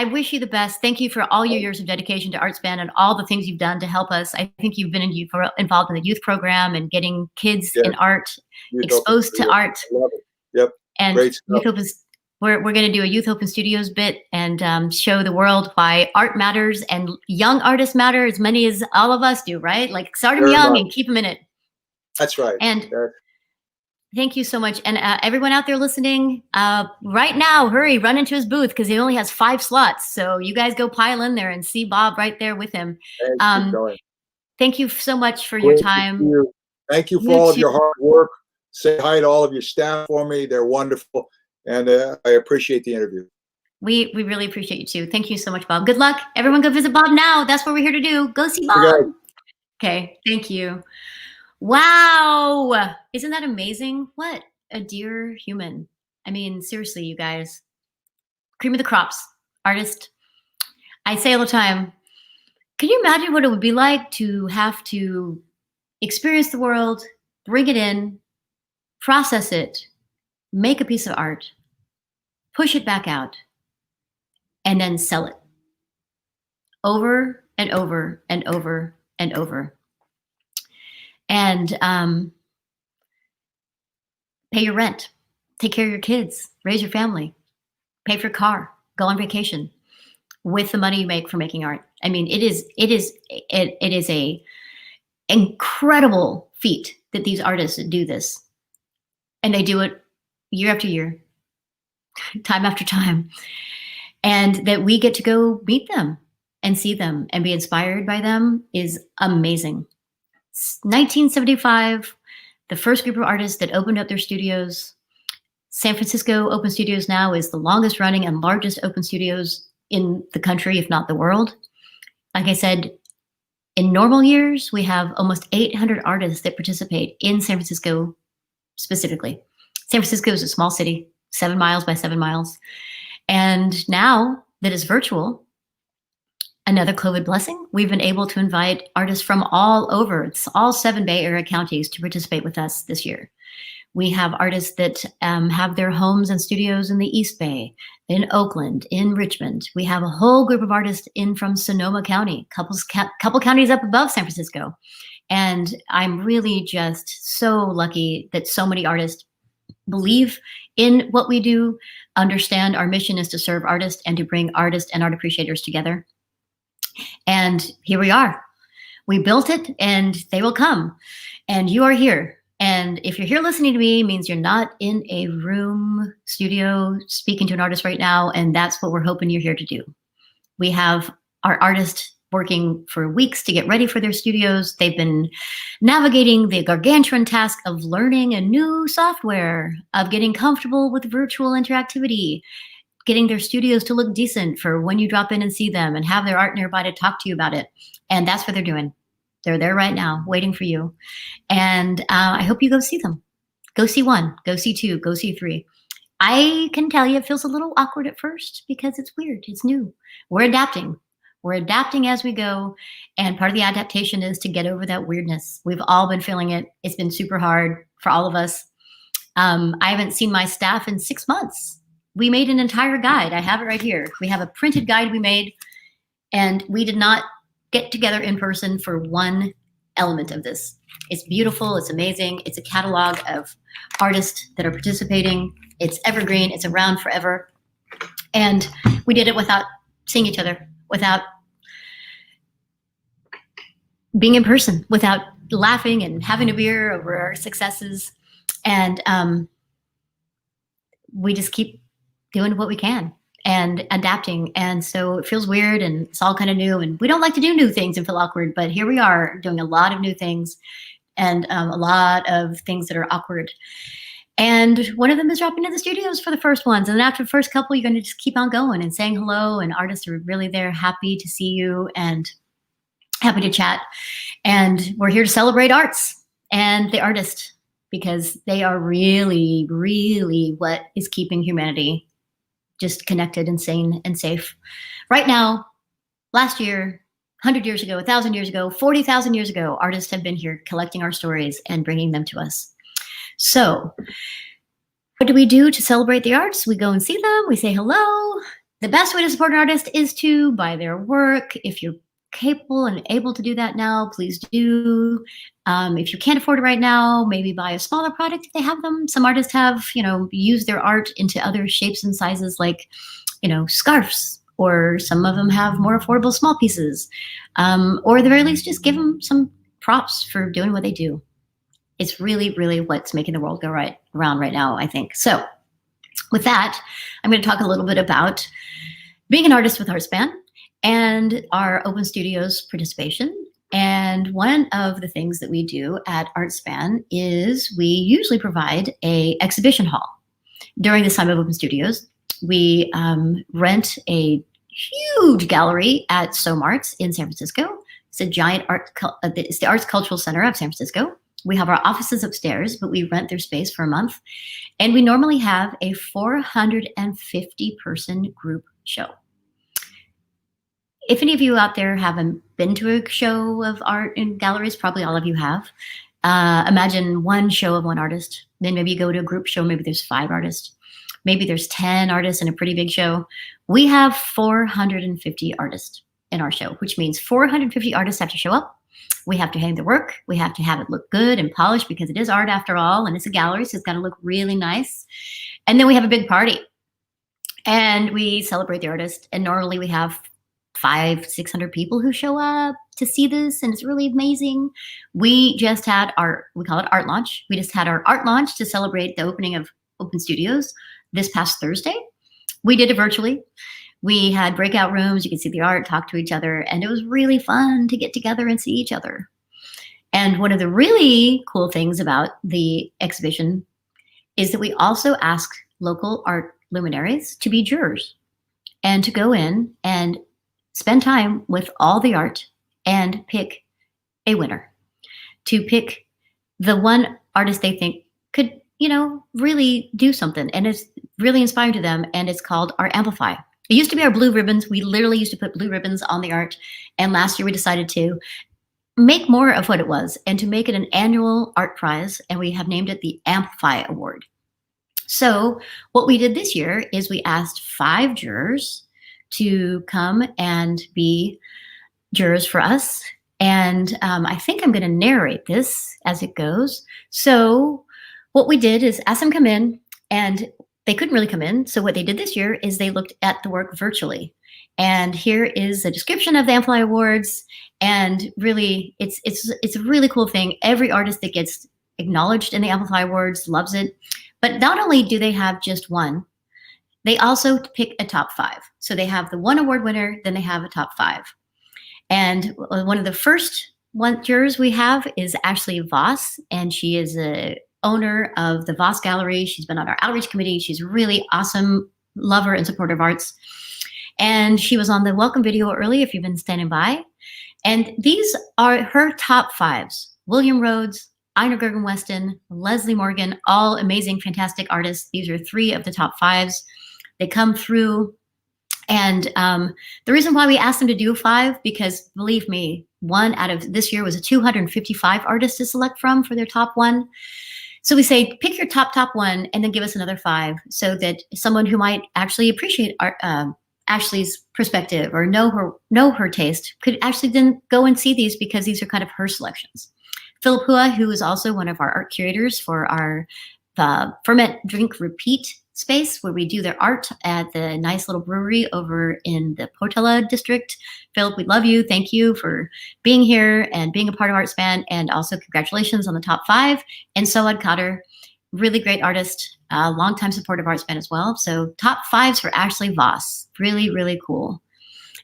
[SPEAKER 4] I wish you the best. Thank you for all your years of dedication to ArtSpan and all the things you've done to help us. I think you've been involved in the youth program and getting kids in art exposed to art.
[SPEAKER 19] Love it. Yep.
[SPEAKER 4] And
[SPEAKER 19] Great stuff.
[SPEAKER 4] Youth Open, we're going to do a Youth Open Studios bit and show the world why art matters and young artists matter as many as all of us do, right? Like start them young and keep them in it.
[SPEAKER 19] That's right.
[SPEAKER 4] And thank you so much. And everyone out there listening, right now, hurry, run into his booth because he only has 5 slots. So you guys go pile in there and see Bob right there with him. Thank you so much for your time.
[SPEAKER 19] Thank you for all of your hard work. Say hi to all of your staff for me. They're wonderful. And I appreciate the interview.
[SPEAKER 4] We really appreciate you too. Thank you so much, Bob. Good luck. Everyone go visit Bob now. That's what we're here to do. Go see Bob. Okay. Thank you. Wow. Isn't that amazing? What a dear human. I mean, seriously, you guys. Cream of the crops. Artist. I say all the time, can you imagine what it would be like to have to experience the world, bring it in, process it, make a piece of art, push it back out, and then sell it over and over and over and over. And pay your rent, take care of your kids, raise your family, pay for your car, go on vacation with the money you make from making art. I mean, it is a incredible feat that these artists do this. And they do it year after year, time after time. And that we get to go meet them and see them and be inspired by them is amazing. 1975, the first group of artists that opened up their studios. San Francisco Open Studios now is the longest running and largest open studios in the country, if not the world. Like I said, in normal years, we have almost 800 artists that participate in San Francisco specifically. San Francisco is a small city, 7 miles by 7 miles. And now that it's virtual, another COVID blessing, we've been able to invite artists from all over, it's all 7 Bay Area counties to participate with us this year. We have artists that have their homes and studios in the East Bay, in Oakland, in Richmond. We have a whole group of artists in from Sonoma County, couple counties up above San Francisco. And I'm really just so lucky that so many artists believe in what we do, understand our mission is to serve artists and to bring artists and art appreciators together. And here we are. We built it and they will come. And you are here. And if you're here listening to me, it means you're not in a room studio speaking to an artist right now. And that's what we're hoping you're here to do. We have our artists working for weeks to get ready for their studios. They've been navigating the gargantuan task of learning a new software, of getting comfortable with virtual interactivity, getting their studios to look decent for when you drop in and see them and have their art nearby to talk to you about it. And that's what they're doing. They're there right now waiting for you. And I hope you go see them. Go see 1, go see 2, go see 3. I can tell you it feels a little awkward at first because it's weird. It's new. We're adapting. We're adapting as we go. And part of the adaptation is to get over that weirdness. We've all been feeling it. It's been super hard for all of us. I haven't seen my staff in 6 months. We made an entire guide. I have it right here. We have a printed guide we made, and we did not get together in person for one element of this. It's beautiful. It's amazing. It's a catalog of artists that are participating. It's evergreen. It's around forever. And we did it without seeing each other, without being in person, without laughing and having a beer over our successes. And we just keep doing what we can and adapting. And so it feels weird and it's all kind of new, and we don't like to do new things and feel awkward, but here we are doing a lot of new things and a lot of things that are awkward. And one of them is dropping into the studios for the first ones. And then after the first couple, you're going to just keep on going and saying hello, and artists are really there, happy to see you and happy to chat. And we're here to celebrate arts and the artist, because they are really, really what is keeping humanity just connected and sane and safe. Right now, last year, 100 years ago, 1,000 years ago, 40,000 years ago, artists have been here collecting our stories and bringing them to us. So what do we do to celebrate the arts? We go and see them. We say hello. The best way to support an artist is to buy their work. If you're capable and able to do that now, please do. If you can't afford it right now, maybe buy a smaller product if they have them. Some artists have, used their art into other shapes and sizes, like, scarves, or some of them have more affordable small pieces, or at the very least, just give them some props for doing what they do. It's really, really what's making the world go around right now, I think. So with that, I'm going to talk a little bit about being an artist with ArtSpan and our Open Studios participation. And one of the things that we do at ArtSpan is we usually provide an exhibition hall. During this time of Open Studios, we rent a huge gallery at SOMARTS in San Francisco. It's a giant it's the Arts Cultural Center of San Francisco. We have our offices upstairs, but we rent their space for a month. And we normally have a 450-person group show. If any of you out there haven't been to a show of art in galleries, probably all of you have. Imagine one show of one artist. Then maybe you go to a group show, maybe there's 5 artists. Maybe there's 10 artists in a pretty big show. We have 450 artists in our show, which means 450 artists have to show up. We have to hang the work. We have to have it look good and polished because it is art after all, and it's a gallery, so it's got to look really nice. And then we have a big party, and we celebrate the artist. And normally we have 500-600 people who show up to see this, and it's really amazing. We just had we call it art launch. We just had our art launch to celebrate the opening of Open Studios this past Thursday. We did it virtually. We had breakout rooms. You could see the art, talk to each other, and it was really fun to get together and see each other. And one of the really cool things about the exhibition is that we also ask local art luminaries to be jurors and to go in and spend time with all the art and pick a winner, to pick the one artist they think could, really do something and is really inspiring to them. And it's called our Amplify. It used to be our blue ribbons. We literally used to put blue ribbons on the art. And last year we decided to make more of what it was and to make it an annual art prize. And we have named it the Amplify Award. So what we did this year is we asked 5 jurors to come and be jurors for us. And I think I'm going to narrate this as it goes. So what we did is ask them come in, and they couldn't really come in. So what they did this year is they looked at the work virtually. And here is a description of the Amplify Awards. And really, it's a really cool thing. Every artist that gets acknowledged in the Amplify Awards loves it. But not only do they have just one, they also pick a top 5. So they have the one award winner, then they have a top 5. And one of the first jurors we have is Ashley Voss, and she is a owner of the Voss Gallery. She's been on our outreach committee. She's a really awesome lover and supporter of arts. And she was on the welcome video early if you've been standing by. And these are her top 5s. William Rhodes, Einar Gergen Weston, Leslie Morgan, all amazing, fantastic artists. These are 3 of the top 5s. They come through. And the reason why we asked them to do 5, because believe me, one out of this year was a 255 artists to select from for their top 1. So we say, pick your top 1 and then give us another 5 so that someone who might actually appreciate Ashley's perspective or know her taste could actually then go and see these, because these are kind of her selections. Philip Hua, who is also one of our art curators for our Ferment Drink Repeat space where we do their art at the nice little brewery over in the Portela district. Philip, we love you. Thank you for being here and being a part of ArtSpan, and also congratulations on the top 5. And Soad Kader, really great artist, longtime support of ArtSpan as well. So top 5s for Ashley Voss. Really, really cool.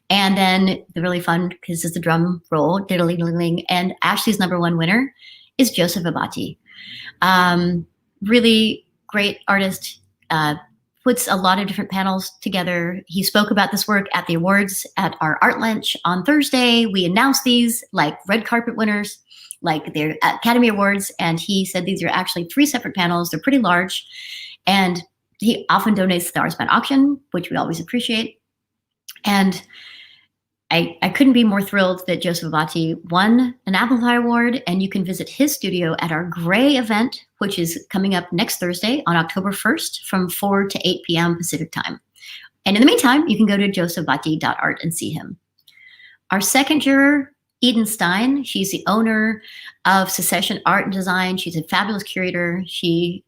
[SPEAKER 4] And then the really fun, because it's the drum roll, diddling, and Ashley's number 1 winner is Joseph Abati. Really great artist. Puts a lot of different panels together. He spoke about this work at the awards at our art lunch on Thursday. We announced these like red carpet winners, like their Academy Awards. And he said these are actually 3 separate panels. They're pretty large. And he often donates to the ArtSpan auction, which we always appreciate. And I couldn't be more thrilled that Joseph Abati won an Amplify Award, and you can visit his studio at our Gray event, which is coming up next Thursday on October 1st from 4 to 8 p.m. Pacific time. And in the meantime, you can go to josephbati.art and see him. Our second juror, Eden Stein, she's the owner of Secession Art and Design. She's a fabulous curator. She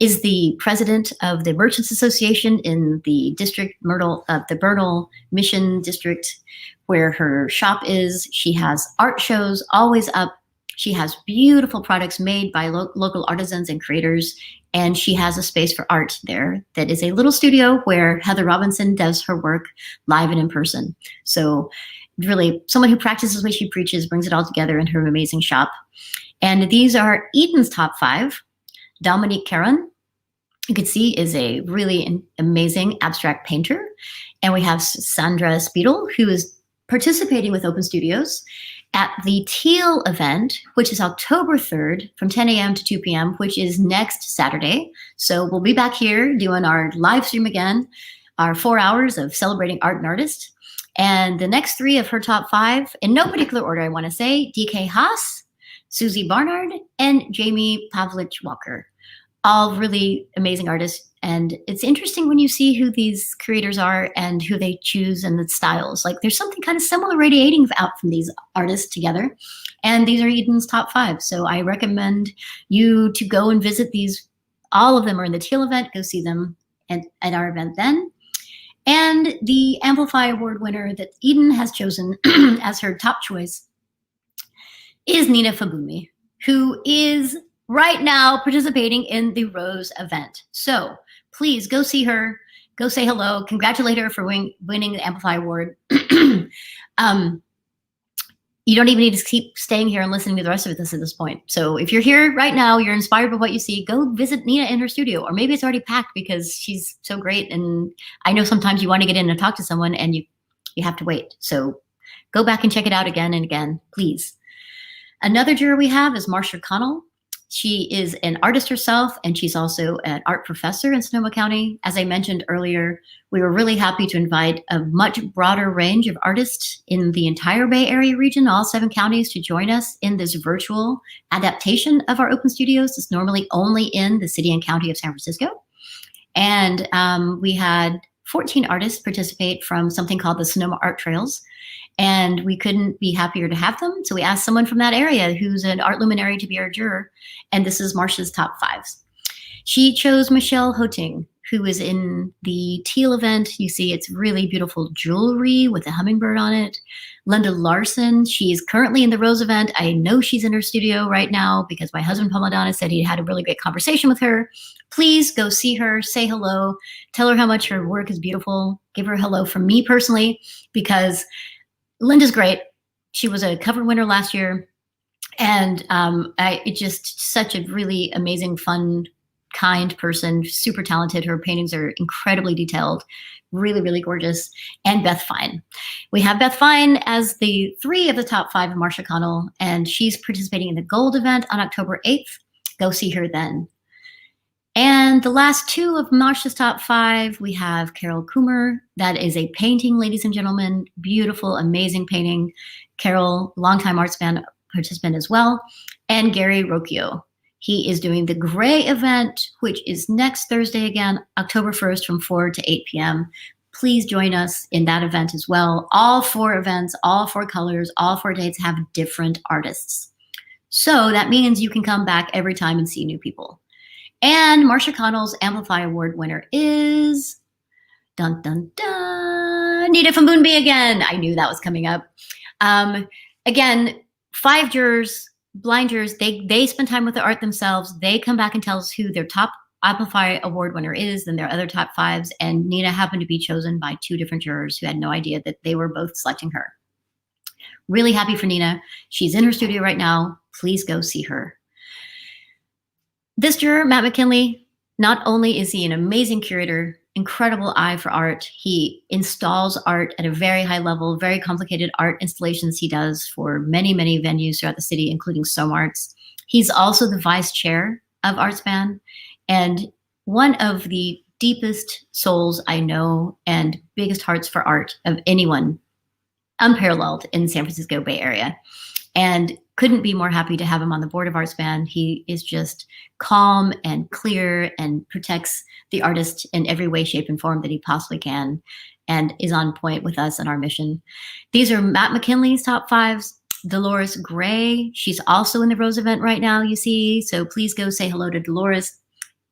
[SPEAKER 4] is the president of the Merchants Association in the district, the Bernal Mission District, where her shop is. She has art shows always up. She has beautiful products made by local artisans and creators, and she has a space for art there that is a little studio where Heather Robinson does her work live and in person. So really, someone who practices what she preaches, brings it all together in her amazing shop. And these are Eden's top 5. Dominique Caron, you can see, is a really amazing abstract painter. And we have Sandra Spiedel, who is participating with Open Studios at the Teal event, which is October 3rd from 10 a.m. to 2 p.m., which is next Saturday. So we'll be back here doing our live stream again, our 4 hours of celebrating art and artists. And the next 3 of her top 5, in no particular order, I want to say, DK Haas, Susie Barnard, and Jamie Pavlich Walker. All really amazing artists. And it's interesting when you see who these creators are and who they choose and the styles. Like there's something kind of similar radiating out from these artists together. And these are Eden's top 5. So I recommend you to go and visit these. All of them are in the Teal event. Go see them at our event then. And the Amplify Award winner that Eden has chosen as her top choice is Nina Fabumi, who is right now participating in the Rose event. So please go see her, Go say hello. Congratulate her for winning the Amplify Award. You don't even need to keep staying here and listening to the rest of this at this point. So if you're here right now, you're inspired by what you see, go visit Nina in her studio, or maybe it's already packed because she's so great. And I know sometimes you want to get in and talk to someone and you have to wait. So go back and check it out again and again, please. Another juror we have is Marcia Connell. She is an artist herself, and she's also an art professor in Sonoma County. As I mentioned earlier, we were really happy to invite a much broader range of artists in the entire Bay Area region, all 7 counties, to join us in this virtual adaptation of our open studios. It's normally only in the city and county of San Francisco. And we had 14 artists participate from something called the Sonoma Art Trails. And we couldn't be happier to have them. So we asked someone from that area who's an art luminary to be our juror. And this is Marcia's top 5s. She chose Michelle Hoting, who is in the teal event. You see it's really beautiful jewelry with a hummingbird on it. Linda Larson, she is currently in the rose event. I know she's in her studio right now because my husband, Paul Madonna, said he had a really great conversation with her. Please go see her, say hello, tell her how much her work is beautiful. Give her a hello from me personally, because Linda's great. She was a cover winner last year. And it's just such a really amazing, fun, kind person, super talented. Her paintings are incredibly detailed, really, really gorgeous. And Beth Fine. We have Beth Fine as the 3 of the top 5 of Marcia Connell, and she's participating in the Gold event on October 8th. Go see her then. And the last 2 of Marcia's top 5, we have Carol Coomer. That is a painting, ladies and gentlemen. Beautiful, amazing painting. Carol, longtime ArtSpan participant as well. And Gary Rocchio. He is doing the Gray event, which is next Thursday again, October 1st from 4 to 8 p.m. Please join us in that event as well. All 4 events, all 4 colors, all 4 dates have different artists. So that means you can come back every time and see new people. And Marcia Connell's Amplify Award winner is, dun, dun, dun, Nita from Moonbee again. I knew that was coming up. Again, 5 jurors, blind jurors, they spend time with the art themselves. They come back and tell us who their top Amplify Award winner is and their other top 5s. And Nina happened to be chosen by 2 different jurors who had no idea that they were both selecting her. Really happy for Nina. She's in her studio right now. Please go see her. This juror, Matt McKinley, not only is he an amazing curator, incredible eye for art, he installs art at a very high level, very complicated art installations he does for many, many venues throughout the city, including SOMArts. He's also the vice chair of ArtSpan and one of the deepest souls I know and biggest hearts for art of anyone, unparalleled in San Francisco Bay Area. And couldn't be more happy to have him on the board of ArtSpan. He is just calm and clear and protects the artist in every way, shape, and form that he possibly can, and is on point with us and our mission. These are Matt McKinley's top 5s. Dolores Gray, she's also in the Rose event right now, you see. So please go say hello to Dolores.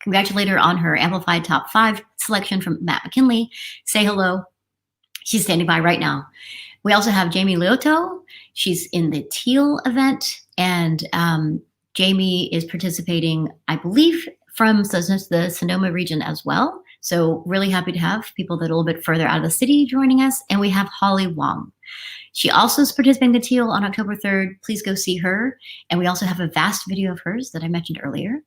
[SPEAKER 4] Congratulate her on her Amplified top 5 selection from Matt McKinley. Say hello. She's standing by right now. We also have Jamie Lioto. She's in the Teal event, and Jamie is participating, I believe, from the Sonoma region as well. So really happy to have people that are a little bit further out of the city joining us. And we have Holly Wong. She also is participating in the Teal on October 3rd. Please go see her. And we also have a vast video of hers that I mentioned earlier.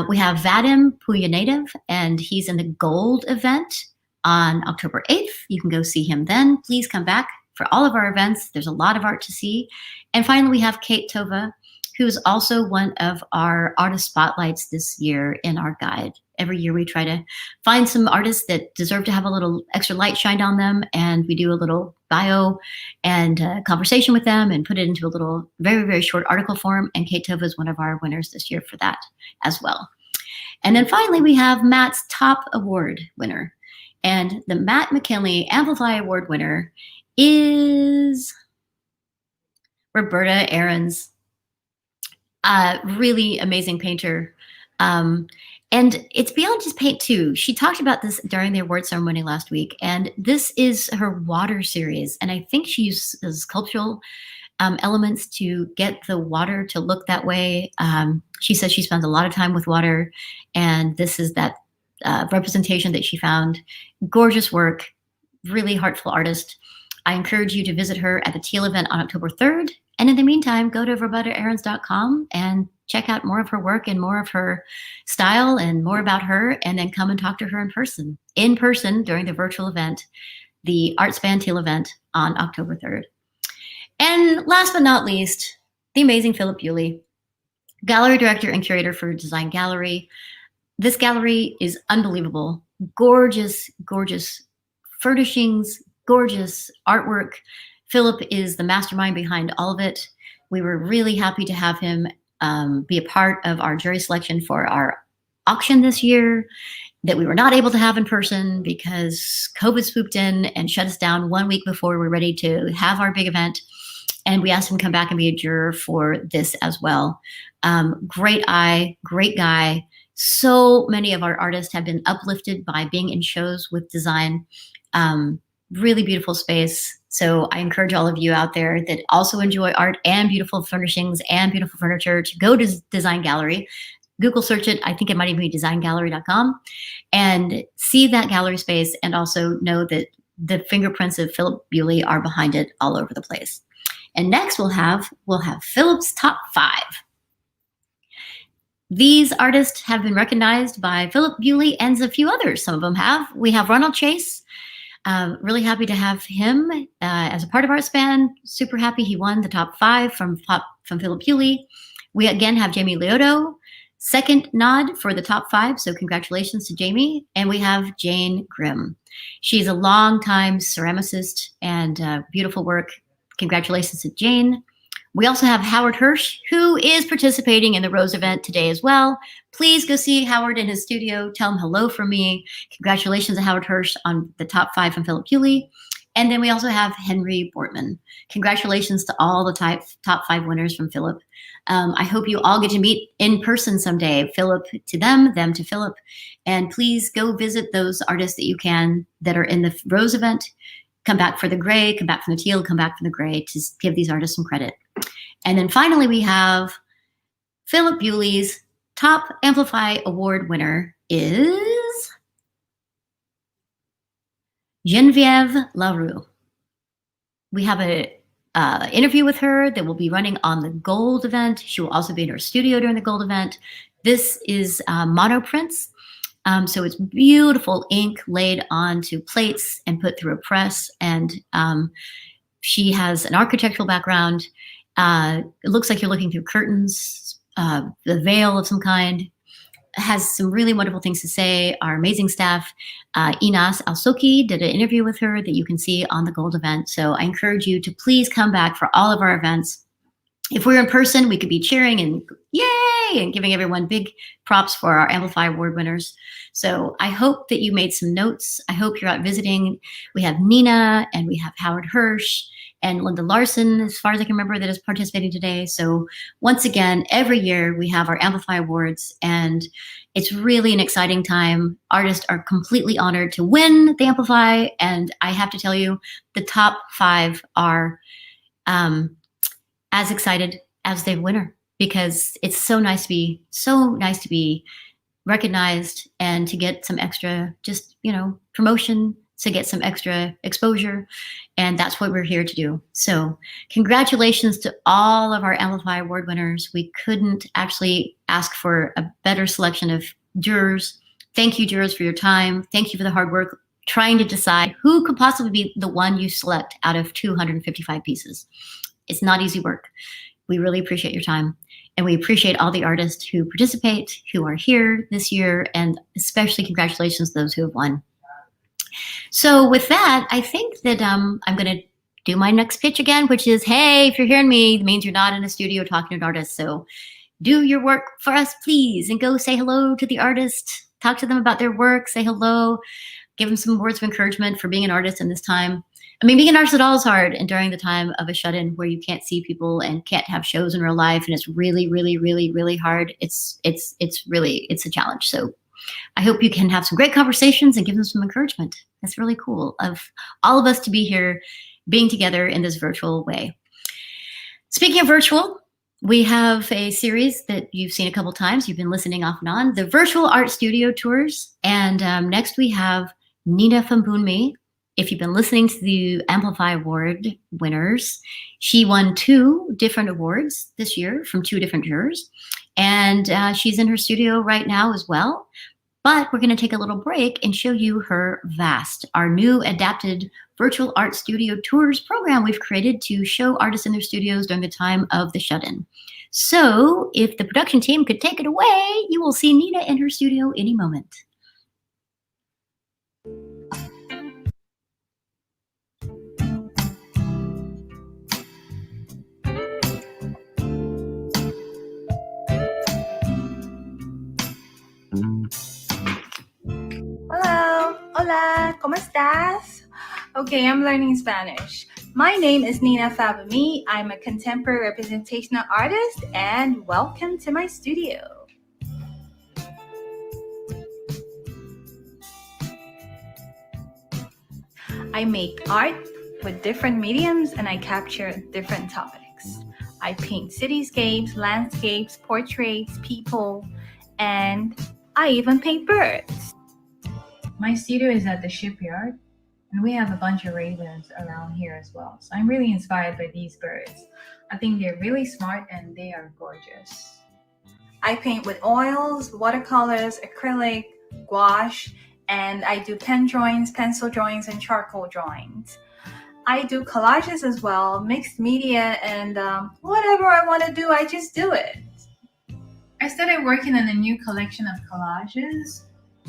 [SPEAKER 4] We have Vadim Puyanadev, and he's in the Gold event on October 8th. You can go see him then. Please come back for all of our events. There's a lot of art to see. And finally, we have Kate Tova, who is also one of our artist spotlights this year in our guide. Every year we try to find some artists that deserve to have a little extra light shined on them, and we do a little bio and conversation with them and put it into a little very, very short article form. And Kate Tova is one of our winners this year for that as well. And then finally, we have Matt's top award winner. And the Matt McKinley Amplify Award winner is Roberta Ahrens. Really amazing painter. And it's beyond just paint too. She talked about this during the award ceremony last week, and this is her water series. And I think she uses sculptural elements to get the water to look that way. She says she spends a lot of time with water, and this is that representation that she found. Gorgeous work, really heartful artist. I encourage you to visit her at the Teal event on October 3rd. And in the meantime, go to robertaaarons.com and check out more of her work and more of her style and more about her, and then come and talk to her in person during the virtual event, the ArtSpan Teal event on October 3rd. And last but not least, the amazing Philip Bewley, gallery director and curator for Design Gallery. This gallery is unbelievable. Gorgeous, gorgeous furnishings, gorgeous artwork. Philip is the mastermind behind all of it. We were really happy to have him be a part of our jury selection for our auction this year that we were not able to have in person because COVID swooped in and shut us down 1 week before we were ready to have our big event. And we asked him to come back and be a juror for this as well. Great eye, great guy. So many of our artists have been uplifted by being in shows with design. Really beautiful space. So I encourage all of you out there that also enjoy art and beautiful furnishings and beautiful furniture to go to Design Gallery. Google search it. I think it might even be designgallery.com, and see that gallery space, and also know that the fingerprints of Philip Bewley are behind it all over the place. And next we'll have Philip's top 5. These artists have been recognized by Philip Bewley and a few others. Some of them have. We have Ronald Chase. Really happy to have him as a part of ArtSpan. Super happy he won the top 5 from Philip Bewley. We again have Jamie Lioto, second nod for the top 5. So congratulations to Jamie. And we have Jane Grimm. She's a longtime ceramicist and beautiful work. Congratulations to Jane. We also have Howard Hirsch, who is participating in the Rose event today as well. Please go see Howard in his studio. Tell him hello from me. Congratulations to Howard Hirsch on the top 5 from Philip Bewley. And then we also have Henry Bortman. Congratulations to all the top 5 winners from Philip. I hope you all get to meet in person someday. Philip to them to Philip. And please go visit those artists that you can that are in the Rose event. Come back for the gray, come back from the teal, come back from the gray to give these artists some credit. And then finally, we have Philip Bewley's top Amplify Award winner is Genevieve LaRue. We have an interview with her that will be running on the Gold event. She will also be in her studio during the Gold event. This is mono prints. So it's beautiful ink laid onto plates and put through a press. And she has an architectural background. It looks like you're looking through curtains, the veil of some kind. Has some really wonderful things to say. Our amazing staff, Inas Alsoki, did an interview with her that you can see on the Gold event. So I encourage you to please come back for all of our events. If we're in person, we could be cheering and yay and giving everyone big props for our Amplify Award winners. So I hope that you made some notes. I hope you're out visiting. We have Nina and we have Howard Hirsch and Linda Larson, as far as I can remember, that is participating today. So once again, every year we have our Amplify Awards, and it's really an exciting time. Artists are completely honored to win the Amplify, and I have to tell you, the top 5 are as excited as the winner, because it's so nice to be recognized and to get some extra, just, promotion, to get some extra exposure. And that's what we're here to do. So congratulations to all of our Amplify Award winners. We couldn't actually ask for a better selection of jurors. Thank you, jurors, for your time. Thank you for the hard work trying to decide who could possibly be the one you select out of 255 pieces. It's not easy work. We really appreciate your time. And we appreciate all the artists who participate, who are here this year, and especially congratulations to those who have won. So with that, I think that I'm going to do my next pitch again, which is, hey, if you're hearing me, it means you're not in a studio talking to an artist. So do your work for us, please, and go say hello to the artist. Talk to them about their work. Say hello. Give them some words of encouragement for being an artist in this time. I mean, being an artist at all is hard, and during the time of a shut-in where you can't see people and can't have shows in real life, and it's really, really, really, really hard. It's a challenge. So I hope you can have some great conversations and give them some encouragement. That's really cool of all of us to be here, being together in this virtual way. Speaking of virtual, We have a series that you've seen a couple times. You've been listening off and on, the Virtual Art Studio Tours. And next we have Nina Fambunmi. If you've been listening to the Amplify Award winners, she won 2 different awards this year from 2 different jurors. And she's in her studio right now as well. But we're going to take a little break and show you her VAST, our new adapted Virtual Art Studio Tours program we've created to show artists in their studios during the time of the shut-in. So if the production team could take it away, you will see Nina in her studio any moment.
[SPEAKER 20] Hello, hola, ¿cómo estás? Okay, I'm learning Spanish. My name is Nina Fambunmi. I'm a contemporary representational artist, and welcome to my studio. I make art with different mediums, and I capture different topics. I paint cityscapes, landscapes, portraits, people, and I even paint birds. My studio is at the shipyard, and we have a bunch of ravens around here as well. So I'm really inspired by these birds. I think they're really smart and they are gorgeous. I paint with oils, watercolors, acrylic, gouache, and I do pen drawings, pencil drawings, and charcoal drawings. I do collages as well, mixed media, and whatever I want to do, I just do it. I started working on a new collection of collages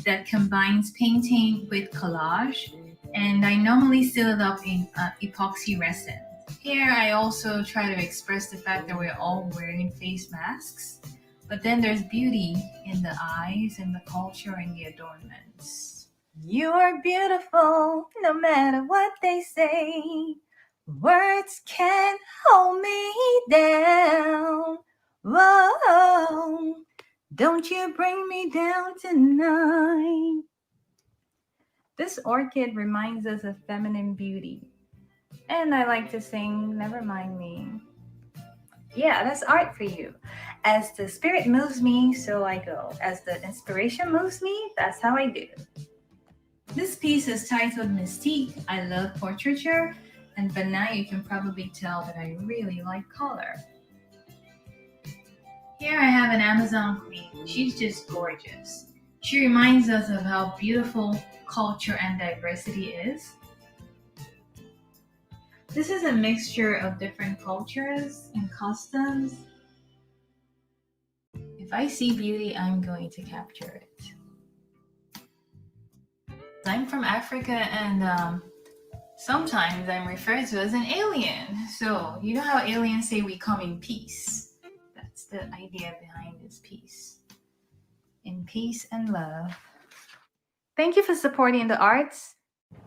[SPEAKER 20] that combines painting with collage, and I normally seal it up in epoxy resin. Here I also try to express the fact that we're all wearing face masks, but then there's beauty in the eyes and the culture and the adornments. You are beautiful no matter what they say. Words can't hold me down. Whoa. Don't you bring me down tonight. This orchid reminds us of feminine beauty. And I like to sing Never Mind Me. Yeah, that's art for you. As the spirit moves me, so I go. As the inspiration moves me, that's how I do. This piece is titled Mystique. I love portraiture, and by now you can probably tell that I really like color. Here I have an Amazon queen. She's just gorgeous. She reminds us of how beautiful culture and diversity is. This is a mixture of different cultures and customs. If I see beauty, I'm going to capture it. I'm from Africa, and sometimes I'm referred to as an alien. So you know how aliens say we come in peace? That's the idea behind this piece. In peace and love. Thank you for supporting the arts.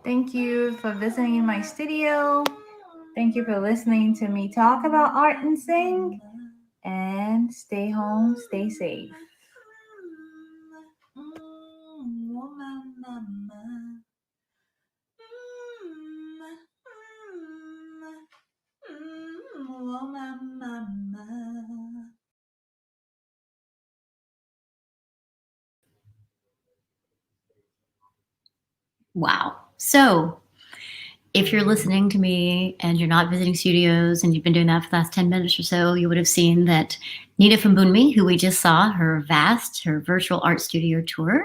[SPEAKER 20] Thank you for visiting my studio. Thank you for listening to me talk about art and sing. And stay home, stay safe.
[SPEAKER 4] Wow. So if you're listening to me and you're not visiting studios and you've been doing that for the last 10 minutes or so, you would have seen that Nina Fambunmi, who we just saw, her VAST, her Virtual Art Studio Tour,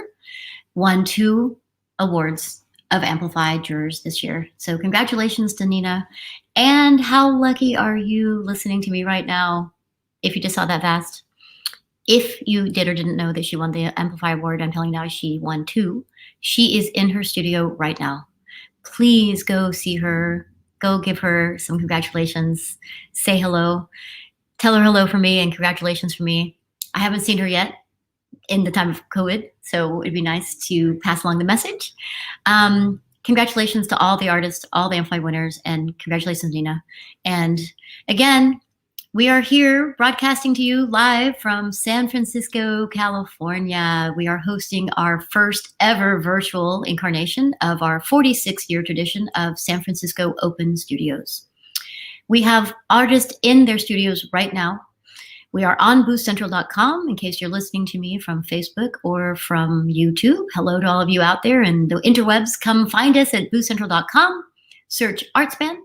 [SPEAKER 4] won 2 awards of Amplify jurors this year. So congratulations to Nina. And how lucky are you listening to me right now if you just saw that VAST? If you did or didn't know that she won the Amplify Award, I'm telling you now she won 2. She is in her studio right now. Please go see her. Go give her some congratulations. Say hello. Tell her hello from me and congratulations from me. I haven't seen her yet in the time of COVID, so it'd be nice to pass along the message. Congratulations to all the artists, all the Amplify winners, and congratulations, Nina. And again, we are here broadcasting to you live from San Francisco, California. We are hosting our first ever virtual incarnation of our 46-year tradition of San Francisco Open Studios. We have artists in their studios right now. We are on boostcentral.com in case you're listening to me from Facebook or from YouTube. Hello to all of you out there in the interwebs. Come find us at boostcentral.com. Search ArtSpan.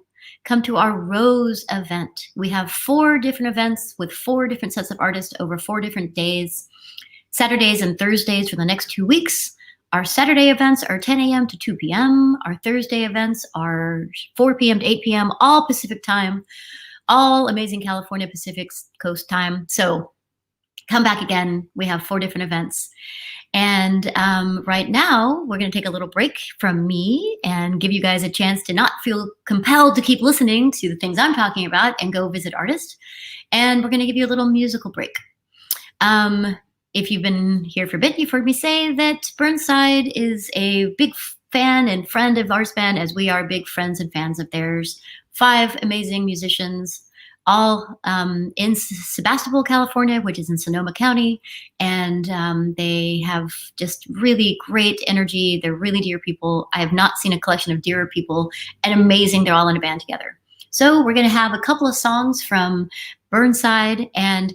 [SPEAKER 4] Come to our Rose event. We have 4 different events with 4 different sets of artists over 4 different days, Saturdays and Thursdays for the next 2 weeks. Our Saturday events are 10 a.m. to 2 p.m. Our Thursday events are 4 p.m. to 8 p.m., all Pacific time, all amazing California Pacific Coast time. So come back again. We have 4 different events. And right now, we're going to take a little break from me and give you guys a chance to not feel compelled to keep listening to the things I'm talking about and go visit artists. And we're going to give you a little musical break. If you've been here for a bit, you've heard me say that Burnside is a big fan and friend of ArtSpan, as we are big friends and fans of theirs. 5 amazing musicians, all in Sebastopol, California, which is in Sonoma County. And they have just really great energy. They're really dear people. I have not seen a collection of dearer people, and amazing. They're all in a band together. So we're going to have a couple of songs from Burnside, and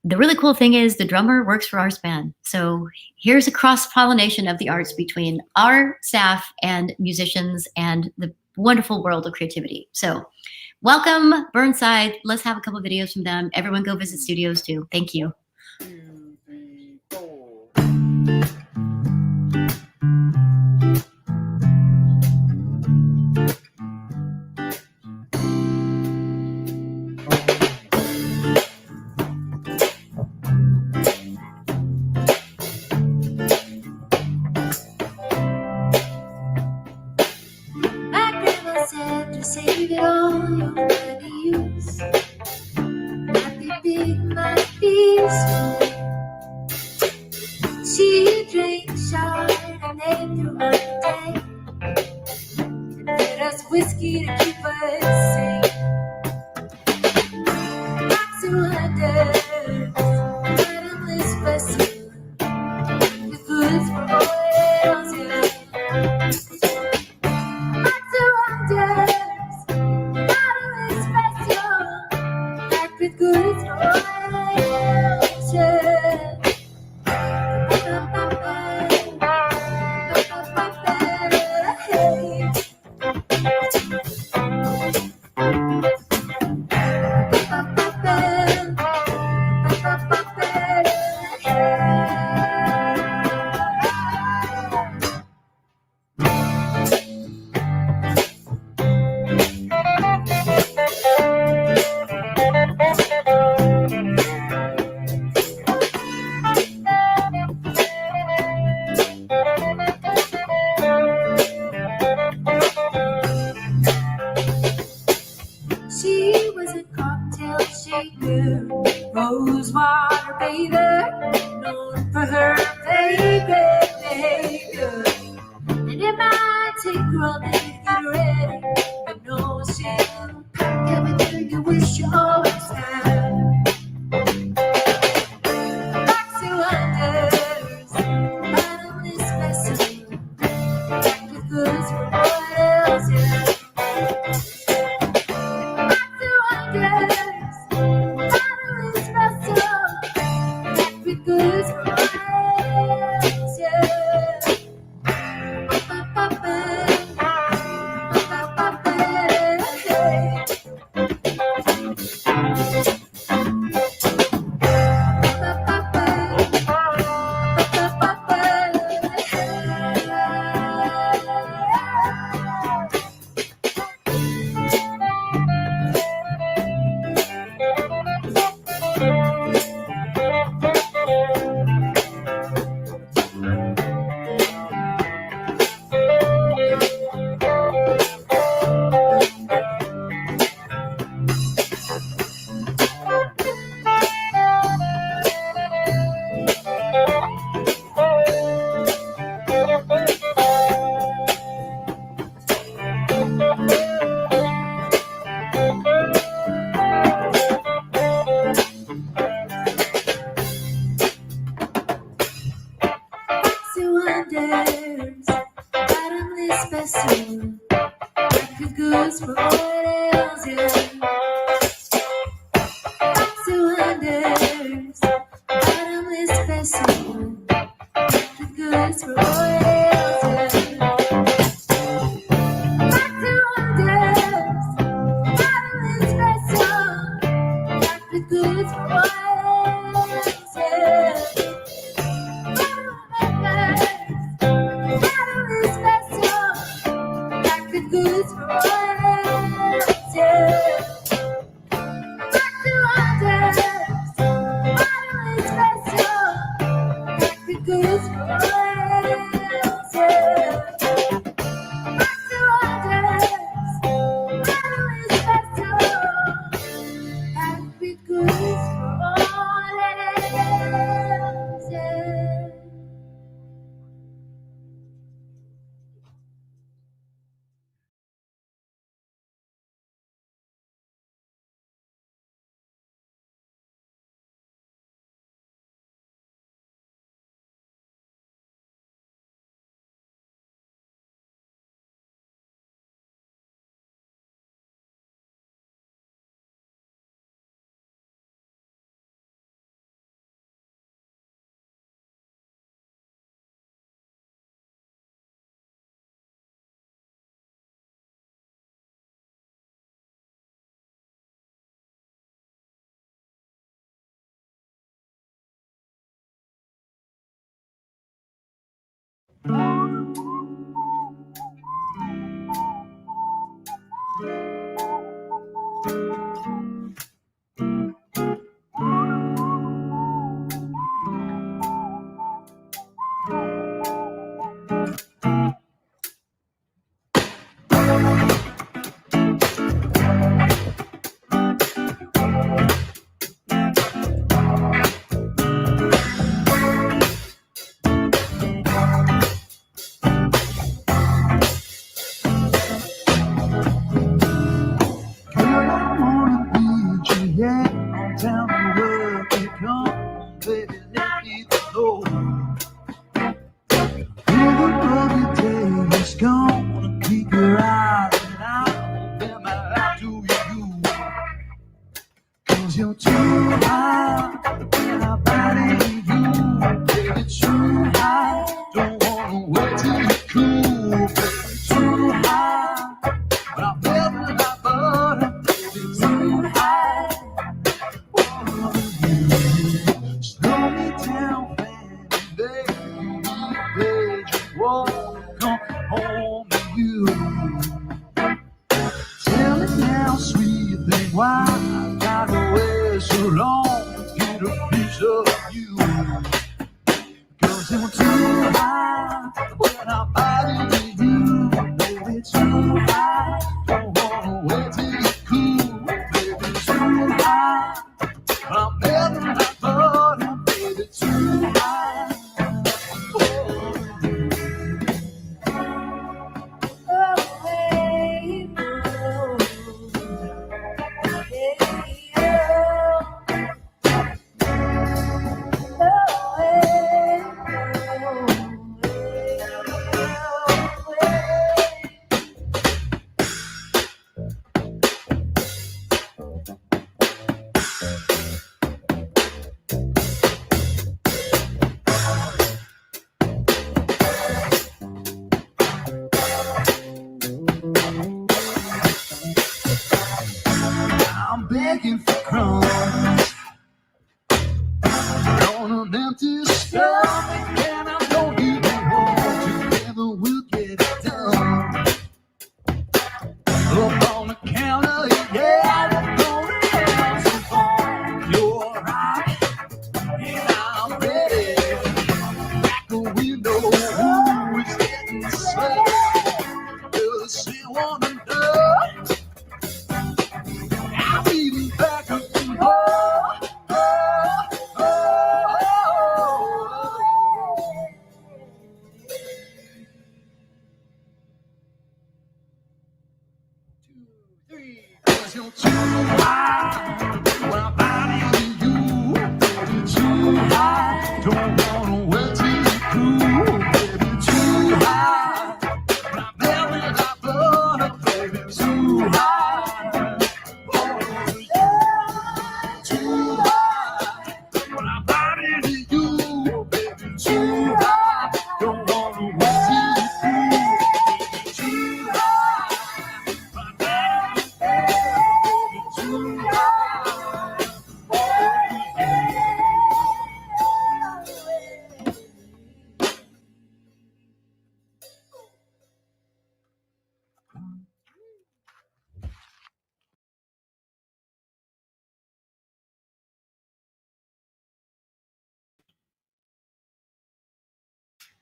[SPEAKER 4] the really cool thing is the drummer works for ArtSpan. So here's a cross-pollination of the arts between our staff and musicians and the wonderful world of creativity. So welcome, Burnside. Let's have a couple of videos from them. Everyone go visit studios too. Thank you.
[SPEAKER 11] 2, 3, 4.
[SPEAKER 6] Save it all, you're ready use. Might be big, might be small. She drinks Chardonnay throughout the day and fed us whiskey to keep us sane. Rocks and wonders, bottomless vessel with goods for oils, yeah. Rocks and wonders, with goods for oils, yeah. She was a cocktail shaker, rose water bather, known for her baby maker. And it might take her all day to get ready, but no, she'll pack everything you wish you always had. Rocks and wonders, bottomless vessel, packed with goods for oils, yeah. Goods for oils, yeah.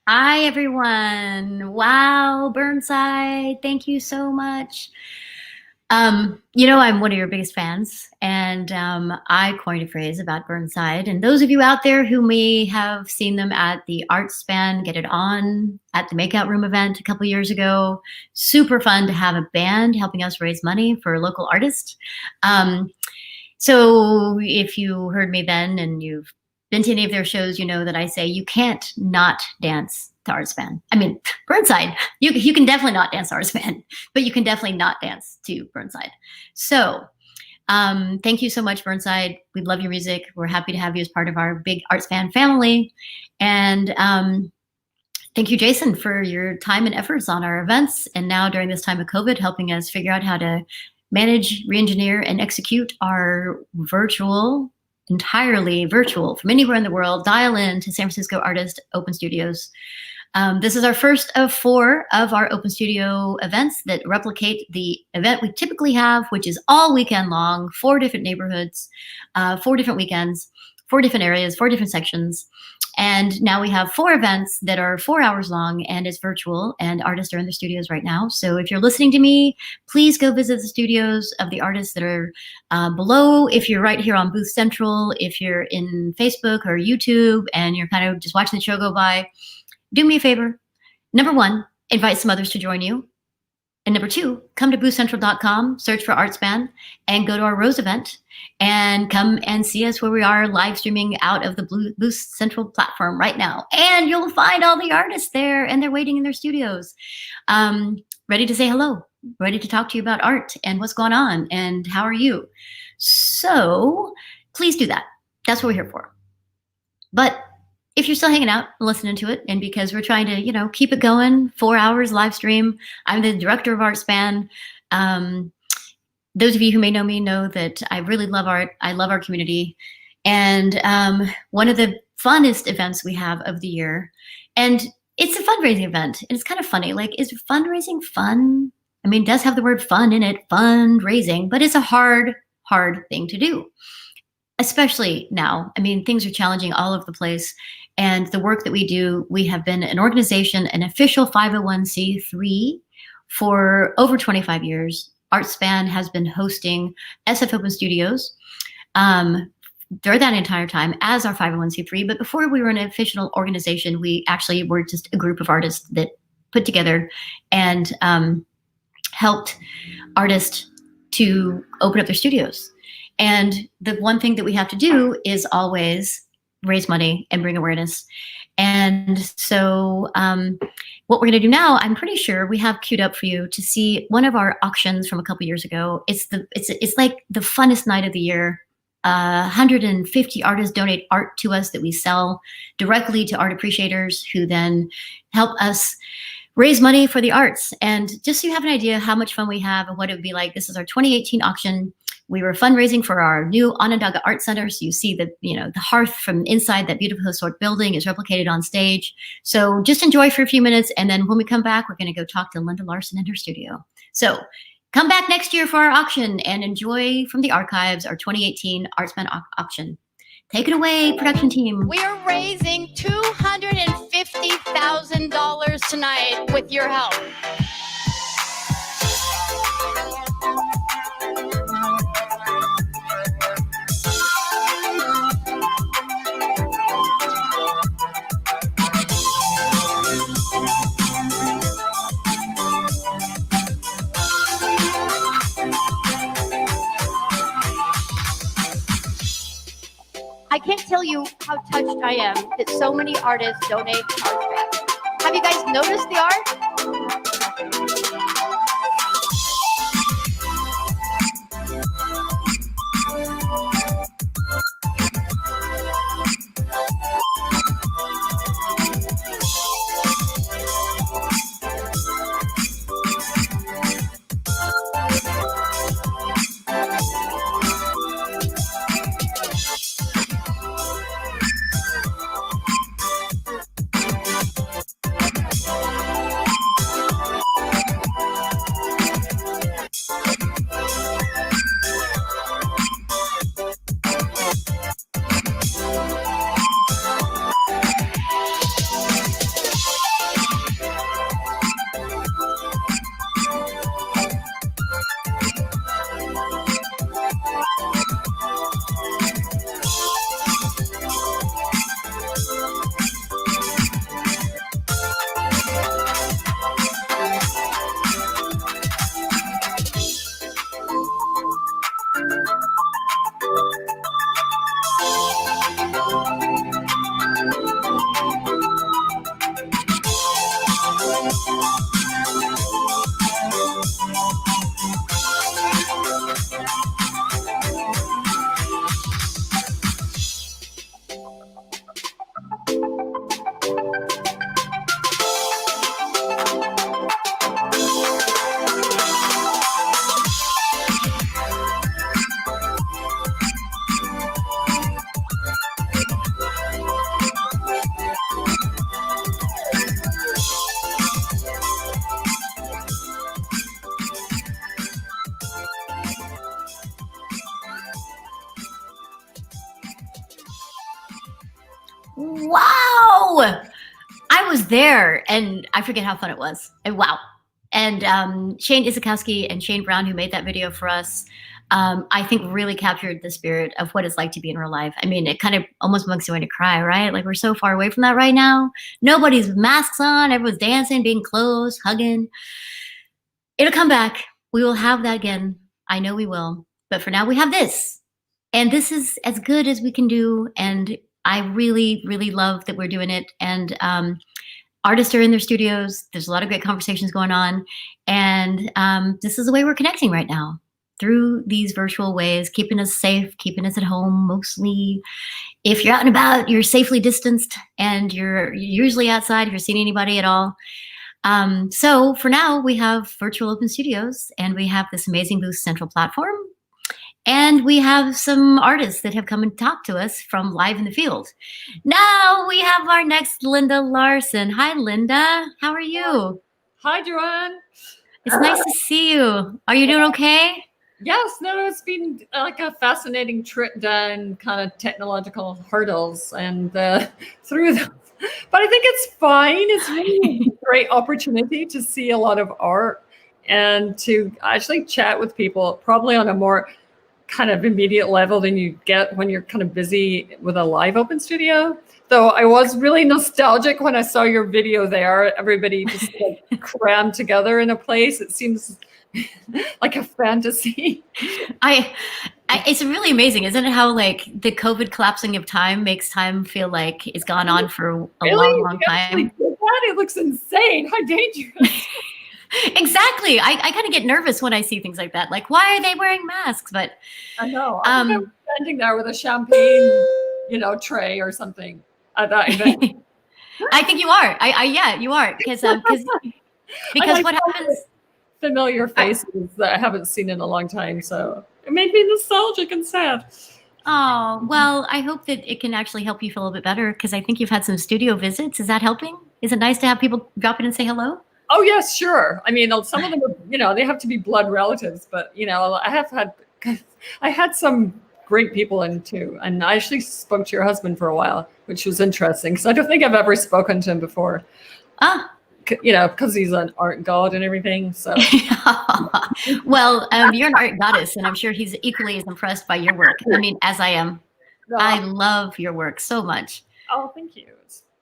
[SPEAKER 4] Hi, everyone. Wow, Burnside, thank you so much. You know, I'm one of your biggest fans, and I coined a phrase about Burnside. And those of you out there who may have seen them at the ArtSpan Get It On at the Makeout Room event a couple years ago, super fun to have a band helping us raise money for a local artist. So if you heard me then and you've been to any of their shows, you know that I say you can't not dance to ArtSpan. I mean, Burnside, you can definitely not dance to ArtSpan, but you can definitely not dance to Burnside. So thank you so much, Burnside. We love your music. We're happy to have you as part of our big ArtSpan family. And thank you, Jason, for your time and efforts on our events. And now during this time of COVID, helping us figure out how to manage, re-engineer, and execute our entirely virtual, from anywhere in the world, dial in to San Francisco Artist Open Studios. This is our first of 4 of our Open Studio events that replicate the event we typically have, which is all weekend long, 4 different neighborhoods, 4 different weekends, 4 different areas, 4 different sections. And now we have 4 events that are 4 hours long and it's virtual, and artists are in the studios right now. So if you're listening to me, please go visit the studios of the artists that are below. If you're right here on Booth Central, if you're in Facebook or YouTube and you're kind of just watching the show go by, do me a favor. Number 1, invite some others to join you. And number 2, come to boothcentral.com, search for ArtSpan, and go to our Rose event, and come and see us where we are live streaming out of the Booth Central platform right now. And you'll find all the artists there, and they're waiting in their studios, ready to say hello, ready to talk to you about art and what's going on and how are you. So please do that. That's what we're here for. But if you're still hanging out and listening to it, and because we're trying to, you know, keep it going, 4 hours live stream. I'm the director of ArtSpan. Those of you who may know me know that I really love art. I love our community. And one of the funnest events we have of the year, and it's a fundraising event. And it's kind of funny. Like, is fundraising fun? I mean, it does have the word fun in it, fundraising, but it's a hard thing to do. Especially now. I mean, things are challenging all over the place. And the work that we do, we have been an organization, an official 501c3 for over 25 years. ArtSpan has been hosting SF Open Studios during that entire time as our 501c3. But before we were an official organization, we actually were just a group of artists that put together and helped artists to open up their studios. And the one thing that we have to do is always raise money and bring awareness. And so what we're going to do now, I'm pretty sure we have queued up for you to see one of our auctions from a couple years ago. It's like the funnest night of the year. 150 artists donate art to us that we sell directly to art appreciators who then help us raise money for the arts. And just so you have an idea how much fun we have and what it would be like, this is our 2018 auction. We were fundraising for our new Onondaga Art Center. So you see that, you know, the hearth from inside that beautiful historic building is replicated on stage. So just enjoy for a few minutes. And then when we come back, we're going to go talk to Linda Larson in her studio. So come back next year for our auction and enjoy from the archives our 2018 ArtSpan auction. Take it away, production team.
[SPEAKER 21] We are raising $250,000 tonight with your help. I can't tell you how touched I am that so many artists donate to ArtSpan. Have you guys noticed the art?
[SPEAKER 4] Wow. I was there, and I forget how fun it was. And wow. And Shane Isakowski and Shane Brown, who made that video for us, I think really captured the spirit of what it's like to be in real life. I mean, it kind of almost makes you want to cry, right? Like, we're so far away from that right now. Nobody's with masks on. Everyone's dancing, being close, hugging. It'll come back. We will have that again. I know we will. But for now, we have this. And this is as good as we can do. And I really, really love that we're doing it. And artists are in their studios. There's a lot of great conversations going on. And this is the way we're connecting right now, through these virtual ways, keeping us safe, keeping us at home mostly. If you're out and about, you're safely distanced, and you're usually outside if you're seeing anybody at all. So for now, we have virtual open studios, and we have this amazing Boost Central platform. And we have some artists that have come and talked to us from live in the field. Now we have our next Linda Larson. Hi, Linda. How are you?
[SPEAKER 3] Hi, Joanne.
[SPEAKER 4] It's nice to see you. Are you doing okay?
[SPEAKER 3] Yes, no, it's been like a fascinating trip down kind of technological hurdles and through them. But I think it's fine. It's really a great opportunity to see a lot of art and to actually chat with people, probably on a more kind of immediate level than you get when you're kind of busy with a live open studio. Though I was really nostalgic when I saw your video there. Everybody just like crammed together in a place. It seems like a fantasy.
[SPEAKER 4] It's really amazing, isn't it? How like the COVID collapsing of time makes time feel like it's gone on for a long, long time.
[SPEAKER 3] It looks insane. How dangerous.
[SPEAKER 4] Exactly. I kind of get nervous when I see things like that. Like, why are they wearing masks? But
[SPEAKER 3] I know. I'm standing there with a champagne, tray or something at that event.
[SPEAKER 4] I think you are. Yeah, you are. Because what happens?
[SPEAKER 3] Familiar faces that I haven't seen in a long time, so it made me nostalgic and sad.
[SPEAKER 4] Oh, well, I hope that it can actually help you feel a little bit better, because I think you've had some studio visits. Is that helping? Is it nice to have people drop in and say hello?
[SPEAKER 3] Oh, yes, sure. I mean, some of them are, they have to be blood relatives, but, I had some great people in too. And I actually spoke to your husband for a while, which was interesting, because I don't think I've ever spoken to him before. Because he's an art god and everything. So,
[SPEAKER 4] well, you're an art goddess, and I'm sure he's equally as impressed by your work. I mean, as I am. I love your work so much.
[SPEAKER 3] Oh, thank you.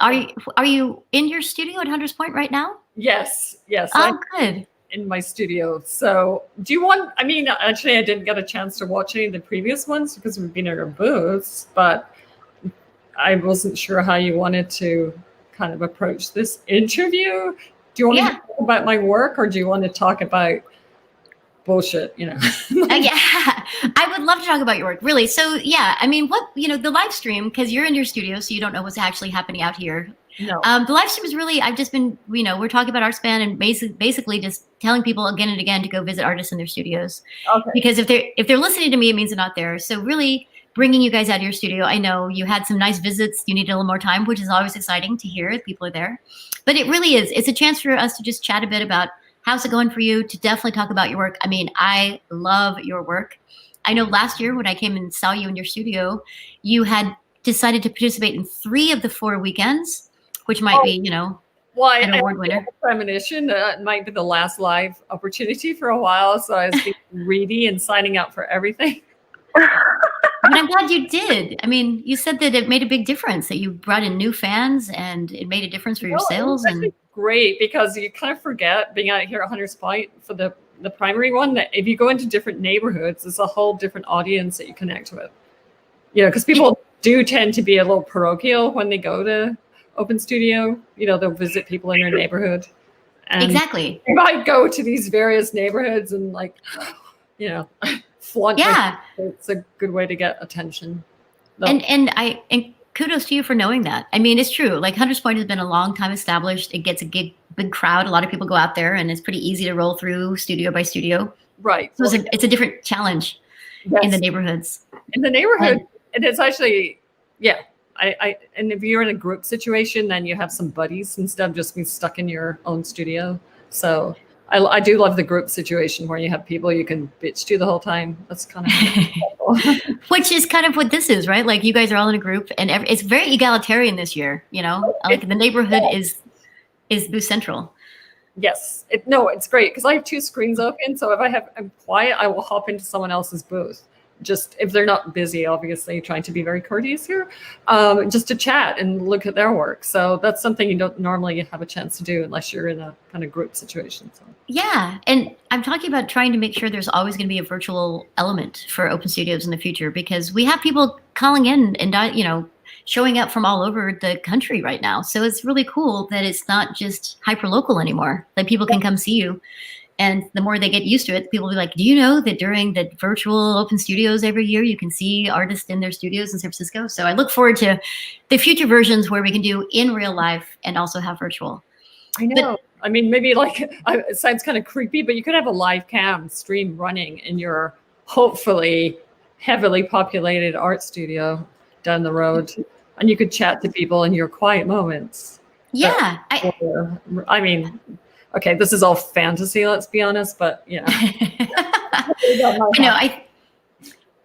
[SPEAKER 4] Are you in your studio at Hunter's Point right now?
[SPEAKER 3] Yes.
[SPEAKER 4] Oh, good.
[SPEAKER 3] In my studio. So, actually, I didn't get a chance to watch any of the previous ones because we've been at our booths, but I wasn't sure how you wanted to kind of approach this interview. Do you want to talk about my work, or do you want to talk about bullshit?
[SPEAKER 4] Yeah, I would love to talk about your work, really. So yeah, I mean, the live stream, because you're in your studio, so you don't know what's actually happening out here.
[SPEAKER 3] No.
[SPEAKER 4] The live stream is really, I've just been, we're talking about ArtSpan and basically just telling people again and again to go visit artists in their studios.
[SPEAKER 3] Okay.
[SPEAKER 4] Because if they're listening to me, it means they're not there. So really bringing you guys out of your studio. I know you had some nice visits. You needed a little more time, which is always exciting to hear if people are there. But it really is. It's a chance for us to just chat a bit about how's it going for you, to definitely talk about your work. I mean, I love your work. I know last year when I came and saw you in your studio, you had decided to participate in 3 of the 4 weekends, which might be, an award winner.
[SPEAKER 3] Premonition. It might be the last live opportunity for a while, so I was being greedy and signing up for everything.
[SPEAKER 4] But I'm glad you did. I mean, you said that it made a big difference, that you brought in new fans and it made a difference for your sales.
[SPEAKER 3] And great, because you kind of forget being out here at Hunter's Point for the primary one, that if you go into different neighborhoods, it's a whole different audience that you connect with. Because people do tend to be a little parochial when they go to open studio. They'll visit people in their neighborhood. And
[SPEAKER 4] exactly.
[SPEAKER 3] You might go to these various neighborhoods and flaunt.
[SPEAKER 4] Yeah.
[SPEAKER 3] It's a good way to get attention.
[SPEAKER 4] And kudos to you for knowing that. I mean, it's true. Like, Hunter's Point has been a long time established. It gets a big crowd. A lot of people go out there, and it's pretty easy to roll through studio by studio.
[SPEAKER 3] Right.
[SPEAKER 4] So it's a different challenge in the neighborhoods.
[SPEAKER 3] In the neighborhood, and it's actually, and if you're in a group situation, then you have some buddies instead of just being stuck in your own studio. So I do love the group situation where you have people you can bitch to the whole time. That's kind of
[SPEAKER 4] Which is kind of what this is, right? Like you guys are all in a group, and it's very egalitarian this year. You know, like the neighborhood is Booth Central.
[SPEAKER 3] Yes, it's great because I have 2 screens open. So if I'm quiet, I will hop into someone else's booth. Just if they're not busy, obviously trying to be very courteous here, just to chat and look at their work. So that's something you don't normally have a chance to do unless you're in a kind of group situation. So.
[SPEAKER 4] Yeah, and I'm talking about trying to make sure there's always going to be a virtual element for open studios in the future, because we have people calling in and showing up from all over the country right now. So it's really cool that it's not just hyper local anymore. That people can come see you. And the more they get used to it, people will be like, do you know that during the virtual open studios every year, you can see artists in their studios in San Francisco? So I look forward to the future versions where we can do in real life and also have virtual.
[SPEAKER 3] I know. I mean, maybe it sounds kind of creepy, but you could have a live cam stream running in your hopefully heavily populated art studio down the road. And you could chat to people in your quiet moments.
[SPEAKER 4] Yeah.
[SPEAKER 3] I mean, okay, this is all fantasy, let's be honest, but yeah.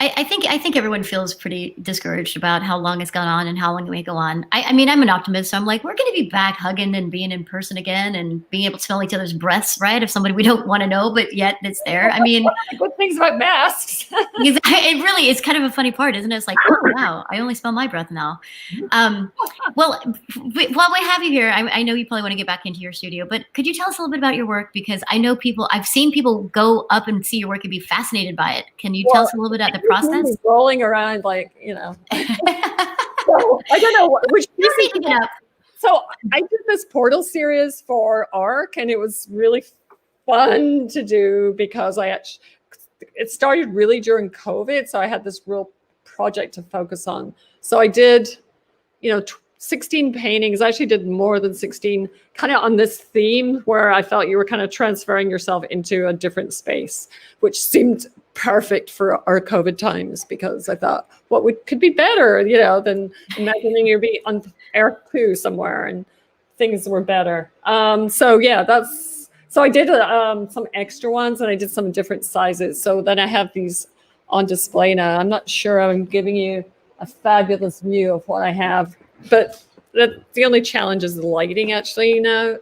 [SPEAKER 4] I think everyone feels pretty discouraged about how long it's gone on and how long it may go on. I mean, I'm an optimist, so I'm like, we're going to be back hugging and being in person again and being able to smell each other's breaths, right? If somebody we don't want to know, but yet it's there. I mean,
[SPEAKER 3] good things about masks.
[SPEAKER 4] It really is kind of a funny part, isn't it? It's like, oh wow, I only smell my breath now. Well, while we have you here, I know you probably want to get back into your studio, but could you tell us a little bit about your work? Because I know I've seen people go up and see your work and be fascinated by it. Can you tell us a little bit about the process?
[SPEAKER 3] Rolling around like, so, I don't know which piece it up. So I did this portal series for ARC, and it was really fun to do because it started really during COVID. So I had this real project to focus on. So I did, 16 paintings. I actually did more than 16, kind of on this theme where I felt you were kind of transferring yourself into a different space, which seemed perfect for our COVID times, because I thought could be better, than imagining you'd be on Air 2 somewhere and things were better. So I did some extra ones, and I did some different sizes. So then I have these on display now. I'm not sure I'm giving you a fabulous view of what I have, but the only challenge is the lighting actually now,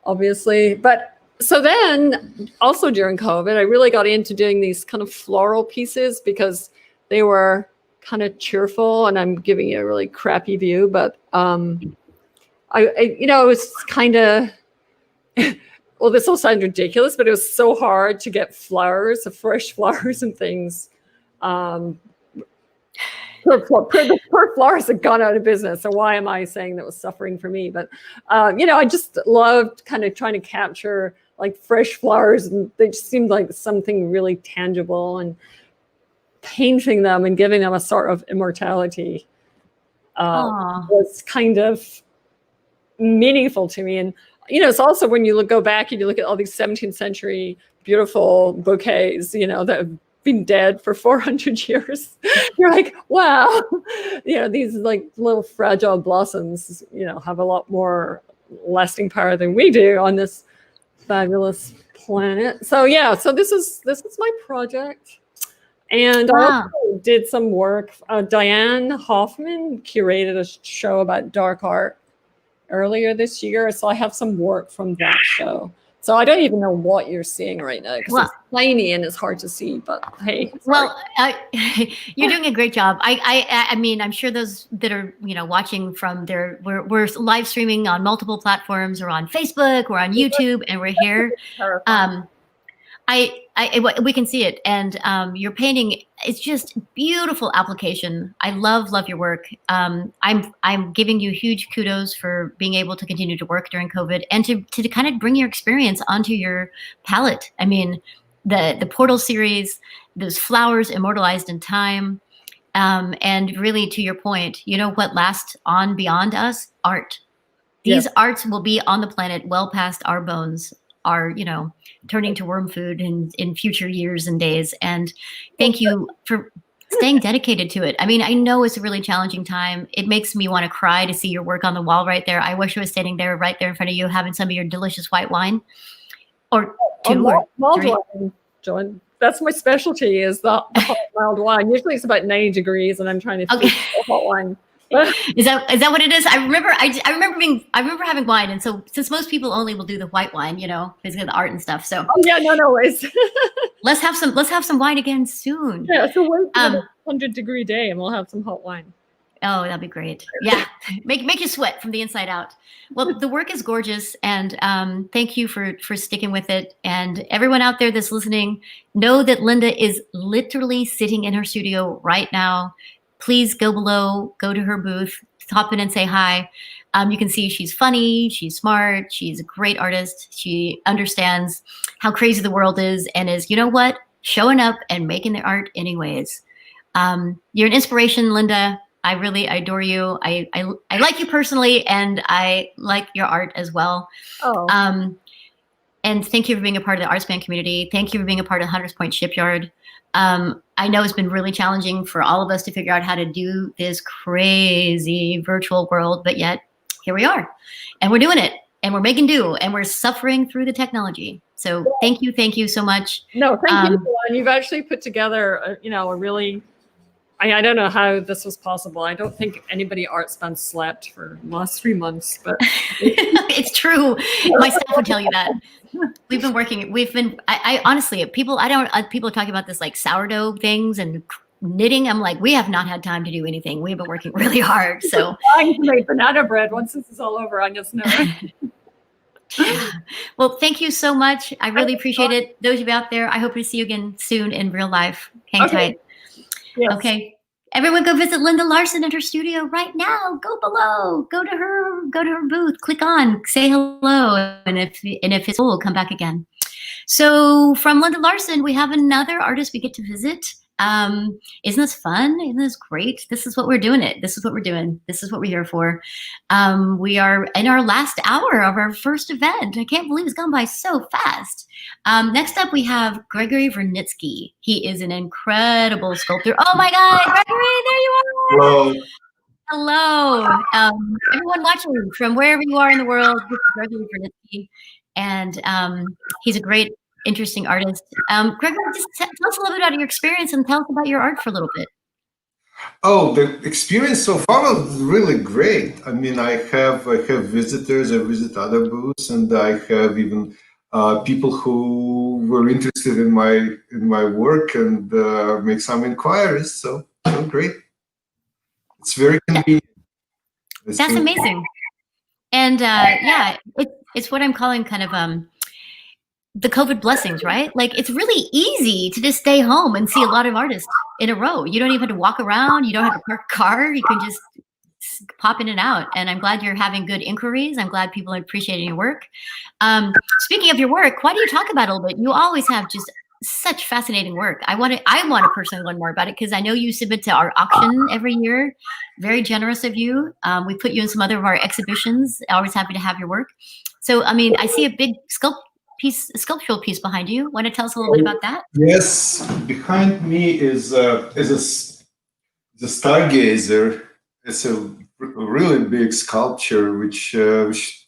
[SPEAKER 3] obviously. But so then also during COVID, I really got into doing these kind of floral pieces because they were kind of cheerful, and I'm giving you a really crappy view, but it was kind of, well, this will sound ridiculous, but it was so hard to get flowers, fresh flowers and things. Poor florists had gone out of business. So why am I saying that was suffering for me? But, I just loved kind of trying to capture like fresh flowers, and they just seemed like something really tangible, and painting them and giving them a sort of immortality was kind of meaningful to me. And, it's also when you go back and you look at all these 17th century beautiful bouquets, that have been dead for 400 years. You're like, wow, these like little fragile blossoms, have a lot more lasting power than we do on this fabulous planet. So this is my project. And I also did some work. Diane Hoffman curated a show about dark art earlier this year. So I have some work from that show. So I don't even know what you're seeing right now because it's tiny and it's hard to see, but hey.
[SPEAKER 4] Well, you're doing a great job. I mean, I'm sure those that are, watching from there, we're live streaming on multiple platforms. We're on Facebook, we're on YouTube, and we're here. We can see it, and your painting is just beautiful application. I love your work. I'm giving you huge kudos for being able to continue to work during COVID and to kind of bring your experience onto your palette. I mean, the Portal series, those flowers immortalized in time, and really to your point, what lasts on beyond us? Art. These arts will be on the planet well past our bones are, turning to worm food in future years and days. And thank you for staying dedicated to it. I mean, I know it's a really challenging time. It makes me want to cry to see your work on the wall right there. I wish I was standing there right there in front of you having some of your delicious white wine. Or two or
[SPEAKER 3] Mulled
[SPEAKER 4] three.
[SPEAKER 3] wine, John. That's my specialty, is the hot mild wine. Usually it's about 90 degrees, and I'm trying to fix the hot wine.
[SPEAKER 4] Is that what it is? I remember having wine, and so since most people only will do the white wine, because of the art and stuff. So
[SPEAKER 3] yeah, no worries.
[SPEAKER 4] let's have some wine again soon.
[SPEAKER 3] Yeah, so wait for the 100-degree day, and we'll have some hot wine.
[SPEAKER 4] Oh, that'd be great. Yeah, make you sweat from the inside out. Well, the work is gorgeous, and thank you for sticking with it. And everyone out there that's listening, know that Linda is literally sitting in her studio right now. Please go below, go to her booth, hop in and say hi. You can see she's funny, she's smart, she's a great artist. She understands how crazy the world is and is, showing up and making the art anyways. You're an inspiration, Linda. I adore you. I like you personally, and I like your art as well.
[SPEAKER 3] Oh.
[SPEAKER 4] And thank you for being a part of the ArtSpan community. Thank you for being a part of Hunters Point Shipyard. I know it's been really challenging for all of us to figure out how to do this crazy virtual world, but yet here we are, and we're doing it, and we're making do, and we're suffering through the technology. So thank you so much.
[SPEAKER 3] No, thank you. And you've actually put together, a really. I don't know how this was possible. I don't think anybody ArtSpan slept for the last 3 months, but
[SPEAKER 4] it's true. My staff would tell you that. We've been working. I honestly, people are talking about this like sourdough things and knitting. I'm like, we have not had time to do anything. We've been working really hard. So
[SPEAKER 3] trying to make banana bread once this is all over. I just know.
[SPEAKER 4] Yeah. Well, thank you so much. I really appreciate it. Those of you out there, I hope to see you again soon in real life. Hang tight.
[SPEAKER 3] Yes.
[SPEAKER 4] Okay. Everyone go visit Linda Larson at her studio right now. Go below. Go to her booth. Click on, say hello. And if it's cool, come back again. So from Linda Larson, we have another artist we get to visit. Isn't this fun? Isn't this great? This is what we're doing. This is what we're doing. This is what we're here for. We are in our last hour of our first event. I can't believe it's gone by so fast. Next up, we have Gregory Vernitsky. He is an incredible sculptor. Oh my God, Gregory, there you are. Hello. Everyone watching from wherever you are in the world, this is Gregory Vernitsky. And he's a great, interesting artist. Gregory, just tell us a little bit about your experience and tell us about your art for a little bit.
[SPEAKER 5] Oh, the experience so far was really great. I mean, I have visitors. I visit other booths, and I have even people who were interested in my work and make some inquiries. So great. It's very convenient.
[SPEAKER 4] That's amazing. And yeah, it's what I'm calling kind of the COVID blessings, right? Like it's really easy to just stay home and see a lot of artists in a row. You don't even have to walk around. You don't have to park a car. You can just pop in and out. And I'm glad you're having good inquiries. I'm glad people are appreciating your work. Speaking of your work, why don't you talk about it a little bit? You always have just such fascinating work. I want to personally learn more about it because I know you submit to our auction every year. Very generous of you. We put you in some other of our exhibitions. Always happy to have your work. So, I mean, I see a big sculptural piece behind you. Want to tell us a little bit about that?
[SPEAKER 5] Yes, behind me is a stargazer. It's a really big sculpture which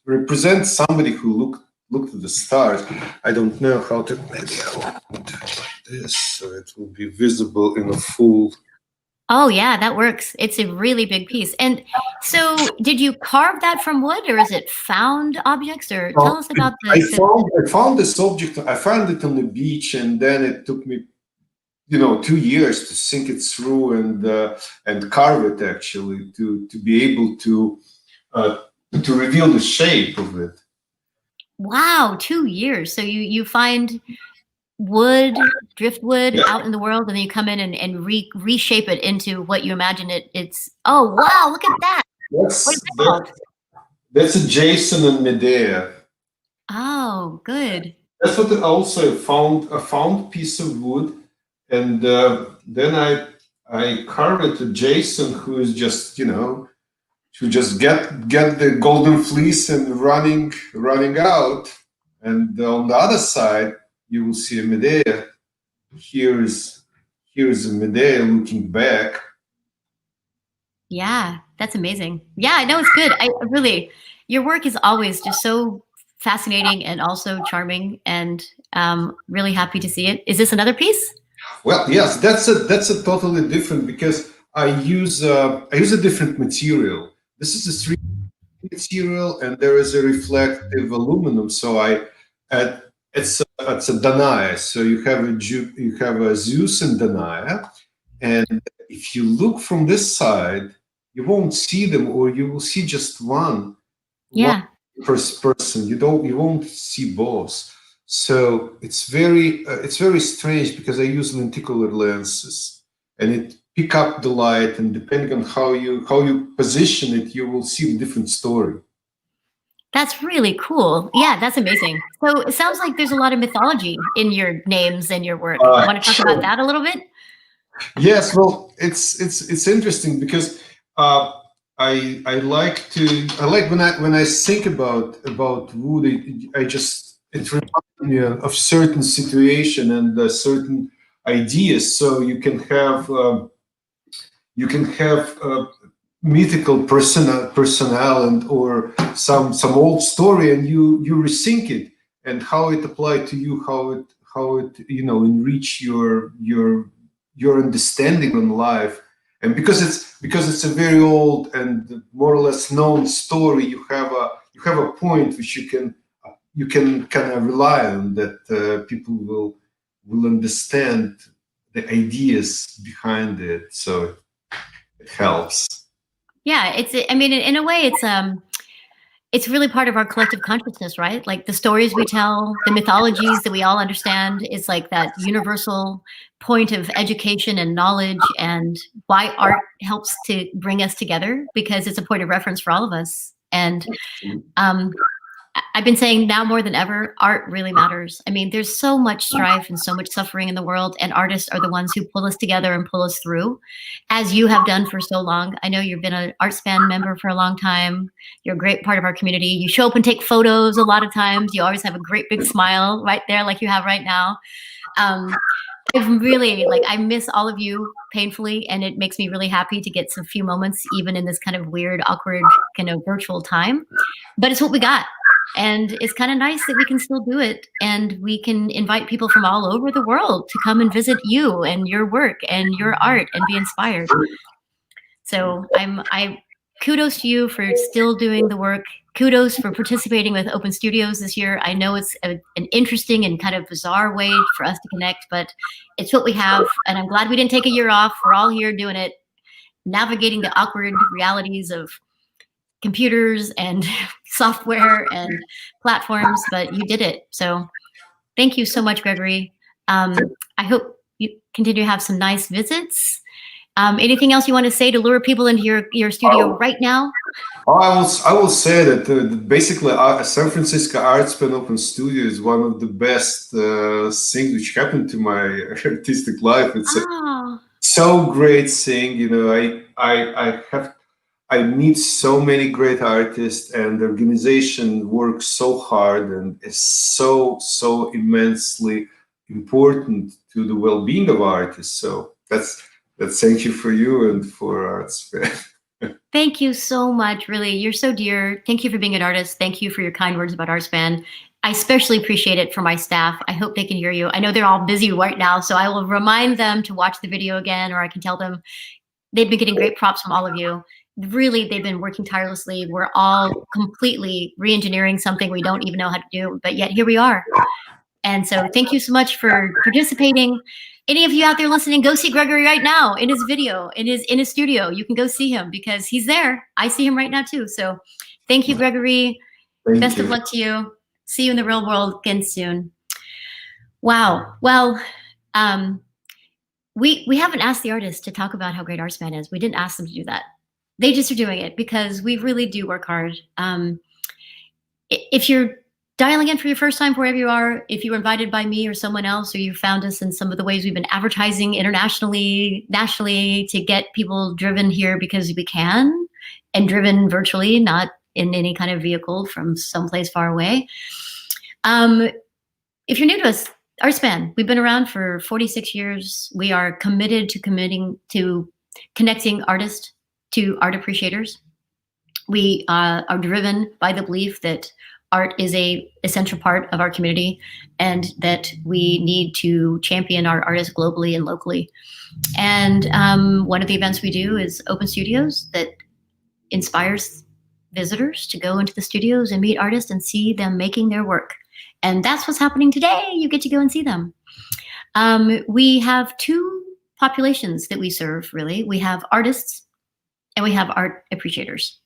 [SPEAKER 5] represents somebody who looked at the stars. I don't know how to. Maybe I'll put it like this so it will be visible in a full.
[SPEAKER 4] Oh yeah, that works. It's a really big piece. And so did you carve that from wood or is it found objects or tell us about
[SPEAKER 5] I found this object. I found it on the beach and then it took me 2 years to think it through and carve it actually to be able to reveal the shape of it.
[SPEAKER 4] Wow, 2 years. So you find wood, driftwood out in the world, and then you come in and reshape it into what you imagine it's. Oh wow! Look at that.
[SPEAKER 5] That's a Jason and Medea.
[SPEAKER 4] Oh, good.
[SPEAKER 5] That's what I also found. A found piece of wood, and then I carved a Jason who is just to just get the golden fleece and running out, and on the other side. You will see a Medea. Here is Here's Medea looking back.
[SPEAKER 4] Yeah, that's amazing. Yeah, I know it's good. I really, your work is always just so fascinating and also charming, and really happy to see it. Is this another piece?
[SPEAKER 5] Well, yes, that's a totally different, because I use a different material. This is a 3D material, and there is a reflective aluminum. So it's a Danae. So you have a Zeus and Danae, and if you look from this side, you won't see them, or you will see just one.
[SPEAKER 4] Yeah.
[SPEAKER 5] First person. You won't see both. So it's very strange, because I use lenticular lenses, and it pick up the light, and depending on how you position it, you will see a different story.
[SPEAKER 4] That's really cool. Yeah, that's amazing. So it sounds like there's a lot of mythology in your names and your work. Want to talk
[SPEAKER 5] Sure.
[SPEAKER 4] about that a little bit?
[SPEAKER 5] Yes, well, it's interesting, because I like when I think about wood, it reminds me of certain situation and certain ideas. So you can have mythical personnel and or some old story, and you rethink it, and how it applied to you, how it enrich your understanding on life. And because it's a very old and more or less known story, you have a point which you can kind of rely on, that people will understand the ideas behind it, so it helps.
[SPEAKER 4] Yeah, I mean, in a way, it's really part of our collective consciousness, right? Like the stories we tell, the mythologies that we all understand, is like that universal point of education and knowledge, and why art helps to bring us together, because it's a point of reference for all of us. And I've been saying now more than ever, art really matters. I mean, there's so much strife and so much suffering in the world, and artists are the ones who pull us together and pull us through, as you have done for so long. I know you've been an ArtSpan member for a long time. You're a great part of our community. You show up and take photos a lot of times. You always have a great big smile right there, like you have right now. I've really, I miss all of you painfully, and it makes me really happy to get some few moments, even in this kind of weird, awkward, kind of virtual time. But it's what we got. And it's kind of nice that we can still do it, and we can invite people from all over the world to come and visit you and your work and your art and be inspired. So I kudos to you for still doing the work. Kudos for participating with Open Studios this year. I know it's an interesting and kind of bizarre way for us to connect, but it's what we have. And I'm glad we didn't take a year off. We're all here doing it, navigating the awkward realities of computers and software and platforms, but you did it. So thank you so much, Gregory. I hope you continue to have some nice visits. Anything else you want to say to lure people into your studio right now?
[SPEAKER 5] I will say that basically San Francisco ArtSpan Open Studio is one of the best things which happened to my artistic life. It's a so great thing. I meet so many great artists, and the organization works so hard and is so immensely important to the well-being of artists. So that's thank you for you and for ArtSpan.
[SPEAKER 4] Thank you so much. Really, you're so dear. Thank you for being an artist. Thank you for your kind words about ArtSpan. I especially appreciate it for my staff. I hope they can hear you. I know they're all busy right now, so I will remind them to watch the video again, or I can tell them they've been getting great props from all of you. Really, they've been working tirelessly. We're all completely re-engineering something we don't even know how to do, but yet here we are. And so thank you so much for participating. Any of you out there listening, go see Gregory right now in his video, in his studio. You can go see him because he's there. I see him right now too. So thank you, Gregory. Best of luck to you. See you in the real world again soon. Wow. Well, we haven't asked the artists to talk about how great ArtSpan is. We didn't ask them to do that. They just are doing it because we really do work hard. If you're dialing in for your first time, wherever you are, if you were invited by me or someone else, or you found us in some of the ways we've been advertising internationally, nationally, to get people driven here because we can, and driven virtually, not in any kind of vehicle from someplace far away. If you're new to us, ArtSpan, we've been around for 46 years. We are committed to connecting artists to art appreciators. We are driven by the belief that art is a essential part of our community and that we need to champion our artists globally and locally. And one of the events we do is open studios that inspires visitors to go into the studios and meet artists and see them making their work. And that's what's happening today. You get to go and see them. We have two populations that we serve, really. We have artists and we have art appreciators.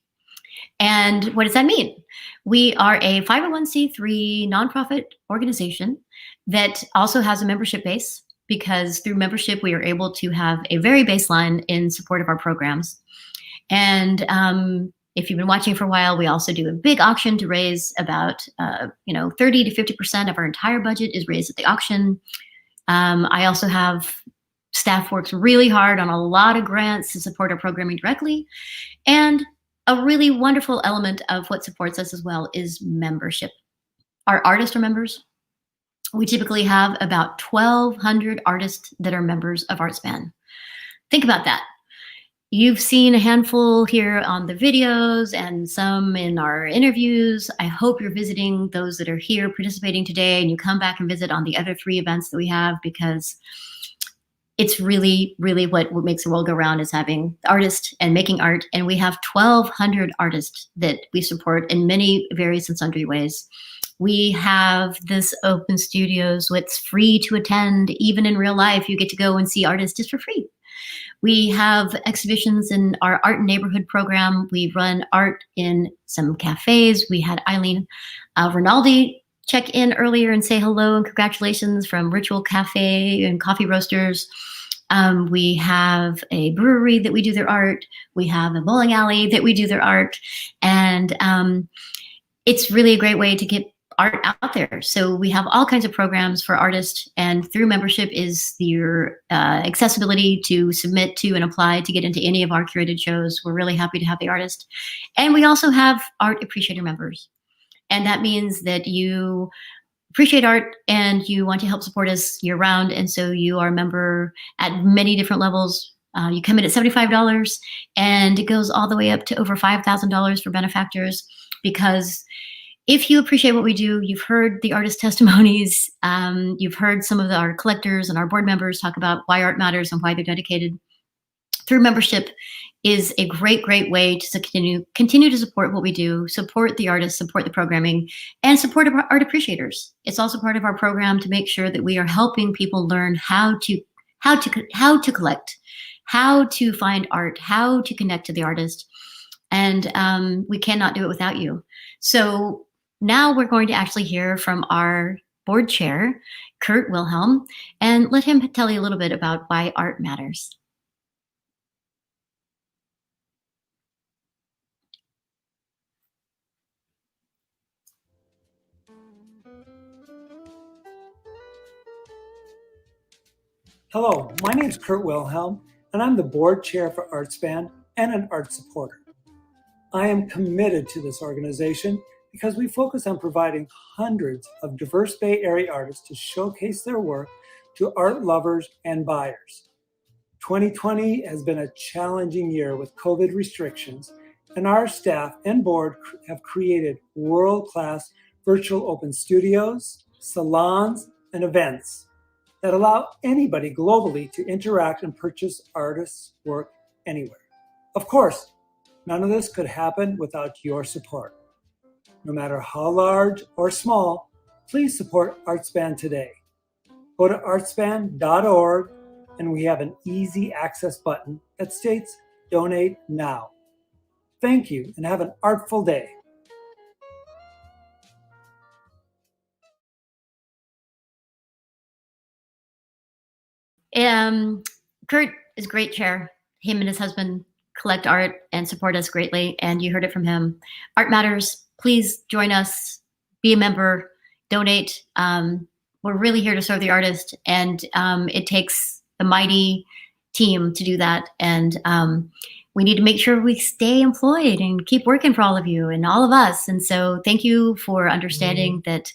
[SPEAKER 4] And what does that mean? We are a 501c3 nonprofit organization that also has a membership base, because through membership, we are able to have a very baseline in support of our programs. And if you've been watching for a while, we also do a big auction to raise about 30 to 50% of our entire budget is raised at the auction. I also have staff works really hard on a lot of grants to support our programming directly. And a really wonderful element of what supports us as well is membership. Our artists are members. We typically have about 1,200 artists that are members of ArtSpan. Think about that. You've seen a handful here on the videos and some in our interviews. I hope you're visiting those that are here participating today, and you come back and visit on the other 3 events that we have, because it's really, really what makes the world go round is having artists and making art. And we have 1,200 artists that we support in many various and sundry ways. We have this open studios, it's free to attend. Even in real life, you get to go and see artists just for free. We have exhibitions in our art and neighborhood program. We run art in some cafes. We had Eileen Rinaldi check in earlier and say hello and congratulations from Ritual Cafe and Coffee Roasters. We have a brewery that we do their art. We have a bowling alley that we do their art. And it's really a great way to get art out there. So we have all kinds of programs for artists, and through membership is your accessibility to submit to and apply to get into any of our curated shows. We're really happy to have the artist. And we also have art appreciator members. And that means that you appreciate art and you want to help support us year round. And so you are a member at many different levels. You come in at $75 and it goes all the way up to over $5,000 for benefactors, because if you appreciate what we do, you've heard the artist testimonies, you've heard some of our collectors and our board members talk about why art matters and why they're dedicated. Through membership is a great, great way to continue to support what we do, support the artists, support the programming, and support our art appreciators. It's also part of our program to make sure that we are helping people learn how to collect, how to find art, how to connect to the artist. And we cannot do it without you. So now we're going to actually hear from our board chair, Kurt Wilhelm, and let him tell you a little bit about why art matters.
[SPEAKER 8] Hello, my name is Kurt Wilhelm, and I'm the board chair for ArtSpan and an art supporter. I am committed to this organization because we focus on providing hundreds of diverse Bay Area artists to showcase their work to art lovers and buyers. 2020 has been a challenging year with COVID restrictions, and our staff and board have created world-class virtual open studios, salons, and events that allow anybody globally to interact and purchase artists' work anywhere. Of course, none of this could happen without your support. No matter how large or small, please support ArtSpan today. Go to artspan.org, and we have an easy access button that states Donate Now. Thank you, and have an artful day.
[SPEAKER 4] Kurt is a great chair. Him and his husband collect art and support us greatly, and you heard it from him. Art matters. Please join us, be a member, donate. We're really here to serve the artist, and it takes a mighty team to do that. And we need to make sure we stay employed and keep working for all of you and all of us. And so thank you for understanding that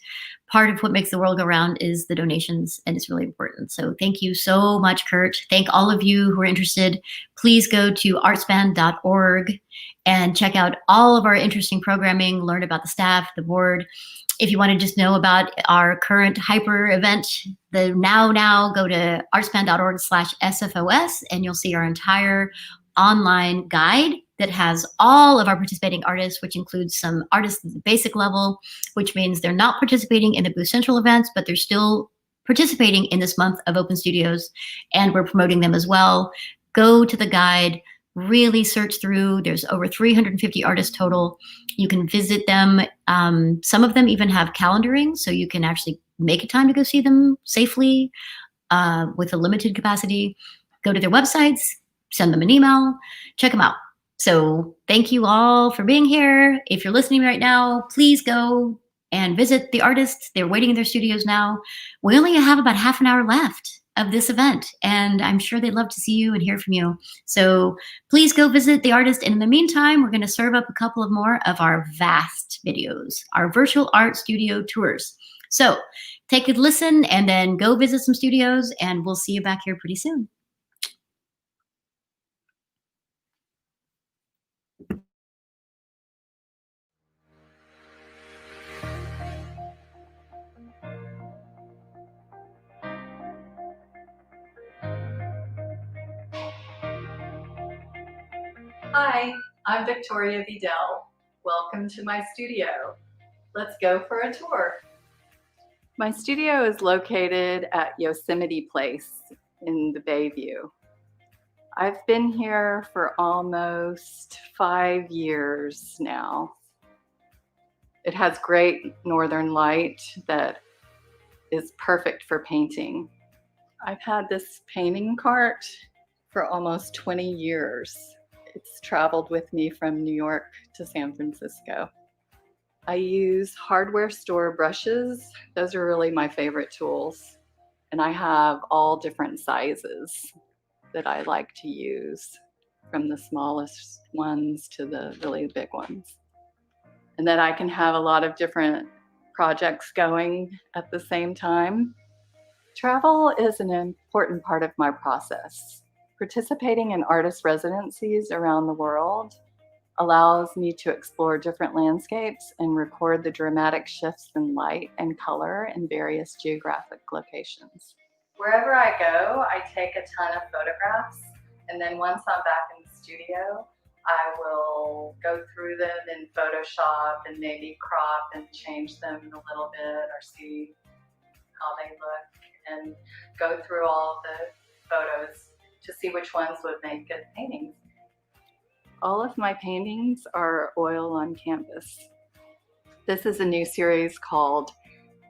[SPEAKER 4] part of what makes the world go round is the donations, and it's really important. So thank you so much, Kurt. Thank all of you who are interested. Please go to artspan.org and check out all of our interesting programming, learn about the staff, the board. If you want to just know about our current hyper event, the now, go to artspan.org/SFOS, and you'll see our entire online guide that has all of our participating artists, which includes some artists at the basic level, which means they're not participating in the Booth Central events, but they're still participating in this month of Open Studios, and we're promoting them as well. Go to the guide, really search through. There's over 350 artists total. You can visit them. Some of them even have calendaring, so you can actually make a time to go see them safely with a limited capacity. Go to their websites, send them an email, check them out. So thank you all for being here. If you're listening right now, please go and visit the artists. They're waiting in their studios now. We only have about half an hour left of this event, and I'm sure they'd love to see you and hear from you. So please go visit the artist. And in the meantime, we're going to serve up a couple of more of our vast videos, our virtual art studio tours. So take a listen and then go visit some studios, and we'll see you back here pretty soon.
[SPEAKER 7] Hi, I'm Victoria Vidal. Welcome to my studio. Let's go for a tour. My studio is located at Yosemite Place in the Bayview. I've been here for almost 5 years now. It has great northern light that is perfect for painting. I've had this painting cart for almost 20 years. It's traveled with me from New York to San Francisco. I use hardware store brushes. Those are really my favorite tools. And I have all different sizes that I like to use, from the smallest ones to the really big ones. And then I can have a lot of different projects going at the same time. Travel is an important part of my process. Participating in artist residencies around the world allows me to explore different landscapes and record the dramatic shifts in light and color in various geographic locations. Wherever I go, I take a ton of photographs, and then once I'm back in the studio, I will go through them in Photoshop and maybe crop and change them a little bit or see how they look, and go through all the photos to see which ones would make good paintings. All of my paintings are oil on canvas. This is a new series called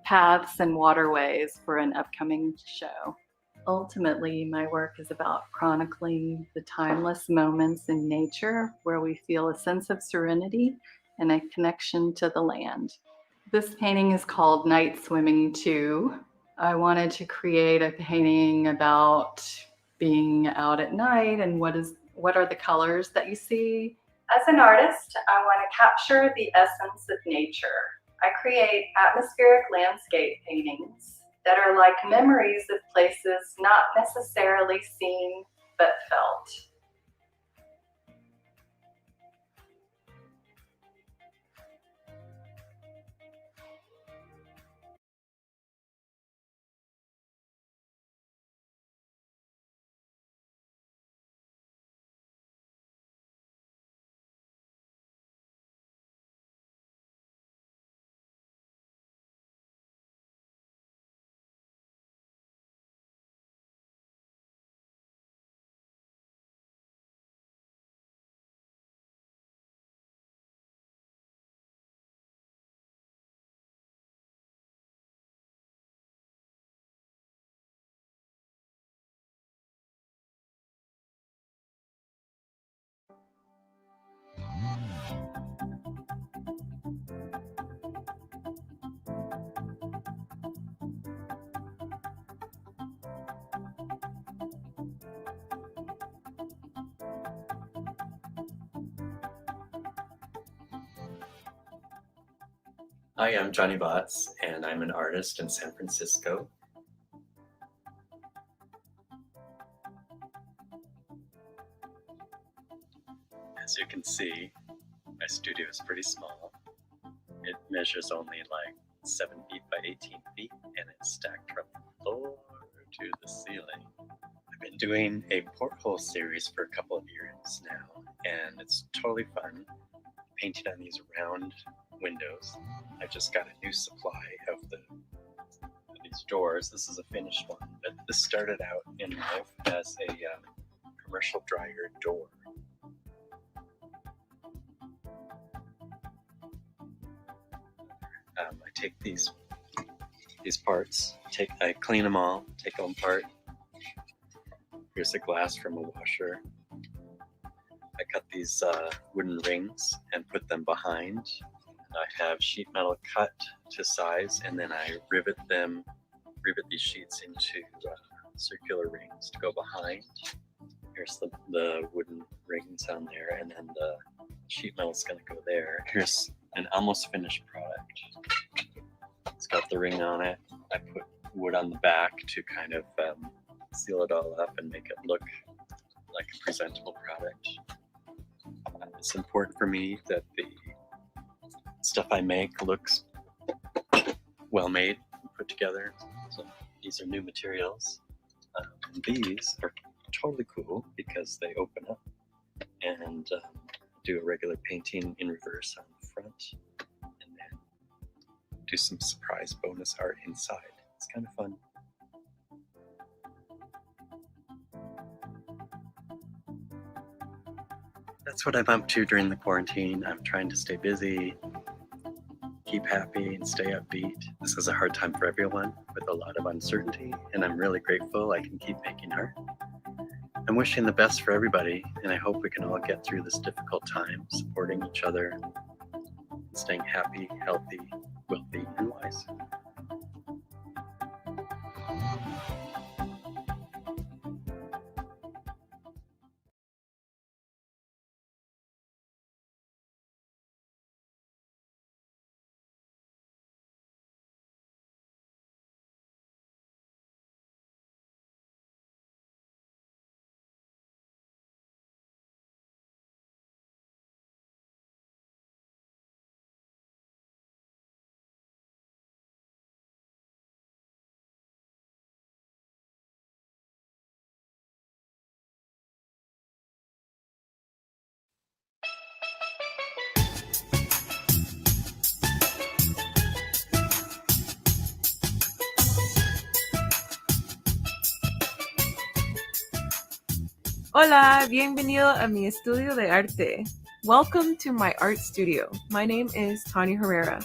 [SPEAKER 7] Paths and Waterways for an upcoming show. Ultimately, my work is about chronicling the timeless moments in nature where we feel a sense of serenity and a connection to the land. This painting is called Night Swimming 2. I wanted to create a painting about being out at night and what are the colors that you see. As an artist, I want to capture the essence of nature. I create atmospheric landscape paintings that are like memories of places not necessarily seen but felt.
[SPEAKER 9] Hi, I'm Johnny Botts, and I'm an artist in San Francisco. As you can see, my studio is pretty small. It measures only like 7 feet by 18 feet, and it's stacked from the floor to the ceiling. I've been doing a porthole series for a couple of years now, and it's totally fun painting on these round windows. I just got a new supply of these doors. This is a finished one, but this started out in life as a commercial dryer door. I take these parts, I clean them all, take them apart. Here's the glass from a washer. I cut these wooden rings and put them behind. And I have sheet metal cut to size, and then I rivet these sheets into circular rings to go behind. Here's the wooden rings on there, and then the sheet metal is going to go there. Here's an almost finished product. It's got the ring on it. I put wood on the back to kind of seal it all up and make it look like a presentable product. It's important for me that the stuff I make looks well made and put together. So these are new materials. And these are totally cool because they open up and do a regular painting in reverse on the front, and then do some surprise bonus art inside. It's kind of fun. That's what I'm up to during the quarantine. I'm trying to stay busy, keep happy, and stay upbeat. This is a hard time for everyone with a lot of uncertainty, and I'm really grateful I can keep making art. I'm wishing the best for everybody, and I hope we can all get through this difficult time, supporting each other, staying happy, healthy, wealthy, and wise.
[SPEAKER 22] Hola, bienvenido a mi estudio de arte. Welcome to my art studio. My name is Tanya Herrera.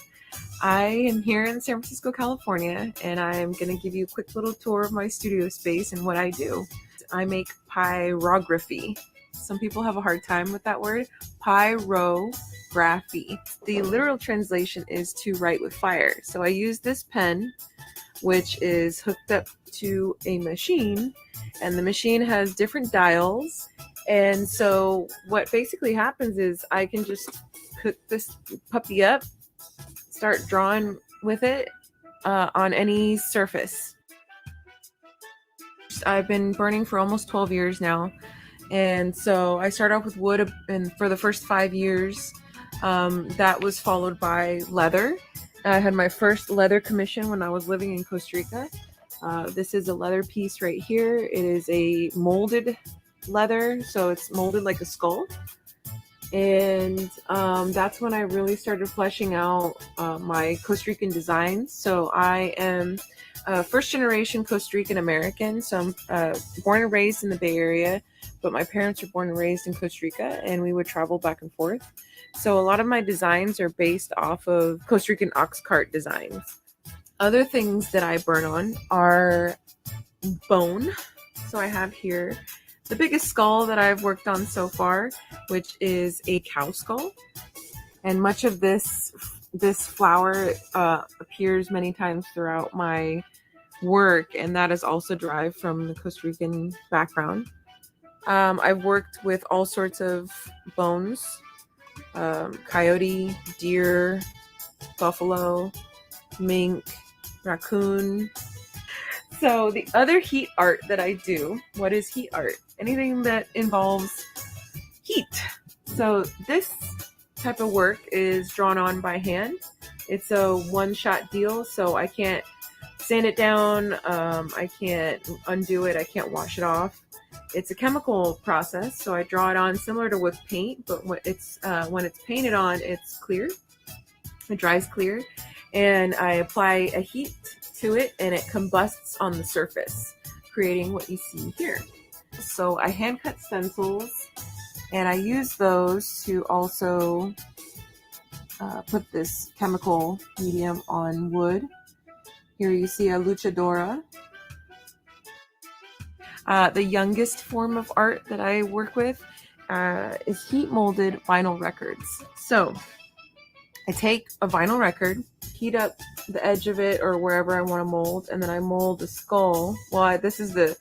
[SPEAKER 22] I am here in San Francisco, California, and I'm going to give you a quick little tour of my studio space and what I do. I make pyrography. Some people have a hard time with that word. Pyrography. The literal translation is to write with fire. So I use this pen, which is hooked up to a machine, and the machine has different dials. And so what basically happens is I can just hook this puppy up, start drawing with it on any surface. I've been burning for almost 12 years now. And so I started off with wood, and for the first 5 years, that was followed by leather. I had my first leather commission when I was living in Costa Rica. This is a leather piece right here. It is a molded leather, so it's molded like a skull. And that's when I really started fleshing out my Costa Rican designs. So I am a first generation Costa Rican American. So I'm born and raised in the Bay Area, but my parents were born and raised in Costa Rica, and we would travel back and forth. So a lot of my designs are based off of Costa Rican ox cart designs. Other things that I burn on are bone. So I have here the biggest skull that I've worked on so far, which is a cow skull. And much of this flower appears many times throughout my work, and that is also derived from the Costa Rican background. I've worked with all sorts of bones, coyote, deer, buffalo, mink, raccoon. So the other heat art that I do, what is heat art? Anything that involves heat. So this type of work is drawn on by hand. It's a one-shot deal, so I can't sand it down, I can't undo it, I can't wash it off. It's a chemical process, so I draw it on similar to with paint, but when it's painted on, it's clear. It dries clear, and I apply a heat to it, and it combusts on the surface, creating what you see here. So I hand cut stencils, and I use those to also put this chemical medium on wood. Here you see a luchadora. The youngest form of art that I work with is heat molded vinyl records. So I take a vinyl record, heat up the edge of it or wherever I want to mold, and then I mold a skull. Well, this is the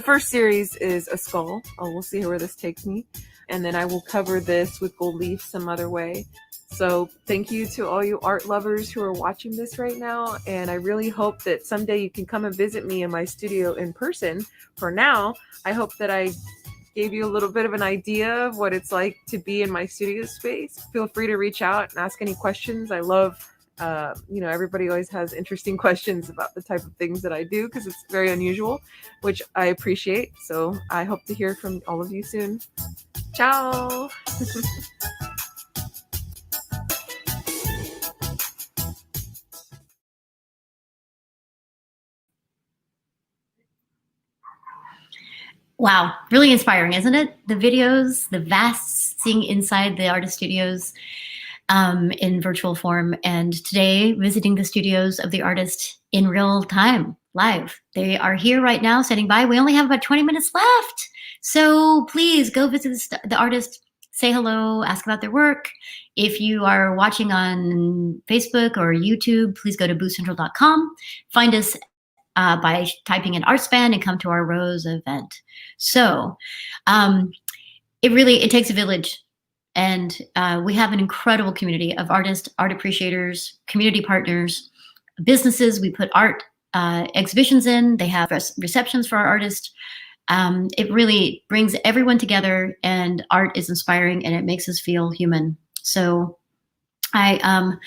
[SPEAKER 22] first series is a skull. We'll see where this takes me. And then I will cover this with gold leaf some other way. So thank you to all you art lovers who are watching this right now. And I really hope that someday you can come and visit me in my studio in person. For now, I hope that I gave you a little bit of an idea of what it's like to be in my studio space. Feel free to reach out and ask any questions. I love, everybody always has interesting questions about the type of things that I do because it's very unusual, which I appreciate. So I hope to hear from all of you soon. Ciao.
[SPEAKER 4] Wow, really inspiring, isn't it? The videos, the vast seeing inside the artist studios in virtual form, and today visiting the studios of the artist in real time, live. They are here right now, standing by. We only have about 20 minutes left. So please go visit the artist, say hello, ask about their work. If you are watching on Facebook or YouTube, please go to boostcentral.com. Find us by typing in ArtSpan and come to our Rose event. So it takes a village, and we have an incredible community of artists, art appreciators, community partners, businesses. We put art exhibitions in. They have receptions for our artists. It really brings everyone together, and art is inspiring, and it makes us feel human. So I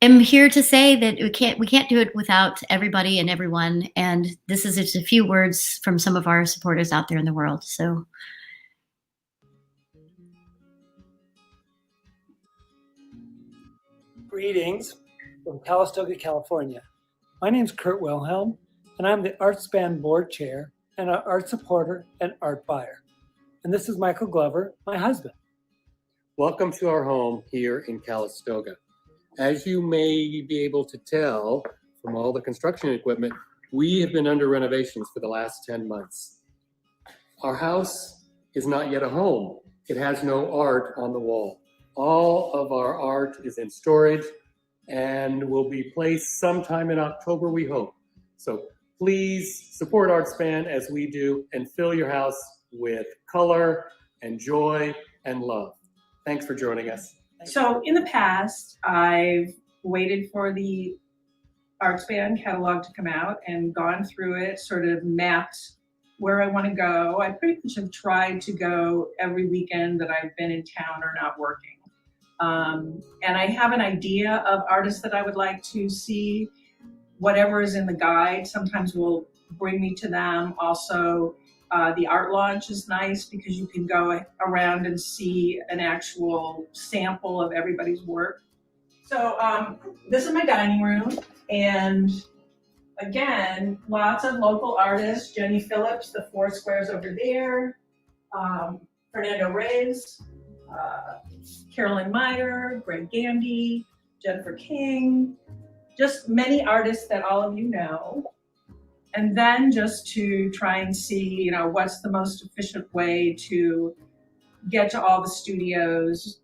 [SPEAKER 4] am here to say that we can't do it without everybody and everyone. And this is just a few words from some of our supporters out there in the world. So.
[SPEAKER 8] Greetings from Calistoga, California. My name is Kurt Wilhelm, and I'm the ArtSpan board chair and an art supporter and art buyer. And this is Michael Glover, my husband.
[SPEAKER 10] Welcome to our home here in Calistoga. As you may be able to tell from all the construction equipment, we have been under renovations for the last 10 months. Our house is not yet a home. It has no art on the wall. All of our art is in storage and will be placed sometime in October, we hope. So please support ArtSpan as we do and fill your house with color and joy and love. Thanks for joining us.
[SPEAKER 12] So in the past, I've waited for the ArtSpan catalog to come out and gone through it, sort of mapped where I want to go. I pretty much have tried to go every weekend that I've been in town or not working. And I have an idea of artists that I would like to see. Whatever is in the guide sometimes will bring me to them. Also, the art launch is nice because you can go around and see an actual sample of everybody's work. So this is my dining room, and again, lots of local artists. Jenny Phillips, the Four Squares over there, Fernando Reyes, Carolyn Meyer, Greg Gandy, Jennifer King, just many artists that all of you know. And then just to try and see, what's the most efficient way to get to all the studios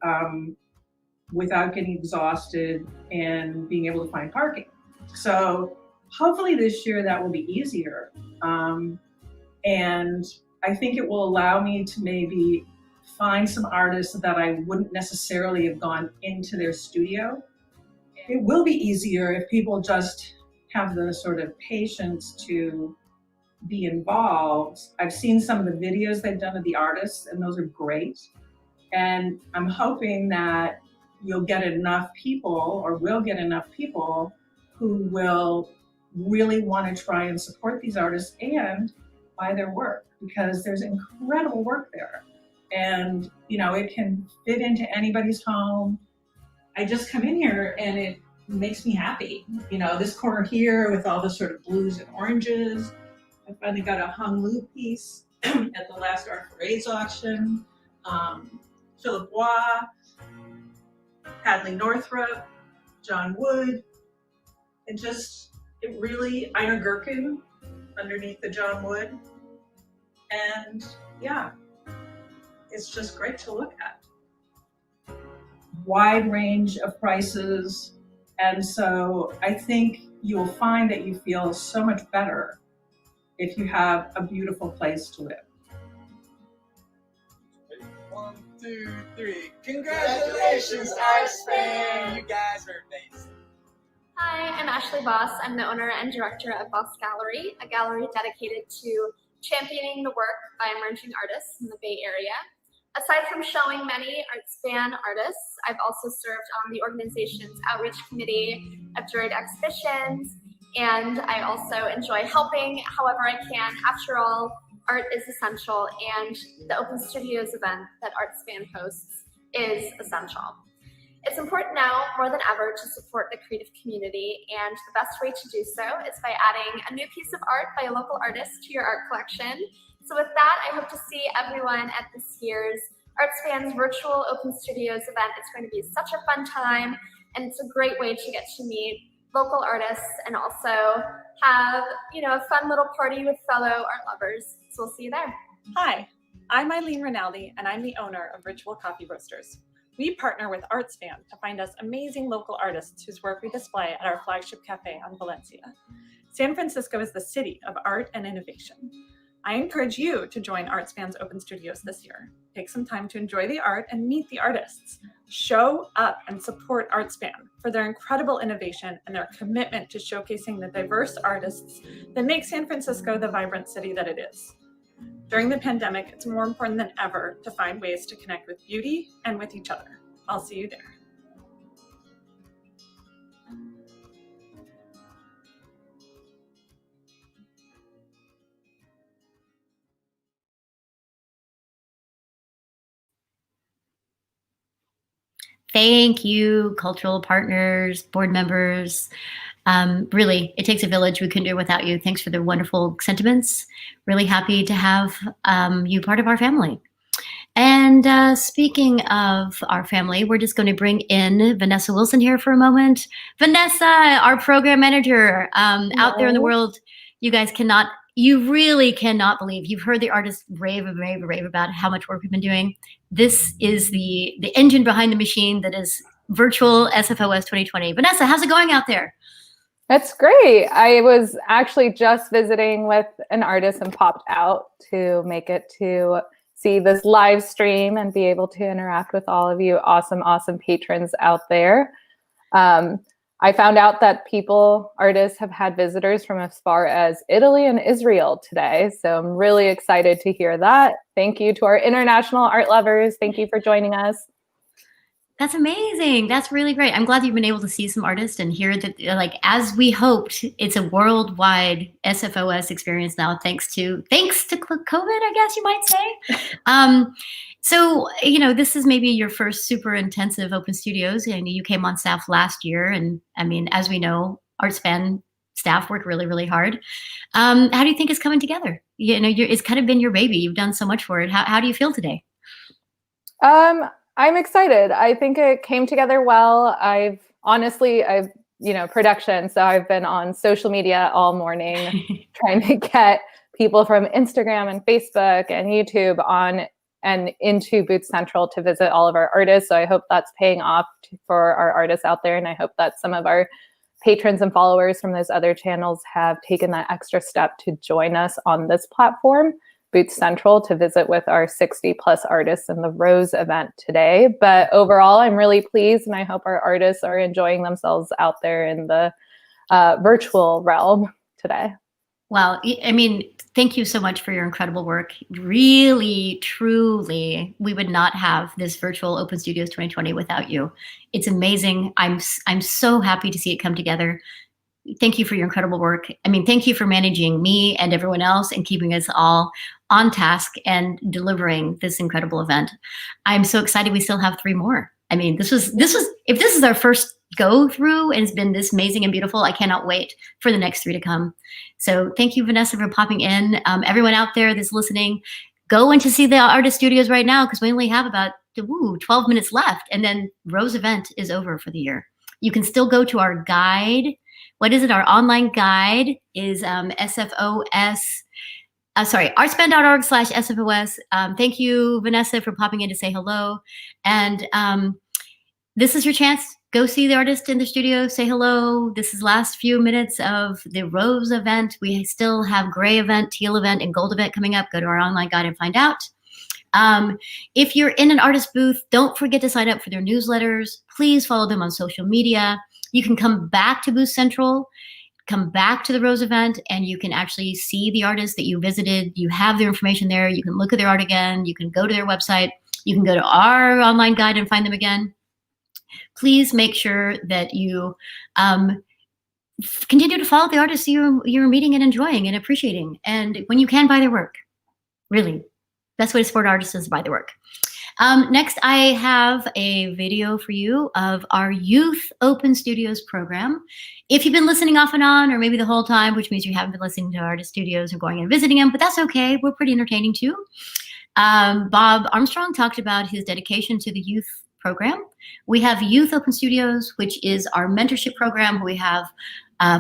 [SPEAKER 12] without getting exhausted and being able to find parking. So hopefully this year that will be easier. And I think it will allow me to maybe find some artists that I wouldn't necessarily have gone into their studio. it will be easier if people just have the sort of patience to be involved. I've seen some of the videos they've done of the artists, and those are great. And I'm hoping that you'll get enough people, or will get enough people, who will really want to try and support these artists and buy their work, because there's incredible work there. And, you know, it can fit into anybody's home. I just come in here and it makes me happy. You know, this corner here with all the sort of blues and oranges. I finally got a hung Lu piece at the last Art for AIDS auction. Philip Waugh, Hadley Northrop, John Wood, and just, it really, Ina Gherkin underneath the John Wood. And yeah, it's just great to look at. Wide range of prices. And so I think you'll find that you feel so much better if you have a beautiful place to live.
[SPEAKER 11] 1, 2, 3. Congratulations, ArtSpan! You guys are amazing.
[SPEAKER 13] Hi, I'm Ashley Boss. I'm the owner and director of Boss Gallery, a gallery dedicated to championing the work by emerging artists in the Bay Area. Aside from showing many ArtSpan artists, I've also served on the organization's outreach committee. I've curated exhibitions, and I also enjoy helping however I can. After all, art is essential, and the Open Studios event that ArtSpan hosts is essential. It's important now more than ever to support the creative community, and the best way to do so is by adding a new piece of art by a local artist to your art collection. So with that, I hope to see everyone at this year's ArtSpan's virtual Open Studios event. It's going to be such a fun time, and it's a great way to get to meet local artists and also have, you know, a fun little party with fellow art lovers. So we'll see you there.
[SPEAKER 14] Hi, I'm Eileen Rinaldi, and I'm the owner of Ritual Coffee Roasters. We partner with ArtSpan to find us amazing local artists whose work we display at our flagship cafe on Valencia. San Francisco is the city of art and innovation. I encourage you to join ArtSpan's Open Studios this year. Take some time to enjoy the art and meet the artists. Show up and support ArtSpan for their incredible innovation and their commitment to showcasing the diverse artists that make San Francisco the vibrant city that it is. During the pandemic, it's more important than ever to find ways to connect with beauty and with each other. I'll see you there.
[SPEAKER 4] Thank you, cultural partners, board members. Really, it takes a village. We couldn't do it without you. Thanks for the wonderful sentiments. Really happy to have you part of our family. And speaking of our family, we're just going to bring in Vanessa Wilson here for a moment. Vanessa, our program manager, out there in the world, you guys you really cannot believe. You've heard the artists rave about how much work we've been doing. This is the engine behind the machine that is virtual SFOS 2020. Vanessa, how's it going out there?
[SPEAKER 23] That's great. I was actually just visiting with an artist and popped out to make it to see this live stream and be able to interact with all of you awesome patrons out there. I found out that artists have had visitors from as far as Italy and Israel today. So I'm really excited to hear that. Thank you to our international art lovers. Thank you for joining us.
[SPEAKER 4] That's amazing. That's really great. I'm glad you've been able to see some artists and hear that, like, as we hoped, it's a worldwide SFOS experience now, thanks to COVID, I guess you might say. So, you know, this is maybe your first super intensive Open Studios, and you came on staff last year. And I mean, as we know, ArtSpan staff work really hard. How do you think it's coming together? You know, it's kind of been your baby. You've done so much for it. How do you feel today?
[SPEAKER 23] I'm excited. I think it came together well. I've production. So I've been on social media all morning trying to get people from Instagram and Facebook and YouTube on and into Booth Central to visit all of our artists. So I hope that's paying off for our artists out there. And I hope that some of our patrons and followers from those other channels have taken that extra step to join us on this platform. Booth Central to visit with our 60 plus artists in the Rose event today. But overall, I'm really pleased, and I hope our artists are enjoying themselves out there in the virtual realm today.
[SPEAKER 4] Wow. I mean, thank you so much for your incredible work. Really, truly, we would not have this virtual Open Studios 2020 without you. It's amazing. I'm so happy to see it come together. Thank you for your incredible work. I mean, thank you for managing me and everyone else and keeping us all on task and delivering this incredible event. I'm so excited we still have 3 more. I mean, this was if this is our first go through and it's been this amazing and beautiful, I cannot wait for the next 3 to come. So thank you, Vanessa, for popping in. Everyone out there that's listening, go in to see the artist studios right now, because we only have about 12 minutes left, and then Rose event is over for the year. You can still go to our guide. What is it? Our online guide is SFOS. artspan.org/SFOS. Thank you, Vanessa, for popping in to say hello. And this is your chance. Go see the artist in the studio, say hello. This is last few minutes of the Rose event. We still have gray event, teal event, and gold event coming up. Go to our online guide and find out. If you're in an artist booth, don't forget to sign up for their newsletters. Please follow them on social media. You can come back to Booth Central, come back to the Rose event, and you can actually see the artists that you visited. You have their information there. You can look at their art again. You can go to their website. You can go to our online guide and find them again. Please make sure that you continue to follow the artists you're meeting and enjoying and appreciating. And when you can, buy their work. Really, best way to support artists is buy their work. Next, I have a video for you of our Youth Open Studios program. If you've been listening off and on, or maybe the whole time, which means you haven't been listening to artist studios or going and visiting them, but that's okay. We're pretty entertaining too. Bob Armstrong talked about his dedication to the youth program. We have Youth Open Studios, which is our mentorship program. We have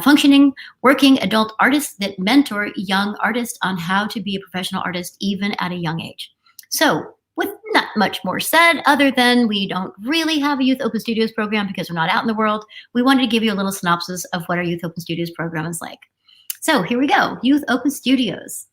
[SPEAKER 4] functioning, working adult artists that mentor young artists on how to be a professional artist even at a young age. So with not much more said, other than we don't really have a Youth Open Studios program because we're not out in the world, we wanted to give you a little synopsis of what our Youth Open Studios program is like. So here we go, Youth Open Studios.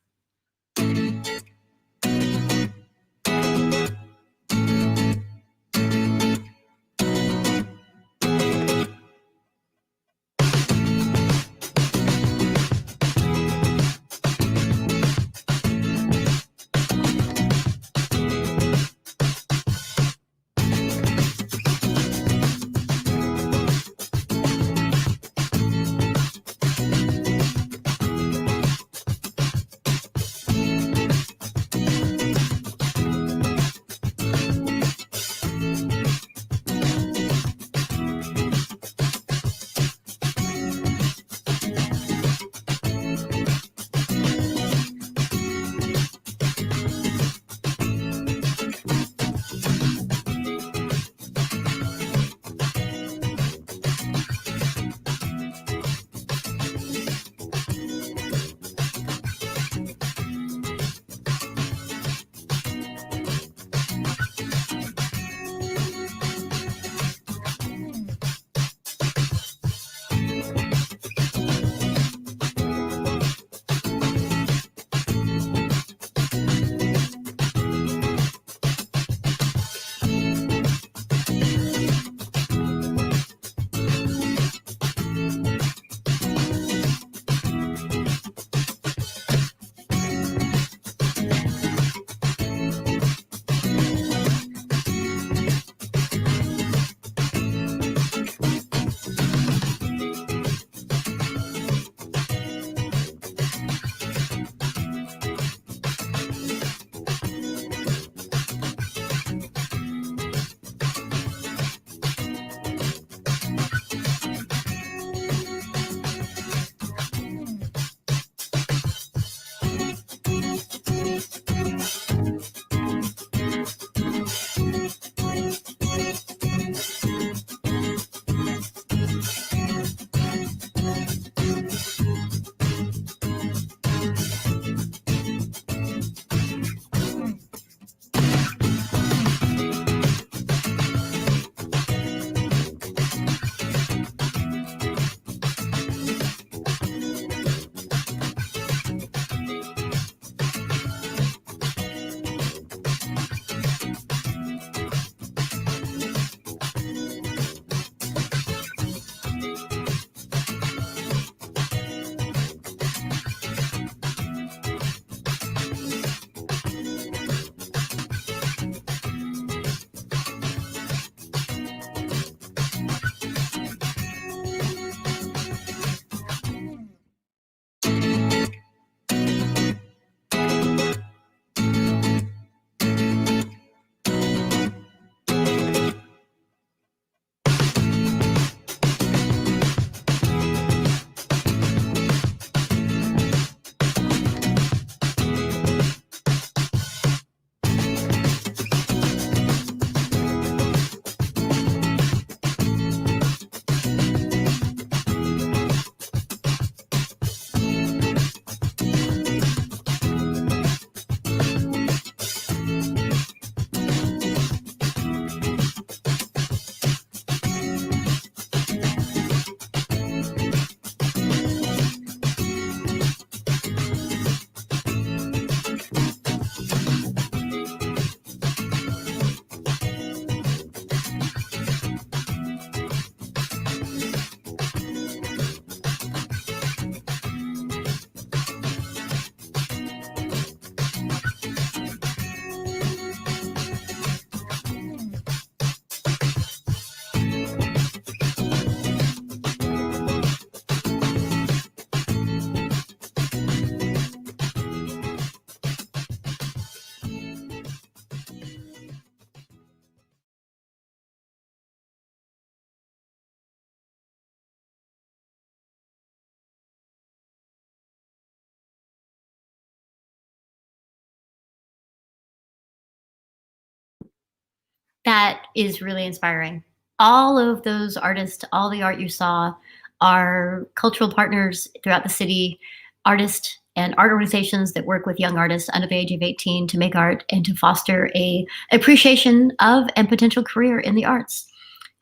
[SPEAKER 4] that is really inspiring. All of those artists, all the art you saw, are cultural partners throughout the city, artists and art organizations that work with young artists under the age of 18 to make art and to foster a appreciation of and potential career in the arts.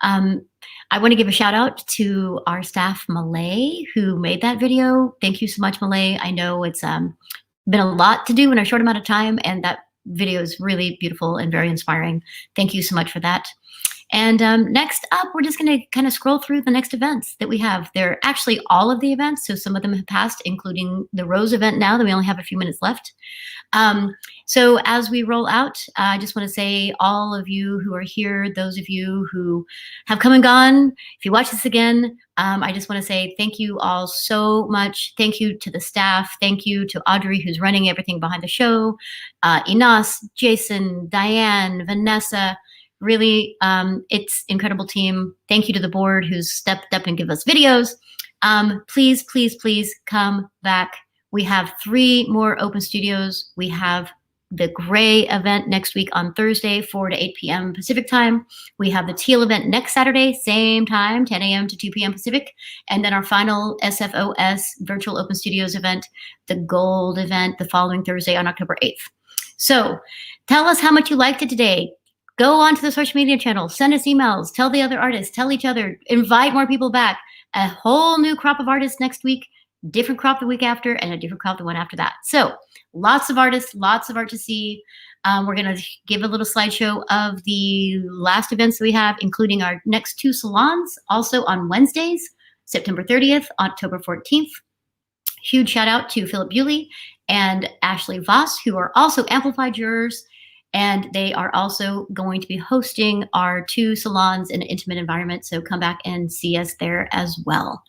[SPEAKER 4] I want to give a shout out to our staff, Malay, who made that video. Thank you so much, Malay. I know it's been a lot to do in a short amount of time, and that video is really beautiful and very inspiring. Thank you so much for that. And next up, we're just going to kind of scroll through the next events that we have. They're actually all of the events, so some of them have passed, including the Rose event now that we only have a few minutes left. So as we roll out, I just want to say all of you who are here, those of you who have come and gone, if you watch this again, I just want to say thank you all so much. Thank you to the staff. Thank you to Audrey, who's running everything behind the show, Inas, Jason, Diane, Vanessa. Really, it's incredible team. Thank you to the board who's stepped up and give us videos. Please, please, please come back. We have 3 more open studios. We have the Gray event next week on Thursday, 4 to 8 p.m. Pacific time. We have the Teal event next Saturday, same time, 10 a.m. to 2 p.m. Pacific. And then our final SFOS Virtual Open Studios event, the Gold event, the following Thursday on October 8th. So tell us how much you liked it today. Go onto the social media channels, send us emails, tell the other artists, tell each other, invite more people back. A whole new crop of artists next week, different crop the week after, and a different crop the one after that. So lots of artists, lots of art to see. We're going to give a little slideshow of the last events that we have, including our next 2 salons, also on Wednesdays, September 30th, October 14th. Huge shout out to Philip Bewley and Ashley Voss, who are also Amplified jurors. And they are also going to be hosting our 2 salons in an intimate environment. So come back and see us there as well.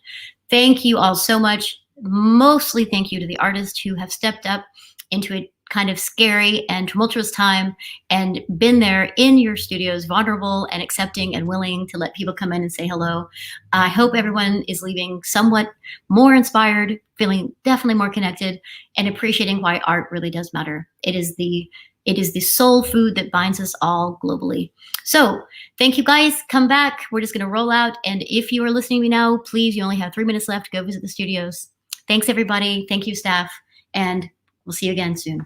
[SPEAKER 4] Thank you all so much. Mostly thank you to the artists who have stepped up into a kind of scary and tumultuous time and been there in your studios, vulnerable and accepting and willing to let people come in and say hello. I hope everyone is leaving somewhat more inspired, feeling definitely more connected, and appreciating why art really does matter. It is the soul food that binds us all globally. So thank you guys. Come back. We're just going to roll out. And if you are listening to me now, please, you only have 3 minutes left. Go visit the studios. Thanks, everybody. Thank you, staff. And we'll see you again soon.